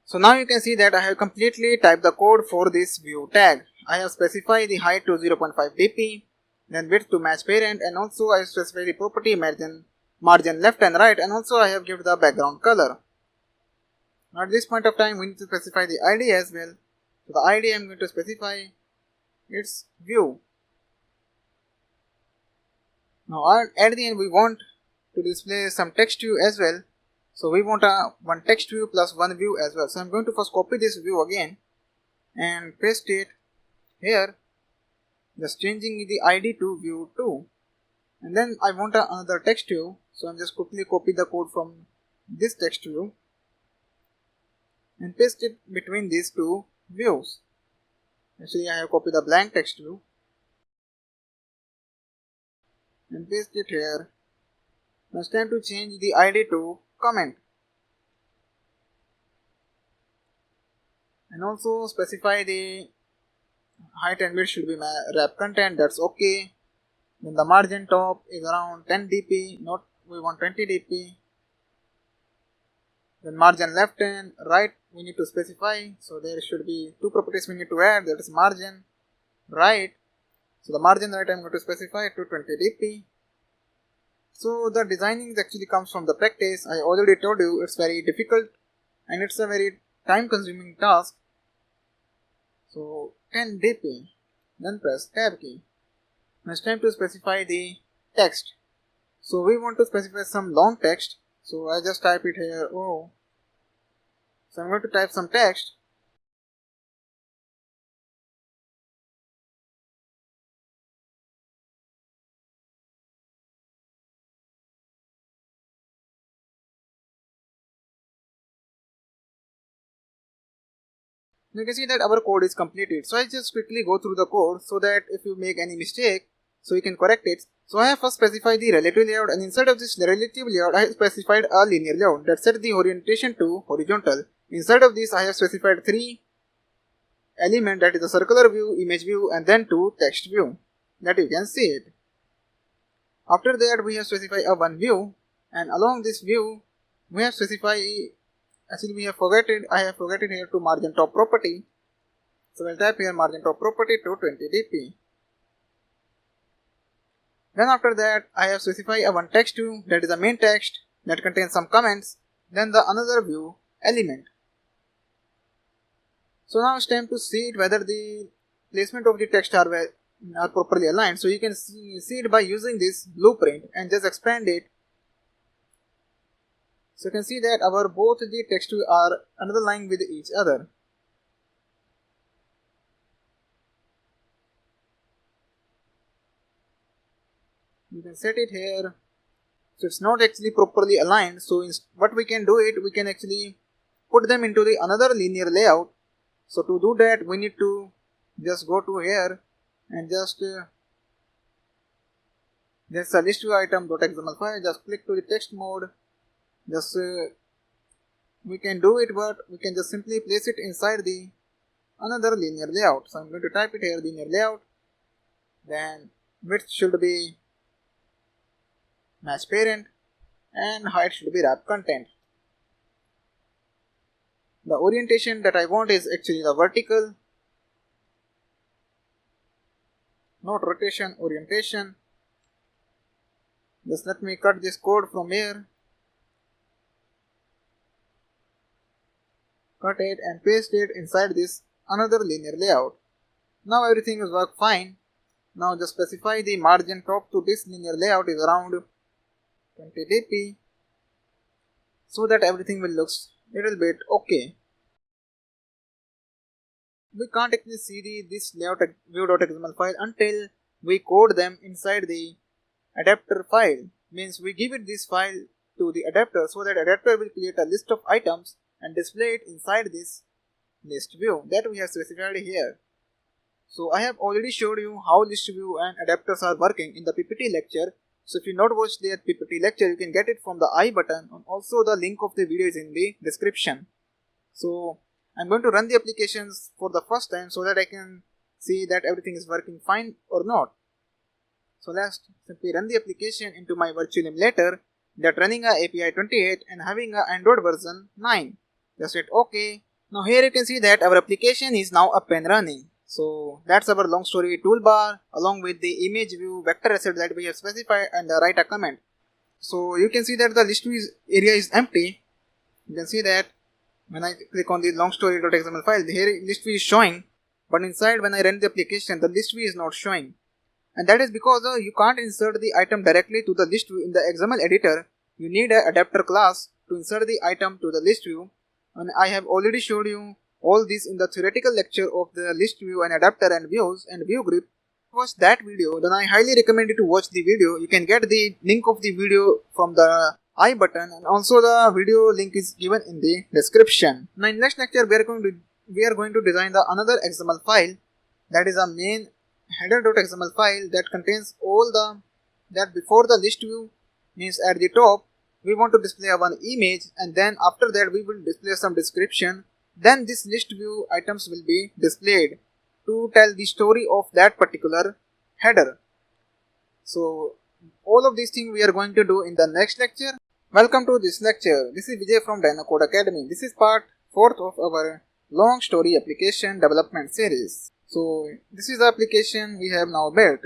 So now you can see that I have completely typed the code for this view tag. I have specified the height to 0.5 dp, then width to match parent, and also I have specified the property margin left and right, and also I have given the background color. Now at this point of time we need to specify the ID as well. So the ID I am going to specify its view. Now at the end we want to display some text view as well. So we want one text view plus one view as well. So I'm going to first copy this view again and paste it here, just changing the ID to view 2. And then I want another text view, so I'm just quickly copy the code from this text view and paste it between these two views. Actually I have copied the blank text view and paste it here. Now it's time to change the ID to comment, and also specify the height and width should be wrap content, that's okay. Then the margin top is around 10 dp, not we want 20 dp. Then margin left and right we need to specify, so there should be two properties we need to add, that is margin right. So the margin right I am going to specify to 20 dp. So the designing actually comes from the practice. I already told you it's very difficult and it's a very time consuming task. So 10 dp, then press tab key. Now it's time to specify the text. So we want to specify some long text, so I just type it here. So I'm going to type some text. You can see that our code is completed. So I just quickly go through the code so that if you make any mistake, so you can correct it. So I have first specified the relative layout, and inside of this relative layout I have specified a linear layout that set the orientation to horizontal. Inside of this I have specified three elements, that is the circular view, image view, and then two text view, that you can see it. After that we have specified a one view, and along this view we have specified, actually I have forgotten here to margin top property. So we'll type here margin top property to 20 dp. Then after that I have specified a one text view, that is the main text that contains some comments, then the another view element. So now it's time to see it whether the placement of the text are properly aligned. So you can see it by using this blueprint and just expand it. So you can see that our both the text are underlined with each other. You can set it here. So it's not actually properly aligned. So what we can do it, we can actually put them into the another linear layout. So to do that we need to just go to here and just a list view item.xml file, just click to the text mode. Just we can do it, but we can just simply place it inside the another linear layout. So I'm going to type it here, linear layout, then width should be match parent and height should be wrap content. The orientation that I want is actually the vertical, not rotation, orientation. Just let me cut this code from here, cut it and paste it inside this another linear layout. Now everything is work fine. Now just specify the margin top to this linear layout is around 20 dp, so that everything will look little bit okay. We can't actually see this layout view.xml file until we code them inside the adapter file. Means we give it this file to the adapter, so that adapter will create a list of items and display it inside this list view that we have specified here. So I have already showed you how list view and adapters are working in the PPT lecture. So if you not watched the PPT lecture, you can get it from the I button, and also the link of the video is in the description. So I'm going to run the applications for the first time so that I can see that everything is working fine or not. So let's simply run the application into my virtual emulator that running a API 28 and having a Android version 9. Just hit OK. Now here you can see that our application is now up and running. So that's our long story toolbar along with the image view vector asset that we have specified and write a comment. So you can see that the list view area is empty. You can see that when I click on the long story.xml file, here list view is showing, but inside when I run the application, the list view is not showing. And that is because you can't insert the item directly to the list view in the XML editor. You need an adapter class to insert the item to the list view, and I have already showed you all this in the theoretical lecture of the list view and adapter and views and view grip. Watch that video, then I highly recommend you to watch the video. You can get the link of the video from the I button, and also the video link is given in the description. Now in next lecture we are going to design the another XML file, that is a main header.xml file that contains all that before the list view, means at the top we want to display one image, and then after that we will display some description. Then this list view items will be displayed to tell the story of that particular header. So all of these things we are going to do in the next lecture. Welcome to this lecture. This is Vijay from DynoCode Academy. This is part 4th of our long story application development series. So this is the application we have now built.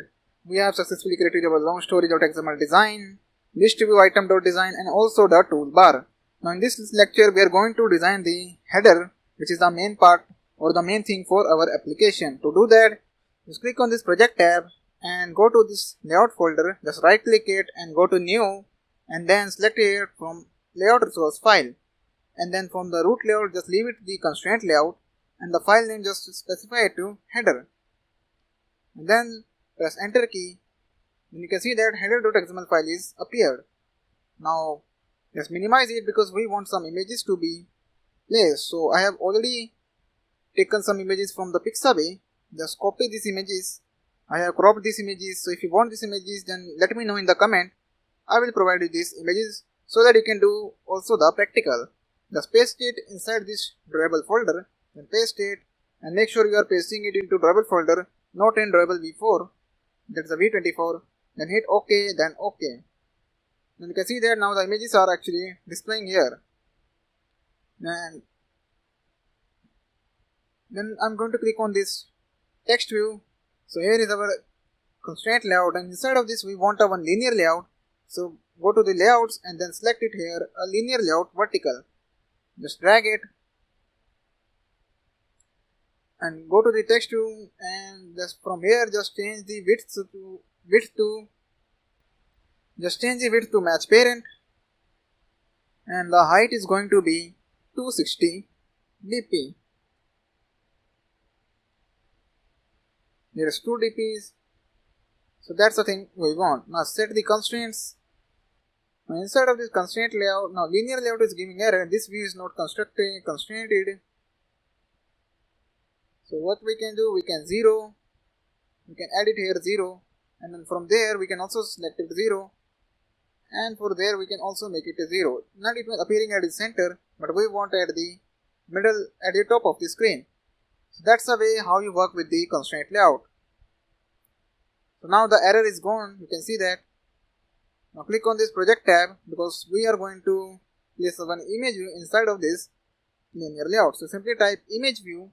We have successfully created our long story.xml design, list view item.design, and also the toolbar. Now in this lecture we are going to design the header, which is the main part or the main thing for our application. To do that, just click on this project tab and go to this layout folder. Just right click it and go to new, and then select it from layout resource file, and then from the root layout just leave it the constraint layout, and the file name just specify it to header, and then press enter key. Then you can see that header.xml file is appeared. Now just minimize it because we want some images to be placed. So I have already taken some images from the Pixabay. Just copy these images. I have cropped these images. So if you want these images, then let me know in the comment. I will provide you these images so that you can do also the practical. Just paste it inside this drawable folder. Then paste it and make sure you are pasting it into drawable folder, not in drawable v4. That's the v24. Then hit OK, then OK. Then you can see that now the images are actually displaying here. And then I'm going to click on this text view. So here is our constraint layout, and inside of this we want a one linear layout. So go to the layouts and then select it here, a linear layout vertical. Just drag it and go to the text view, and just from here just change the width to match parent, and the height is going to be 260 dp. There is 2 dps, so that's the thing we want. Now set the constraints. Now inside of this constraint layout, now linear layout is giving error. This view is not constrained. So what we can do, we can add it here 0, and then from there we can also select it 0, and for there we can also make it a 0. Not even appearing at the center, but we want at the middle, at the top of the screen. So that's the way how you work with the constraint layout. So now the error is gone, you can see that. Now click on this project tab because we are going to place one image view inside of this linear layout. So simply type image view,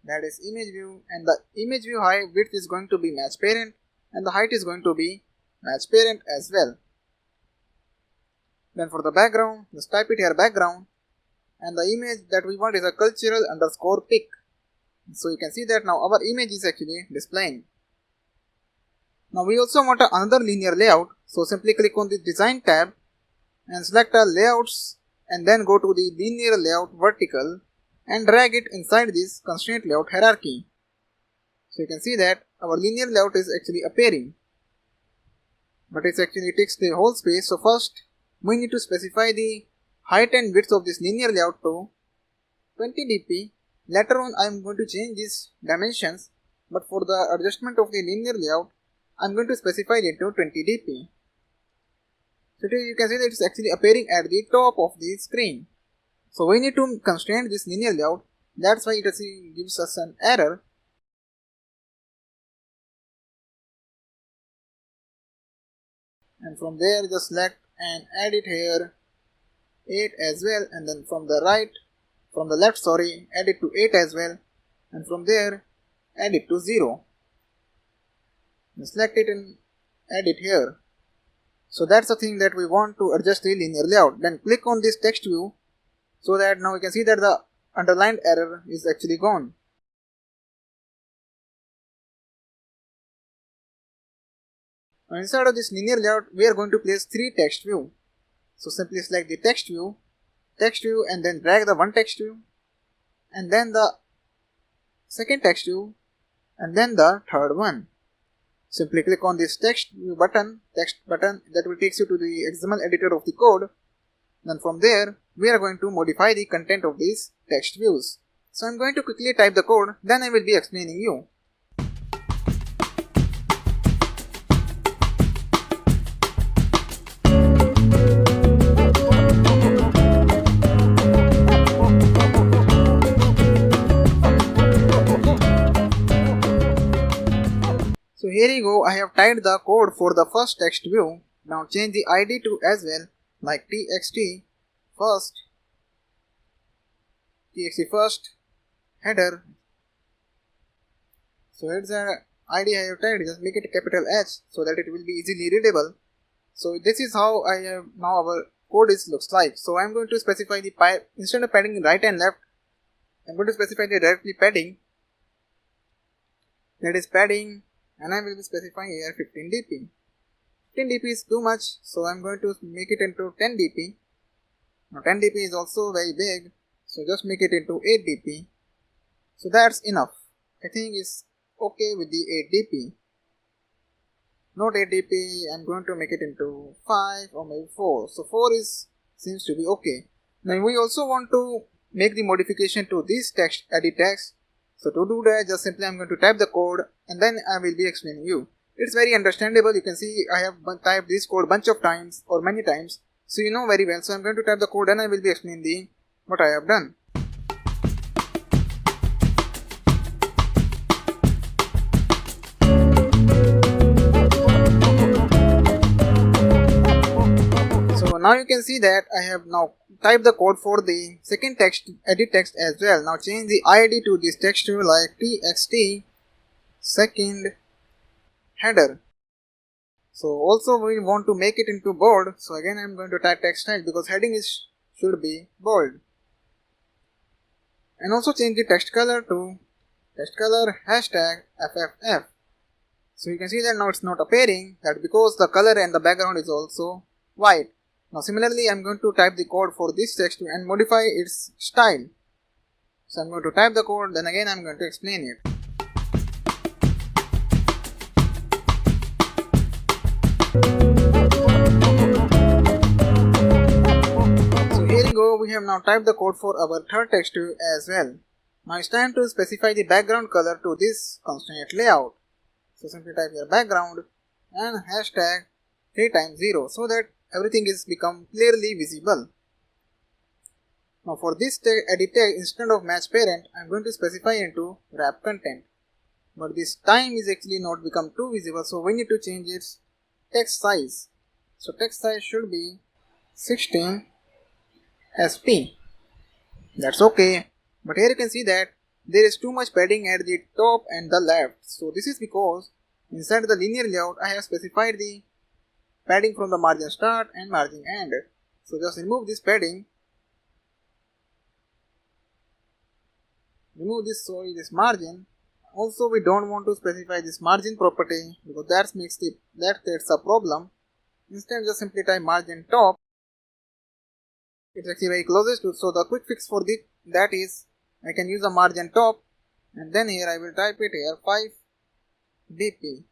that is image view, and the image view height width is going to be match parent, and the height is going to be match parent as well. Then for the background, just type it here background, and the image that we want is a cultural_pic. So you can see that now our image is actually displaying. Now we also want another linear layout, so simply click on the design tab and select layouts, and then go to the linear layout vertical and drag it inside this constraint layout hierarchy. So you can see that our linear layout is actually appearing, but it actually takes the whole space. So first we need to specify the height and width of this linear layout to 20 dp. Later on I am going to change these dimensions but for the adjustment of the linear layout, I'm going to specify it to 20 dp. So here you can see that it's actually appearing at the top of the screen. So we need to constrain this linear layout. That's why it actually gives us an error. And from there just select and add it here 8 as well, and then from the left add it to 8 as well, and from there add it to 0. Just select it and add it here. So that's the thing that we want to adjust the linear layout. Then click on this text view so that now we can see that the underlined error is actually gone. Now inside of this linear layout we are going to place 3 text view. So simply select the text view, and then drag the one text view, and then the second text view, and then the third one. Simply click on this text button that will take you to the XML editor of the code. Then from there we are going to modify the content of these text views. So I'm going to quickly type the code, then I will be explaining you. So here you go, I have typed the code for the first text view. Now change the ID to as well, like txt first header. So here's the ID I have typed, just make it capital H so that it will be easily readable. So this is how I have now our code looks like. So I'm going to specify the instead of padding right and left, I'm going to specify the directly padding. That is padding, and I will be specifying here 15 dp. 15 dp is too much, so I'm going to make it into 10 dp. Now 10 dp is also very big, so just make it into 8 dp. So that's enough. I think it's okay with the 8 dp. Not 8 dp, I'm going to make it into 5 or maybe 4. So 4 seems to be okay. Now we also want to make the modification to this text, edit text. So to do that, just simply I'm going to type the code and then I will be explaining you. It's very understandable. You can see I have typed this code bunch of times or many times. So you know very well. So I'm going to type the code and I will be explaining what I have done. So now you can see that I have now typed the code for the second text, edit text as well. Now change the ID to this text to like txt second header. So also we want to make it into bold. So again I'm going to type text style because heading should be bold. And also change the text color to text color #FFF. So you can see that now it's not appearing, that because the color and the background is also white. Now similarly I'm going to type the code for this text and modify its style. So I'm going to type the code, then again I'm going to explain it. So here you go, we have now typed the code for our third text view as well. Now it's time to specify the background color to this constraint layout. So simply type your background and hashtag 3x0 so that everything is become clearly visible. Now for this edit tag, instead of match parent, I'm going to specify into wrap content. But this time is actually not become too visible, so we need to change its text size. So text size should be 16 sp. That's okay. But here you can see that there is too much padding at the top and the left. So this is because inside the linear layout I have specified the padding from the margin start and margin end. So just remove this padding. Remove this margin. Also we don't want to specify this margin property because that creates a problem. Instead just simply type margin top. It's actually very closest to, so the quick fix for that is I can use a margin top and then here I will type it here 5 dp.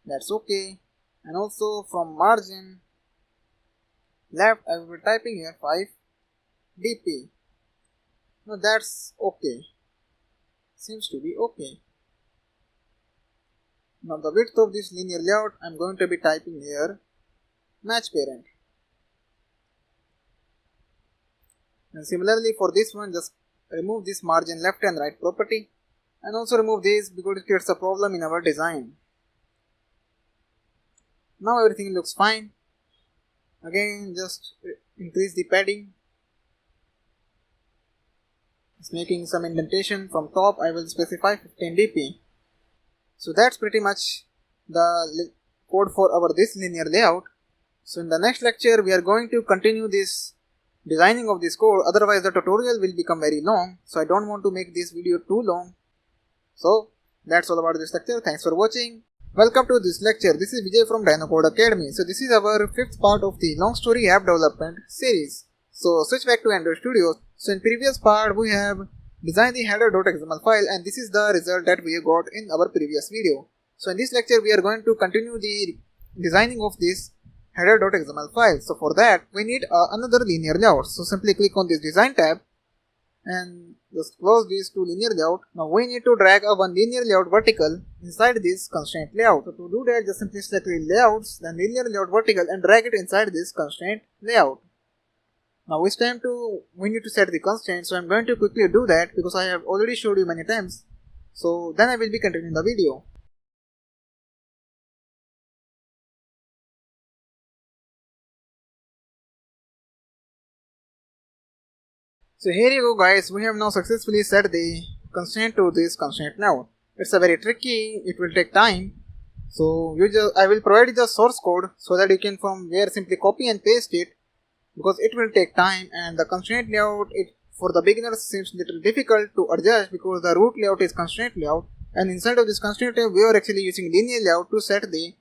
That's okay. And also from margin left I will be typing here 5 dp. Now that's okay. seems to be okay. Now the width of this linear layout, I'm going to be typing here match parent. And similarly for this one, just remove this margin left and right property, and also remove this because it creates a problem in our design. Now everything looks fine. Again, just increase the padding. It's making some indentation from top. I will specify 15 dp. So that's pretty much the code for our this linear layout. So in the next lecture we are going to continue this designing of this code, otherwise the tutorial will become very long, so I don't want to make this video too long. So that's all about this lecture. Thanks for watching. Welcome to this lecture. This is Vijay from DynoCode Academy. So this is our 5th part of the long story app development series. So switch back to Android Studio. So in previous part we have designed the header.xml file, and this is the result that we got in our previous video. So in this lecture we are going to continue the designing of this header.xml file. So for that we need another linear layout. So simply click on this design tab and just close these two linear layout. Now we need to drag a one linear layout vertical inside this constraint layout. So to do that, just simply select the layouts, then linear layout vertical, and drag it inside this constraint layout. Now it's time we need to set the constraint, so I'm going to quickly do that because I have already showed you many times. So then I will be continuing the video. So here you go guys, we have now successfully set the constraint to this constraint now. It's a very tricky, it will take time. So I will provide you the source code so that you can from where simply copy and paste it, because it will take time, and the constraint layout for the beginners seems little difficult to adjust because the root layout is constraint layout, and inside of this constraint layout we are actually using linear layout to set the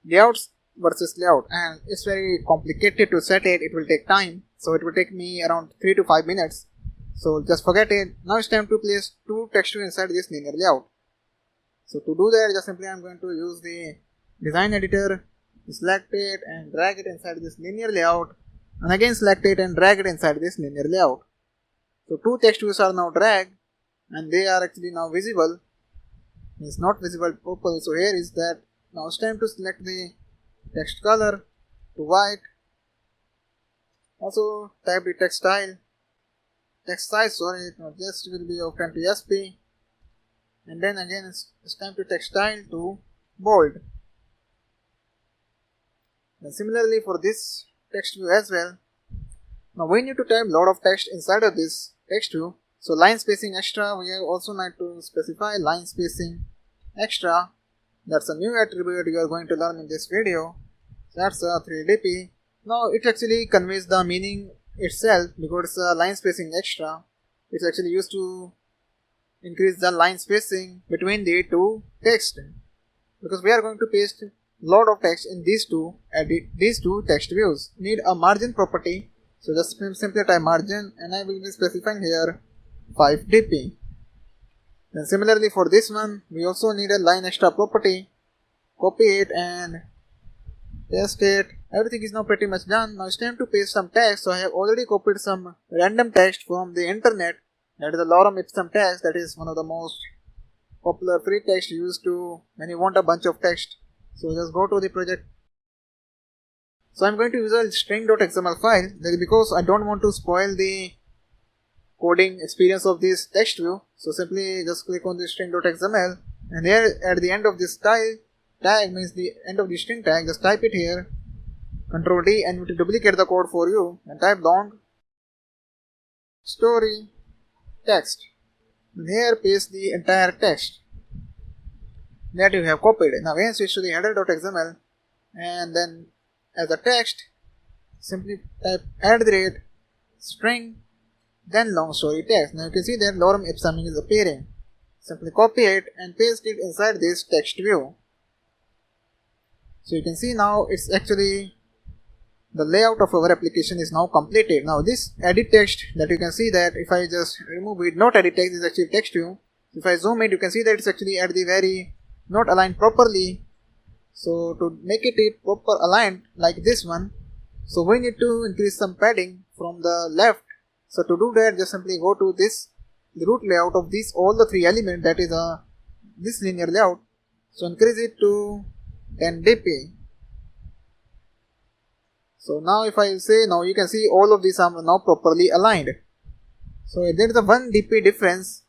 layouts versus layout, and it's very complicated to set it. It will take time, so it will take me around 3 to 5 minutes, so just forget it. Now it's time to place two text views inside this linear layout. So to do that, just simply I'm going to use the design editor, select it and drag it inside this linear layout, and again select it and drag it inside this linear layout. So two text views are now dragged and they are actually now visible. It's not visible properly, so here is that. Now it's time to select the text color to white. Also type the text style, text size, sorry, not just will be of 20 sp, and then again it's time to text style to bold. And similarly for this text view as well. Now we need to type lot of text inside of this text view. So line spacing extra, we also need to specify line spacing extra. That's a new attribute you are going to learn in this video. That's a 3dp. Now it actually conveys the meaning itself because it's a line spacing extra. It's actually used to increase the line spacing between the two text, because we are going to paste lot of text in these two text views. Need a margin property, so just simply type margin, and I will be specifying here 5 dp. Then similarly for this one we also need a line extra property. Copy it and paste it. Everything is now pretty much done. Now it's time to paste some text. So I have already copied some random text from the internet. That is the lorem ipsum text. That is one of the most popular free text used to when you want a bunch of text. So just go to the project. So I'm going to use a string.xml file, that is because I don't want to spoil the coding experience of this text view. So simply just click on the string.xml, and here at the end of this style tag, means the end of the string tag, just type it here, Ctrl D, and it will duplicate the code for you, and type long story text, and here paste the entire text that you have copied. Now again switch to the header.xml, and then as a text simply type @string, then long story text. Now you can see that lorem ipsum is appearing. Simply copy it and paste it inside this text view. So you can see now it's actually the layout of our application is now completed. Now this edit text, that you can see that if I just remove it, not edit text, is actually text view. If I zoom it, you can see that it's actually at the very not aligned properly. So to make it proper aligned like this one, so we need to increase some padding from the left. So to do that, just simply go to this the root layout of these all the three elements, that is this linear layout. So increase it to 10 dp. So now if I say, now you can see all of these are now properly aligned. So there is a 1 dp difference.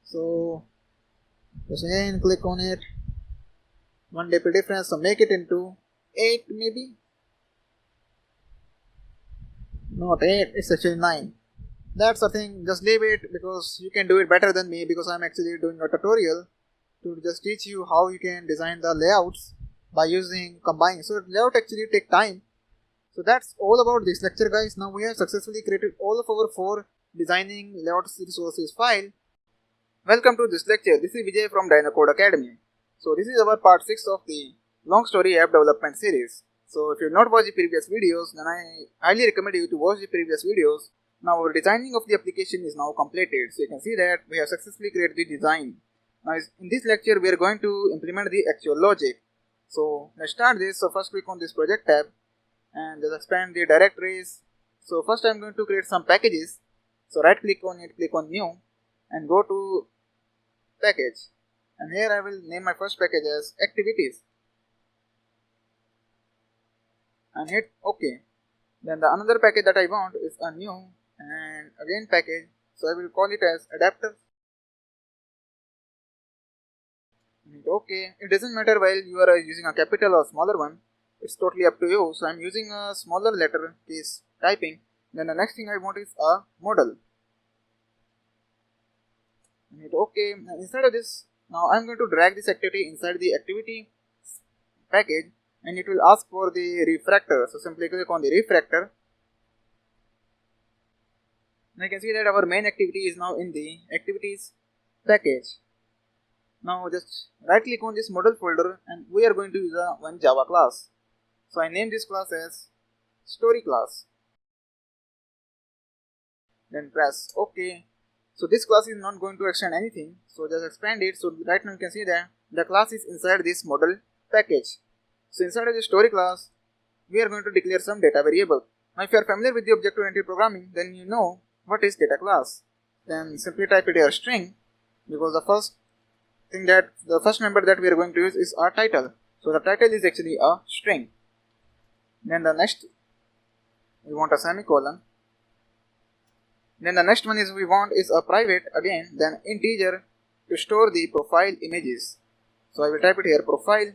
So just again click on it, 1 dp difference, so make it into 8 maybe. Not 8, it's actually 9. That's the thing, just leave it because you can do it better than me, because I'm actually doing a tutorial to just teach you how you can design the layouts by using combining. So layout actually take time. So that's all about this lecture, guys. Now we have successfully created all of our 4 designing layouts resources file. Welcome to this lecture. This is Vijay from Dynacode Academy. So this is our part 6 of the long story app development series. So if you have not watched the previous videos, then I highly recommend you to watch the previous videos. Now our designing of the application is now completed. So you can see that we have successfully created the design. Now in this lecture we are going to implement the actual logic. So let's start this. So first click on this project tab and just expand the directories. So first I'm going to create some packages. So right click on it, click on new and go to package, and here I will name my first package as activities and hit OK. Then the another package that I want is a new and again package, so I will call it as adapter. Hit OK. It doesn't matter while you are using a capital or smaller one, it's totally up to you. So I'm using a smaller letter case typing. Then the next thing I want is a model. Hit OK. And inside of this, now I'm going to drag this activity inside the activity package, and it will ask for the refactor. So simply click on the refactor. Now you can see that our main activity is now in the activities package. Now just right click on this model folder and we are going to use one Java class. So I name this class as story class. Then press OK. So this class is not going to extend anything, so just expand it. So right now you can see that the class is inside this model package. So inside of the story class, we are going to declare some data variable. Now if you are familiar with the object-oriented programming, then you know what is data class. Then simply type it here string, because the first member that we are going to use is our title. So the title is actually a string. Then the next, we want a semicolon. Then the next one is we want is a private, again, then integer to store the profile images. So I will type it here profile,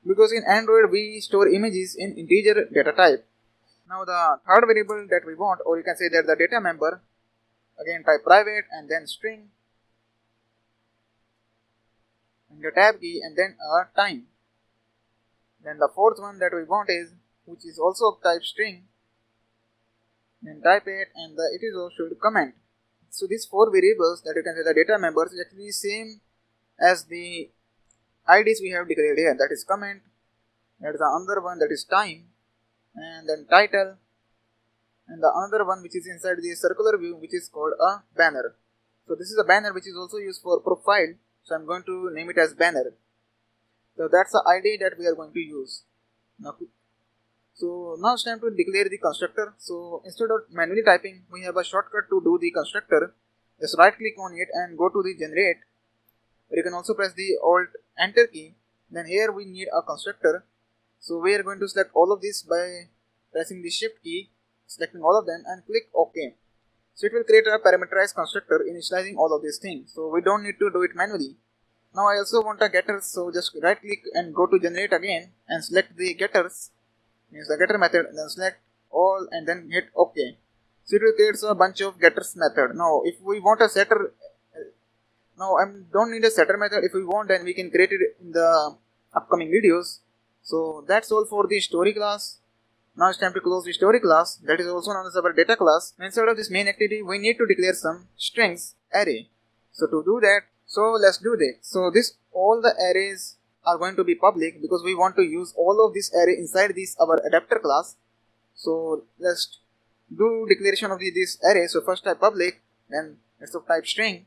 because in Android we store images in integer data type. Now the third variable that we want, or you can say that the data member, again type private and then string and the tab key and then a time. Then the fourth one that we want is, which is also type string, then type it and it is also should comment. So these 4 variables that you can say the data members is actually same as the IDs we have declared here, that is comment, that is the another one that is time, and then title, and the another one which is inside the circular view which is called a banner. So this is a banner which is also used for profile, so I'm going to name it as banner. So that's the ID that we are going to use. So now it's time to declare the constructor. So instead of manually typing, we have a shortcut to do the constructor. Just right click on it and go to the generate. Or you can also press the alt enter key. Then here we need a constructor. So we are going to select all of this by pressing the shift key, selecting all of them and click OK. So it will create a parameterized constructor initializing all of these things. So we don't need to do it manually. Now I also want a getter, so just right click and go to generate again and select the getters. Use the getter method, then select all and then hit OK. So it will create a bunch of getters method. Now if we want a setter, now I don't need a setter method. If we want, then we can create it in the upcoming videos. So that's all for the story class. Now it's time to close the story class, that is also known as our data class. Inside of this main activity, we need to declare some strings array. So to do that, so let's do that. So all the arrays are going to be public because we want to use all of this array inside this our adapter class. So let's do declaration of this array. So first type public, then let's type string,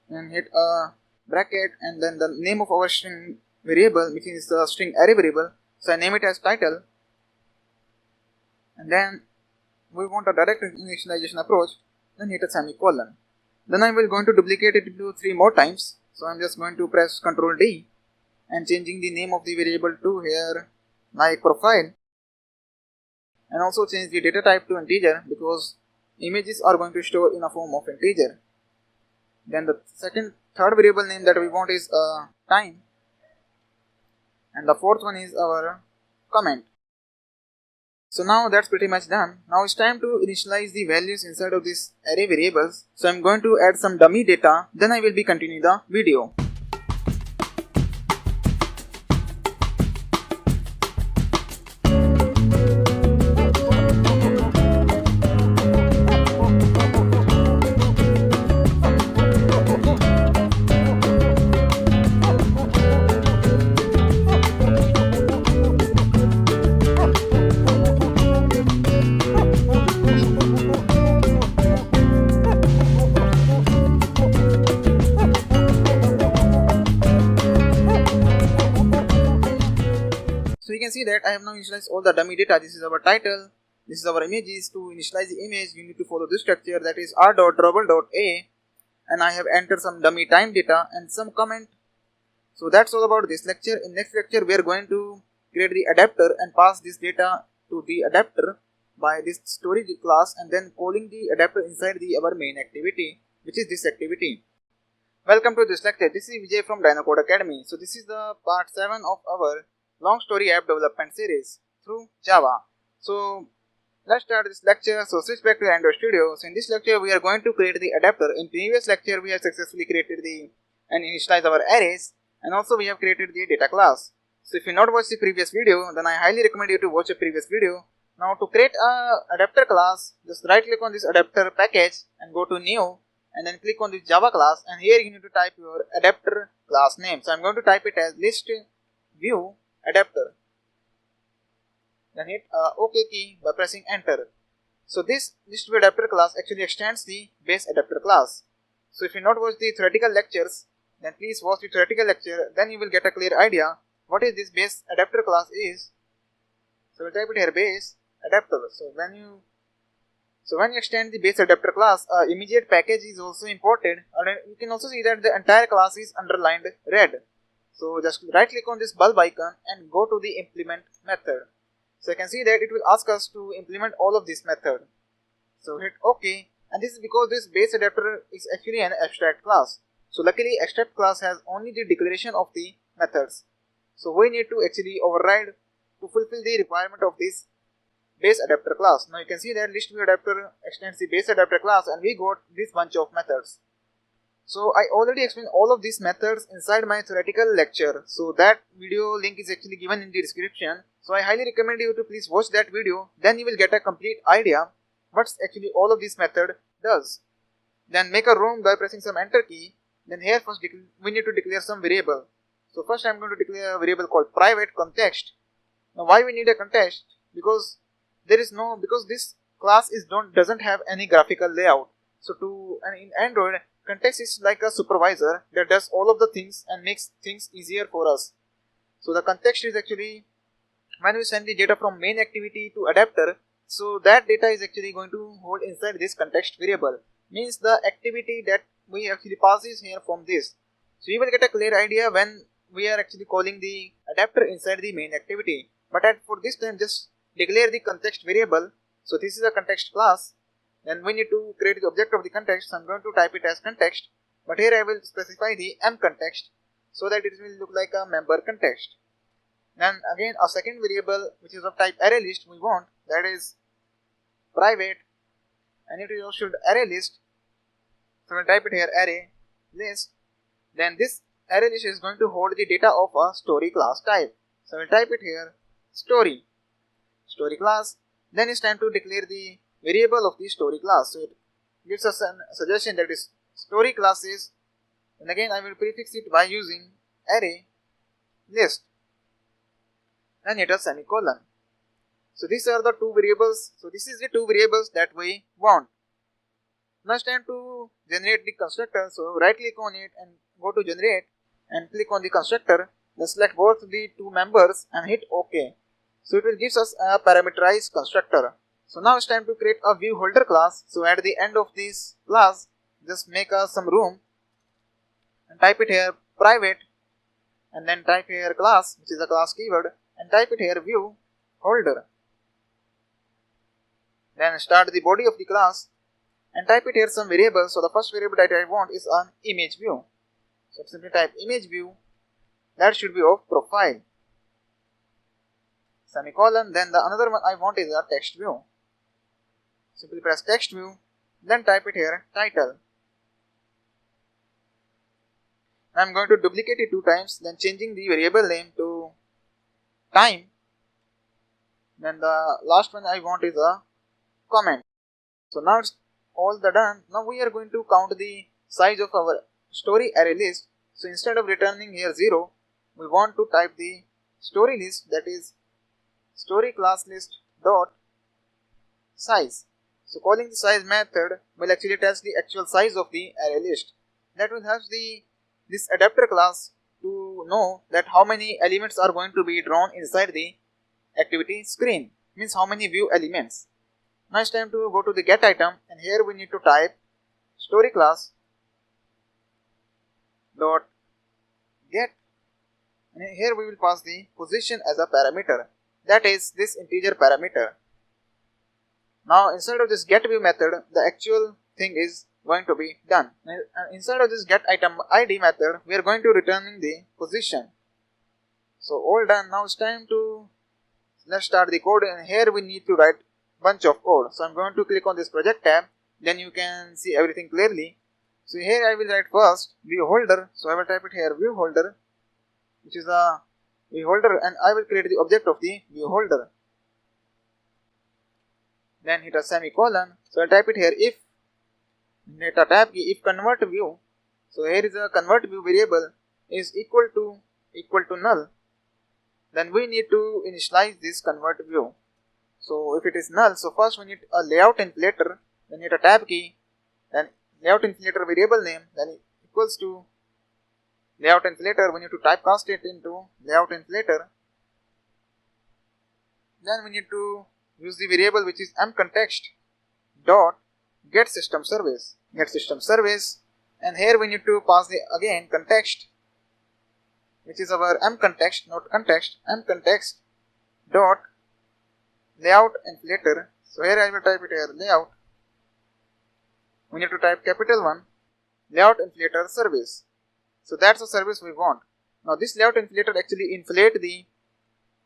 and hit a bracket and then the name of our string variable, which is the string array variable. So I name it as title, and then we want a direct initialization approach, then hit a semicolon. Then I will going to duplicate it into 3 more times. So I'm just going to press Ctrl D and changing the name of the variable to here like profile, and also change the data type to integer because images are going to store in a form of integer. Then the third variable name that we want is time, and the fourth one is our comment. So now that's pretty much done. Now it's time to initialize the values inside of this array variables. So I'm going to add some dummy data, then I will be continuing the video. So you can see that I have now initialized all the dummy data. This is our title, this is our images. To initialize the image, you need to follow this structure, that is r.dribble.a, and I have entered some dummy time data and some comment. So that's all about this lecture. In next lecture, we are going to create the adapter and pass this data to the adapter by this story class, and then calling the adapter inside our main activity, which is this activity. Welcome to this lecture. This is Vijay from DynoCode Academy. So this is the part 7 of our long story app development series through Java. So let's start this lecture. So switch back to Android Studio. So in this lecture we are going to create the adapter. In previous lecture we have successfully created and initialized our arrays, and also we have created the data class. So if you not watched the previous video, then I highly recommend you to watch the previous video. Now to create a adapter class, just right click on this adapter package and go to new, and then click on this Java class, and here you need to type your adapter class name. So I'm going to type it as list view adapter, then hit OK key by pressing enter. So this list view adapter class actually extends the base adapter class. So if you not watch the theoretical lectures, then please watch the theoretical lecture, then you will get a clear idea what is this base adapter class is. So we'll type it here, base adapter. So when you extend the base adapter class, immediate package is also imported, and you can also see that the entire class is underlined red. So just right click on this bulb icon and go to the implement method. So you can see that it will ask us to implement all of this method. So hit OK, and this is because this base adapter is actually an abstract class. So luckily abstract class has only the declaration of the methods. So we need to actually override to fulfill the requirement of this base adapter class. Now you can see that list view adapter extends the base adapter class, and we got this bunch of methods. So I already explained all of these methods inside my theoretical lecture. So that video link is actually given in the description. So I highly recommend you to please watch that video. Then you will get a complete idea what actually all of this method does. Then make a room by pressing some enter key. Then here first we need to declare some variable. So first I am going to declare a variable called private context. Now why we need a context? Because this class doesn't have any graphical layout. So in Android, context is like a supervisor that does all of the things and makes things easier for us. So the context is actually when we send the data from main activity to adapter, so that data is actually going to hold inside this context variable. Means the activity that we actually passes here from this. So you will get a clear idea when we are actually calling the adapter inside the main activity. But for this time, just declare the context variable. So this is a context class. Then we need to create the object of the context. So I'm going to type it as context, but here I will specify the mContext so that it will look like a member context. Then again a second variable which is of type array list we want, that is private, and it is should array list. So we'll type it here array list. Then this array list is going to hold the data of a story class type. So we'll type it here story class. Then it's time to declare the variable of the story class. So it gives us a suggestion that is story classes, and again I will prefix it by using array list and hit a semicolon. So these are the two variables. So this is the two variables that we want. Now it's time to generate the constructor. So right click on it and go to generate and click on the constructor. Then select both the two members and hit OK. So it will give us a parameterized constructor. So now it's time to create a view holder class. So at the end of this class, just make some room and type it here private, and then type here class, which is a class keyword, and type it here view holder. Then start the body of the class and type it here some variable. So the first variable that I want is an image view. So simply type image view, that should be of profile, semicolon. Then the another one I want is a text view. Simply press text view, then type it here title. I am going to duplicate it 2 times, then changing the variable name to time. Then the last one I want is a comment. So now it's all the done. Now we are going to count the size of our story array list. So instead of returning here 0, we want to type the story list, that is story class list dot size. So calling the size method will actually tell the actual size of the array list. That will help this adapter class to know that how many elements are going to be drawn inside the activity screen, means how many view elements. Now it's time to go to the get item, and here we need to type story class dot get, and here we will pass the position as a parameter, that is this integer parameter. Now inside of this get view method, the actual thing is going to be done. And inside of this get item id method, we are going to returning the position. So all done. Now it's time to let's start the code, and here we need to write bunch of code. So I'm going to click on this project tab, then you can see everything clearly. So here I will write first view holder. So I will type it here view holder, which is a view holder, and I will create the object of the view holder. Then hit a semicolon. So I'll type it here if, hit a tab key, if convert view. So here is a convert view variable is equal to null. Then we need to initialize this convert view. So if it is null, so first we need a layout inflator, then hit a tab key, then layout inflator variable name, then equals to layout inflator. We need to typecast it into layout inflator. Then we need to use the variable which is mcontext dot get system service, and here we need to pass the again context, which is our mcontext, not context, mcontext dot layout inflator. So here I will type it here layout. We need to type capital 1 layout inflator service. So that's the service we want. Now this layout inflator actually inflate the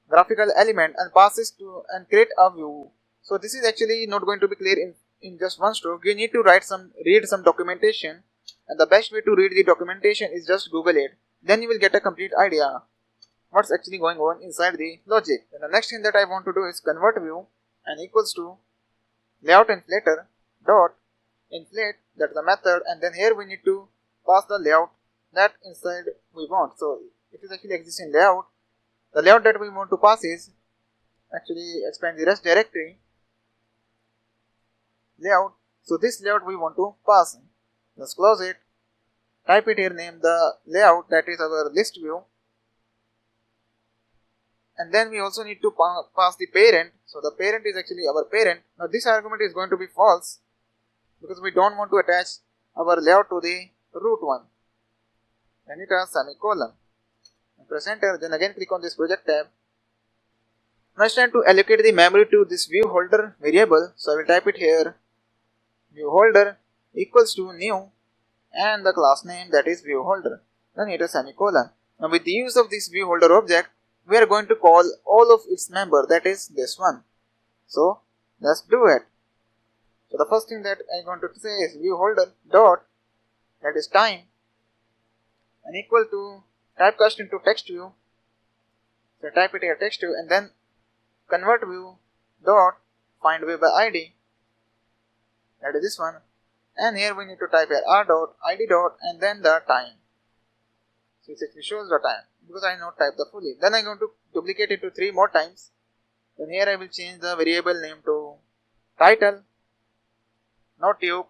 graphical element and passes to and create a view. So this is actually not going to be clear in just one stroke. You need to read some documentation, and the best way to read the documentation is just Google it. Then you will get a complete idea what's actually going on inside the logic. And the next thing that I want to do is convert view and equals to layout inflator dot inflate, that's the method, and then here we need to pass the layout that inside we want. So it is actually existing layout. The layout that we want to pass is actually expand the rest directory layout. So this layout we want to pass. Let's close it. Type it here, name the layout, that is our list view. And then we also need to pass the parent. So the parent is actually our parent. Now this argument is going to be false because we don't want to attach our layout to the root one. Then hit a semicolon. Press enter, then again click on this project tab. Now it's time to allocate the memory to this view holder variable. So I will type it here view holder equals to new and the class name, that is view holder. Then hit a semicolon. Now with the use of this view holder object, we are going to call all of its member, that is this one. So let's do it. So the first thing that I'm going to say is view holder dot, that is time, and equal to typecast into text view. So type it here text view, and then convert view dot find view by id, that is this one, and here we need to type here r dot id dot and then the time. So it actually shows the time because I not type the fully. Then I'm going to duplicate it to 3 more times. Then here I will change the variable name to title, not Duke,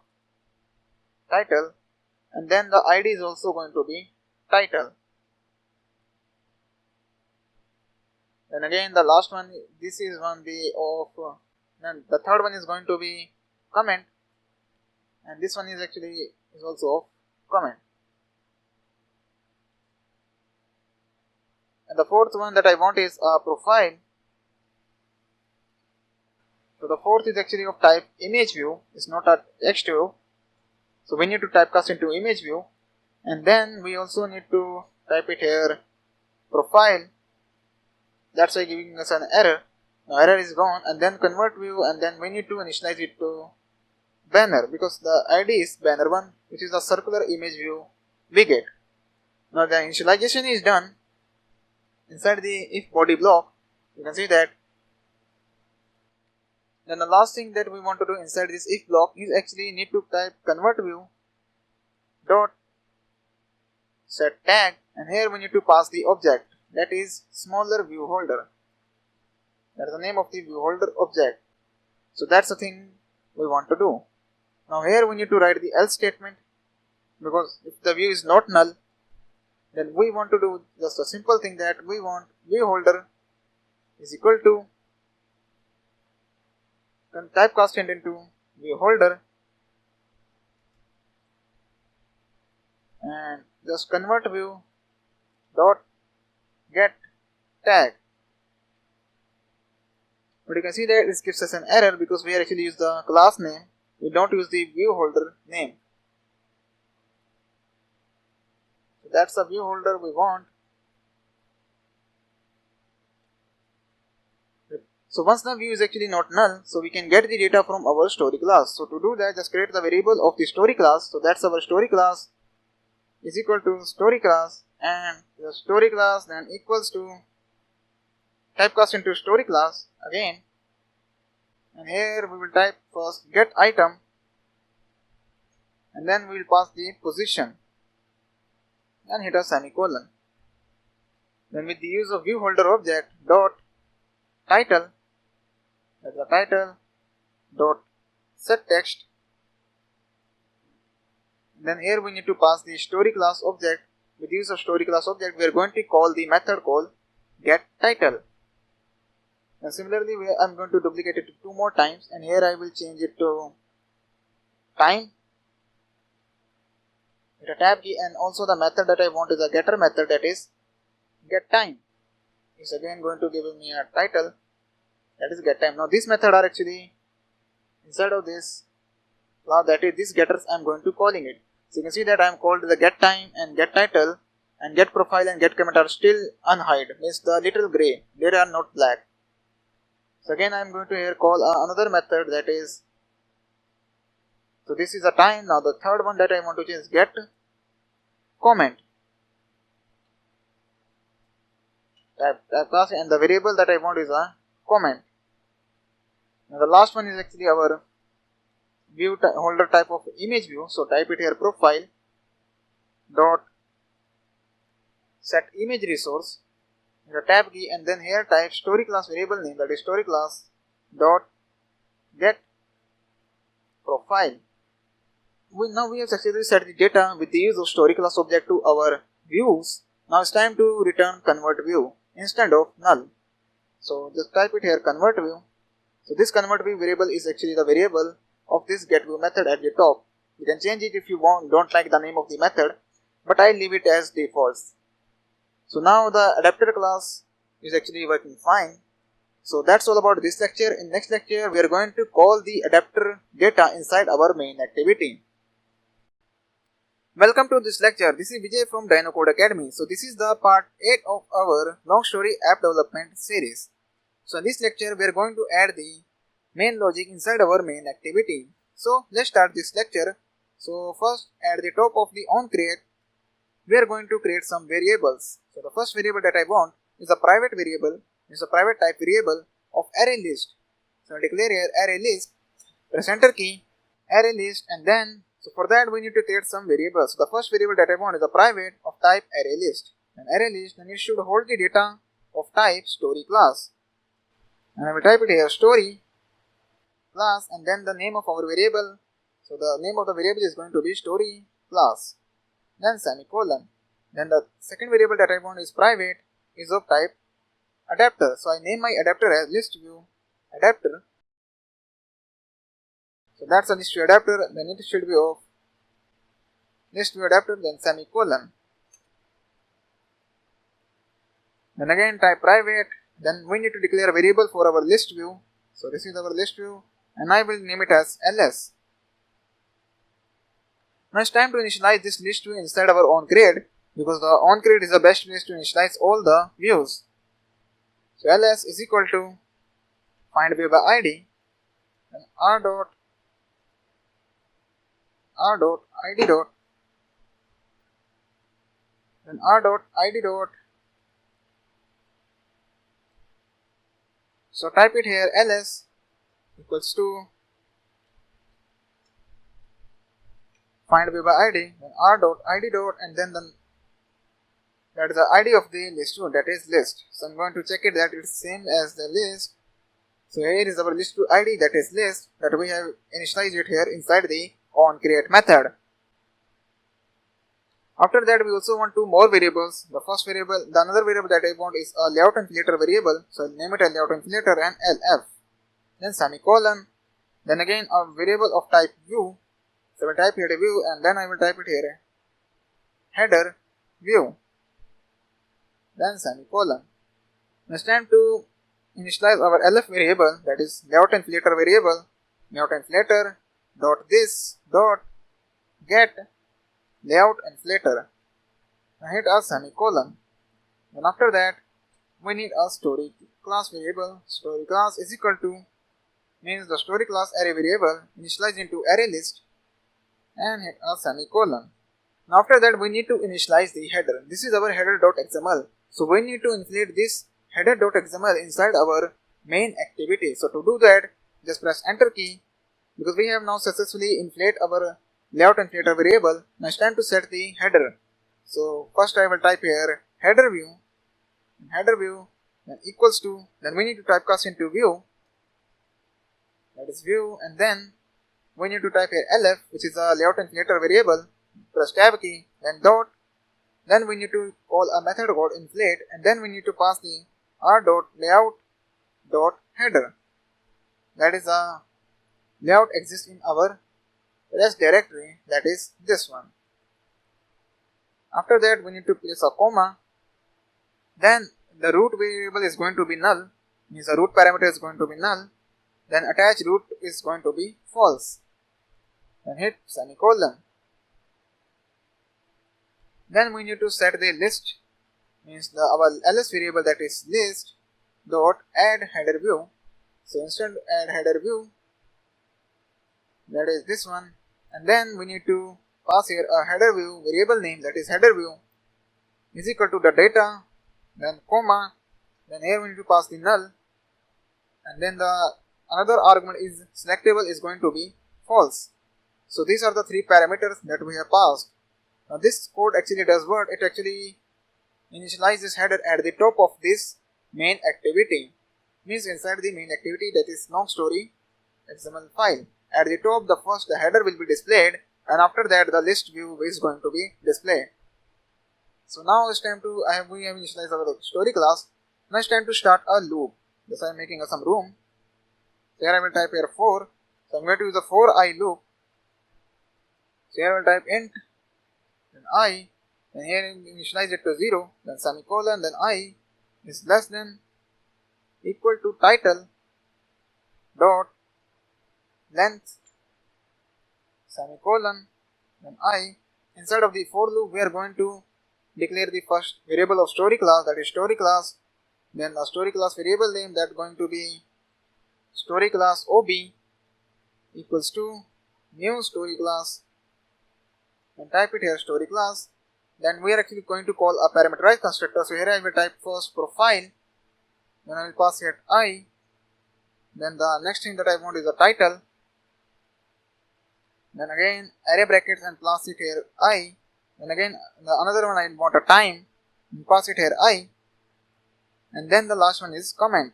title, and then the id is also going to be title. Then again the last one, this is one be of, then the third one is going to be comment, and this one is actually is also of comment. And the fourth one that I want is a profile. So the fourth is actually of type image view, it's not a text view. So we need to typecast into image view, and then we also need to type it here profile. That's why giving us an error. Now error is gone, and then convert view, and then we need to initialize it to banner because the ID is banner1, which is the circular image view we get. Now the initialization is done. Inside the if body block, you can see that. Then the last thing that we want to do inside this if block is actually need to type convert view dot set tag, and here we need to pass the object, that is smaller view holder. That is the name of the view holder object. So that's the thing we want to do. Now here we need to write the else statement, because if the view is not null, then we want to do just a simple thing that we want view holder is equal to typecast it into view holder and just convert view dot get tag. But you can see that this gives us an error because we actually use the class name, we don't use the view holder name. So that's the view holder we want. So once the view is actually not null, so we can get the data from our story class. So to do that, just create the variable of the story class. So that's our story class is equal to story class, and the story class then equals to typecast into story class again, and here we will type first get item, and then we will pass the position and hit a semicolon. Then with the use of view holder object dot title, that's the title dot set text, then here we need to pass the story class object. With the use of story class object, we are going to call the method called get title. And similarly, I am going to duplicate it 2 more times, and here I will change it to time with a tab key, and also the method that I want is a getter method, that is get time. It's again going to give me a title, that is get time. Now this method are actually inside of this class, that is this getters I am going to calling it. So you can see that I am called the get time and get title, and get profile and get comment are still unhide, means the little gray, they are not black. So again I am going to here call another method, that is, so this is a time. Now the third one that I want to change is get comment. Type class, and the variable that I want is a comment. Now the last one is actually our view holder type of image view. So type it here profile dot set image resource with a tab key, and then here type story class variable name, that is story class dot get profile. Now we have successfully set the data with the use of story class object to our views. Now it's time to return convert view instead of null. So just type it here convert view. So this convert view variable is actually the variable of this get view method at the top. You can change it if you don't like the name of the method, but I leave it as defaults. So now the adapter class is actually working fine. So that's all about this lecture. In next lecture we are going to call the adapter data inside our main activity. Welcome to this lecture. This is Vijay from Dino Code Academy. So this is the part 8 of our long story app development series. So in this lecture we are going to add the main logic inside our main activity. So let's start this lecture. So first, at the top of the onCreate, we are going to create some variables. So the first variable that I want is a private variable, is a private type variable of array list. So I declare here array list, press enter key, array list, and then so for that we need to create some variables. So the first variable that I want is a private of type array list. And array list, then it should hold the data of type story class. And I will type it here story class, and then the name of our variable. So the name of the variable is going to be story class, then semicolon. Then the second variable that I want is private, is of type adapter. So I name my adapter as list view adapter. So that's a list view adapter, then it should be of list view adapter, then semicolon. Then again type private, then we need to declare a variable for our list view. So this is our list view and I will name it as ls. Now it's time to initialize this list view inside our onCreate, because the onCreate is the best place to initialize all the views. So ls is equal to find view by id, then r dot id dot, then r dot id dot. So type it here, ls equals to find view by id, then r dot id dot, and then that is the id of the list view, that is list. So I'm going to check it that it's same as the list. So here is our list view id, that is list, that we have initialized it here inside the onCreate method. After that, we also want two more variables. The first variable, the another variable that I want is a layout inflator variable. So I'll name it as layout inflator and lf. Then semicolon. Then again a variable of type view. So I will type here a view and then I will type it here header view. Then semicolon. Now it's time to initialize our lf variable, that is layout inflator variable. Layout inflator dot this dot get layout inflator. Now hit a semicolon. Then after that we need a story class variable. Story class is equal to means the story class array variable initialized into array list, and hit a semicolon. Now after that we need to initialize the header. This is our header.xml. So we need to inflate this header.xml inside our main activity. So to do that, just press enter key, because we have now successfully inflate our layout inflator variable. Now it's time to set the header. So first I will type here header view, then equals to, then we need to typecast into view, that is view, and then we need to type here lf, which is a layout inflator variable. Press tab key, then dot, then we need to call a method called inflate, and then we need to pass the r.layout.header, that is a layout exists in our rest directory, that is this one. After that we need to place a comma, then the root variable is going to be null, means the root parameter is going to be null, then attached root is going to be false, then hit semicolon. Then we need to set the list, means our ls variable, that is list dot add header view. So instead add header view, that is this one, and then we need to pass here a header view variable name, that is header view is equal to the data, then comma, then here we need to pass the null, and then the another argument is selectable is going to be false. So these are the three parameters that we have passed. Now this code actually does what? It actually initializes header at the top of this main activity, means inside the main activity, that is long story XML file. At the top, the header will be displayed, and after that the list view is going to be displayed. So now it's time to we have initialized our story class. Now it's time to start a loop. Thus I am making some room. Here I will type here for. So I'm going to use the for I loop. So here I will type int, then I, then here initialize it to 0, then semicolon, then I is less than equal to title dot length semicolon, then I. Inside of the for loop we are going to declare the first variable of story class, that is story class, then the story class variable name, that going to be story class ob equals to new story class, and type it here story class. Then we are actually going to call a parameterized constructor. So here I will type first profile, then I will pass here I, then the next thing that I want is the title, then again array brackets and pass it here I, then again the another one I want a time, and pass it here I, and then the last one is comment,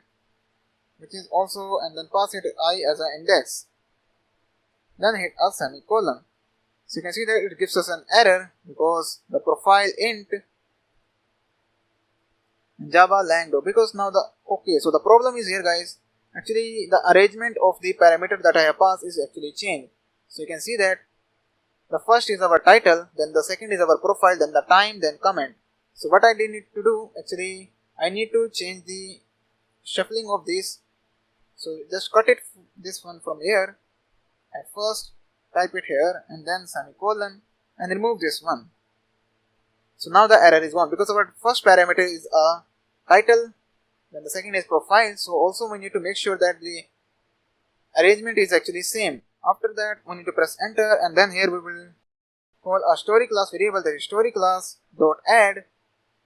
which is also, and then pass it I as an index, then hit a semicolon. So you can see that it gives us an error because the profile int Java Langdo, because now so the problem is here guys, actually the arrangement of the parameter that I have passed is actually changed. So you can see that The first is our title, then the second is our profile, then the time, then comment. So what I need to do, actually, I need to change the shuffling of this. So just cut it, this one from here, and first type it here, and then semicolon, and remove this one. So now the error is gone because our first parameter is a title, then the second is profile. So also we need to make sure that the arrangement is actually same. After that we need to press enter, and then here we will call a story class variable, that is story class dot add,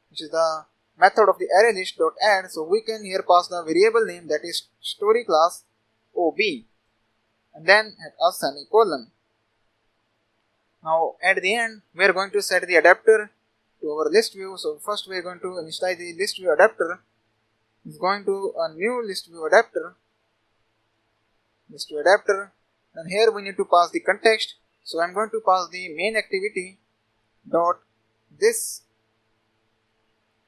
which is the method of the array list dot add. So we can here pass the variable name, that is story class ob, and then a semicolon. Now at the end we are going to set the adapter to our list view. So first we are going to initialize the list view adapter. It's going to a new list view adapter, and here we need to pass the context. So I'm going to pass the main activity dot this,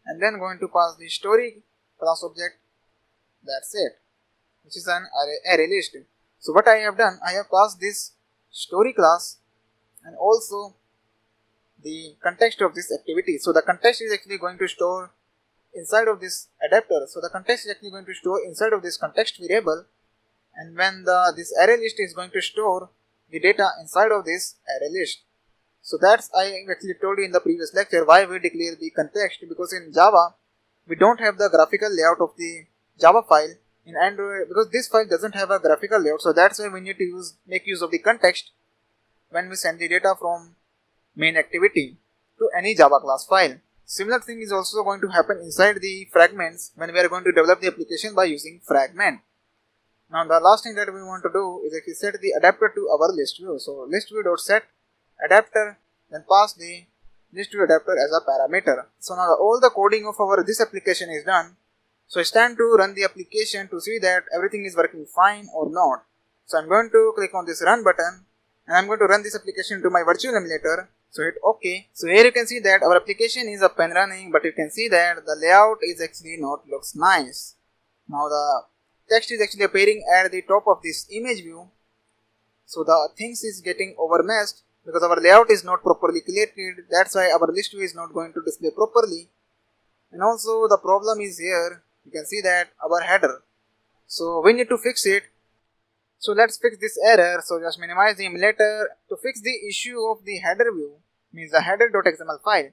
and then going to pass the story class object. That's it, which is an array list. So what I have done, I have passed this story class and also the context of this activity. So the context is actually going to store inside of this adapter. So the context is actually going to store inside of this context variable, and when this array list is going to store the data inside of this array list. So that's I actually told you in the previous lecture why we declare the context, because in Java we don't have the graphical layout of the Java file. In Android, because this file doesn't have a graphical layout, so that's why we need to make use of the context when we send the data from main activity to any Java class file. Similar thing is also going to happen inside the fragments when we are going to develop the application by using fragment. Now the last thing that we want to do is actually set the adapter to our list view. So list view dot set adapter, then pass the list view adapter as a parameter. So now all the coding of our this application is done. So it's time to run the application to see that everything is working fine or not. So I'm going to click on this run button, and I'm going to run this application to my virtual emulator. So hit OK. So here you can see that our application is up and running, but you can see that the layout is actually not looks nice. Now the text is actually appearing at the top of this image view. So the things is getting overmessed because our layout is not properly created. That's why our list view is not going to display properly. And also the problem is here. You can see that our header. So we need to fix it. So let's fix this error. So just minimize the emulator. To fix the issue of the header view, means the header.xml file,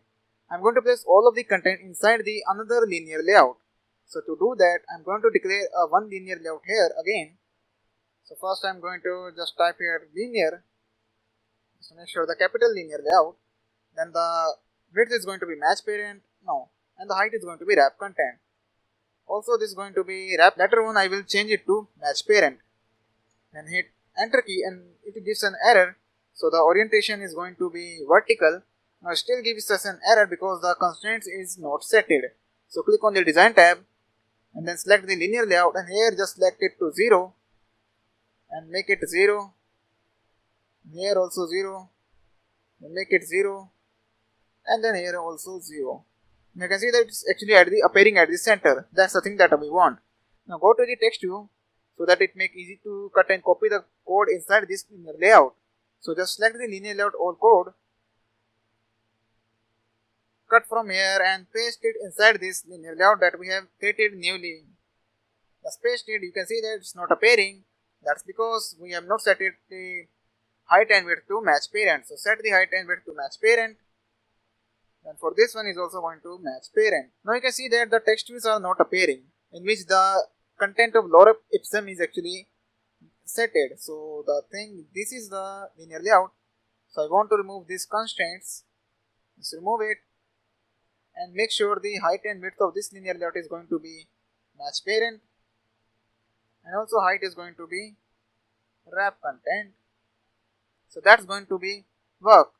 I'm going to place all of the content inside the another linear layout. So to do that, I'm going to declare a one linear layout here again. So first I'm going to just type here linear, just to make sure the capital linear layout. Then the width is going to be match parent, and the height is going to be wrap content. Also this is going to be wrap. Later on I will change it to match parent. Then hit enter key and it gives an error. So the orientation is going to be vertical. Now still gives us an error because the constraints is not setted. So click on the design tab and then select the linear layout, and here just select it to 0 and make it 0. Here also 0, then make it 0, and then here also 0. You can see that it's actually appearing at the center. That's the thing that we want. Now go to the text view so that it make easy to cut and copy the code inside this linear layout. So just select the linear layout all code, cut from here and paste it inside this linear layout that we have created newly. Just paste it. You can see that it's not appearing. That's because we have not set it the height and width to match parent. So set the height and width to match parent. And for this one is also going to match parent. Now you can see that the text views are not appearing, in which the content of lorem ipsum is actually setted. So the thing, this is the linear layout. So I want to remove these constraints. Just remove it and make sure the height and width of this linear layout is going to be match parent, and also height is going to be wrap content. So that's going to be work.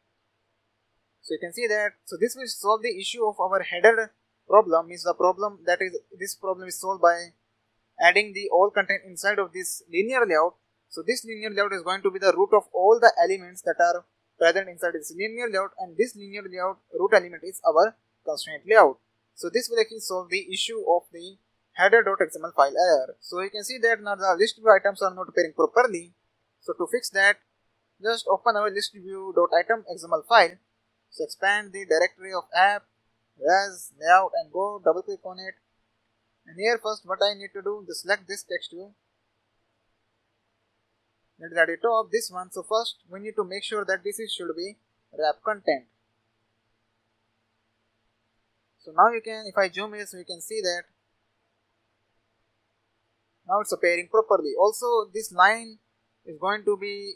So you can see that. So this will solve the issue of our header problem. Is the problem that is this problem is solved by adding the all content inside of this linear layout. So this linear layout is going to be the root of all the elements that are present inside this linear layout, and this linear layout root element is our constraint layout. So this will actually solve the issue of the header.xml file error. So you can see that now the list view items are not appearing properly. So to fix that, just open our list view.item XML file. So expand the directory of app, res, layout and go double click on it. And here first what I need to do, just select this text view. That is at the top, this one. So first we need to make sure that should be wrap content. So now you can, if I zoom in, so you can see that now it's appearing properly. Also this line is going to be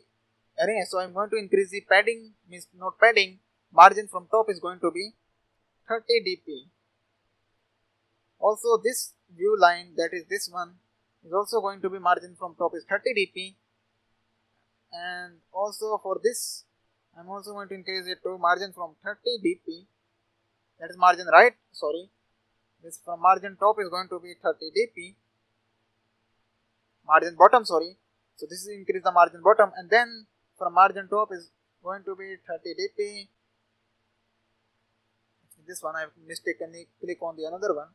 arranged, so I'm going to increase the padding, means not padding, margin from top is going to be 30 dp. Also this view line, that is this one, is also going to be margin from top is 30 dp. And also for this I'm also going to increase it to margin from 30 dp, that is margin right, sorry, this from margin top is going to be 30 dp, margin bottom, sorry, so this is increase the margin bottom, and then from margin top is going to be 30 dp. This one I have mistakenly click on the another one,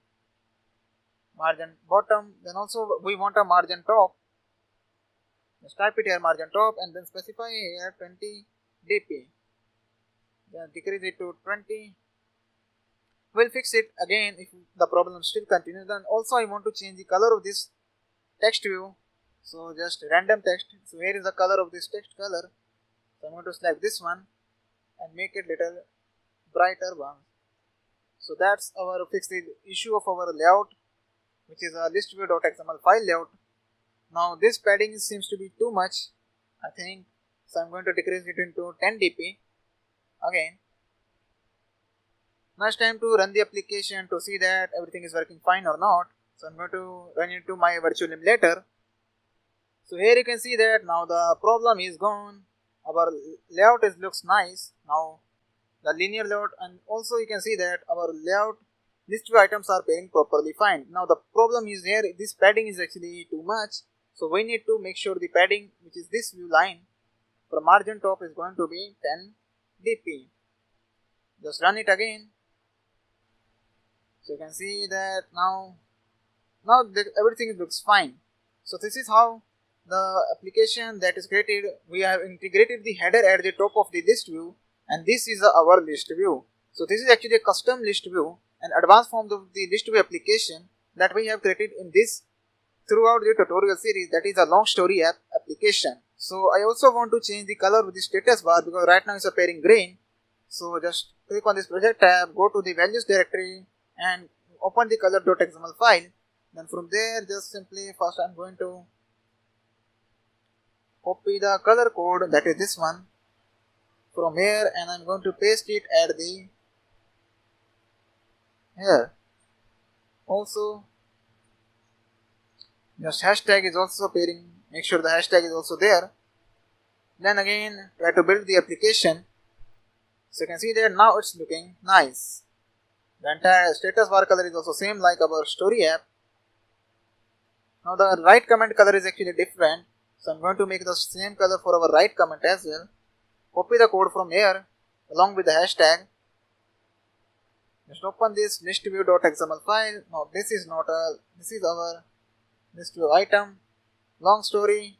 margin bottom. Then also we want a margin top, just type it here margin top and then specify here 20 dp, then decrease it to 20. We'll fix it again if the problem still continues. Then also I want to change the color of this text view, so just random text. So here is the color of this text color, so I'm going to select this one and make it little brighter one. So that's our fixed issue of our layout, which is a list view.xml file layout. Now this padding seems to be too much, I think, so I'm going to decrease it into 10 dp again. Now it's time to run the application to see that everything is working fine or not. So I'm going to run into my virtual emulator. So here you can see that now the problem is gone. Our layout looks nice now, the linear layout, and also you can see that our layout list view items are pairing properly fine. Now the problem is here, this padding is actually too much, so we need to make sure the padding, which is this view line from margin top, is going to be 10 dp. Just run it again. So you can see that now everything looks fine. So this is how the application that is created. We have integrated the header at the top of the list view, and this is our list view. So this is actually a custom list view, an advanced form of the list view application that we have created in this throughout the tutorial series, that is a long story app application. So I also want to change the color of the status bar because right now it's appearing green. So just click on this project tab, go to the values directory and open the color.xml file. Then from there just simply first I'm going to copy the color code, that is this one, from here, and I'm going to paste it at the here. Also just hashtag is also appearing, make sure the hashtag is also there. Then again try to build the application. So you can see that now it's looking nice. The entire status bar color is also same like our story app. Now the right comment color is actually different, so I'm going to make the same color for our right comment as well. Copy the code from here along with the hashtag. Just open this list view.xml file. Now this is our list view item, long story,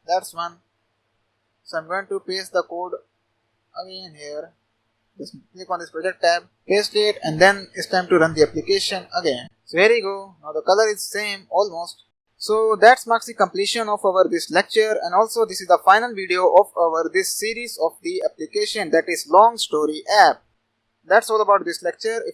that's one. So I'm going to paste the code again here. Just click on this project tab, paste it, and then it's time to run the application again. So here you go, now the color is same almost. So that marks the completion of our this lecture, and also this is the final video of our this series of the application, that is long story app. That's all about this lecture. If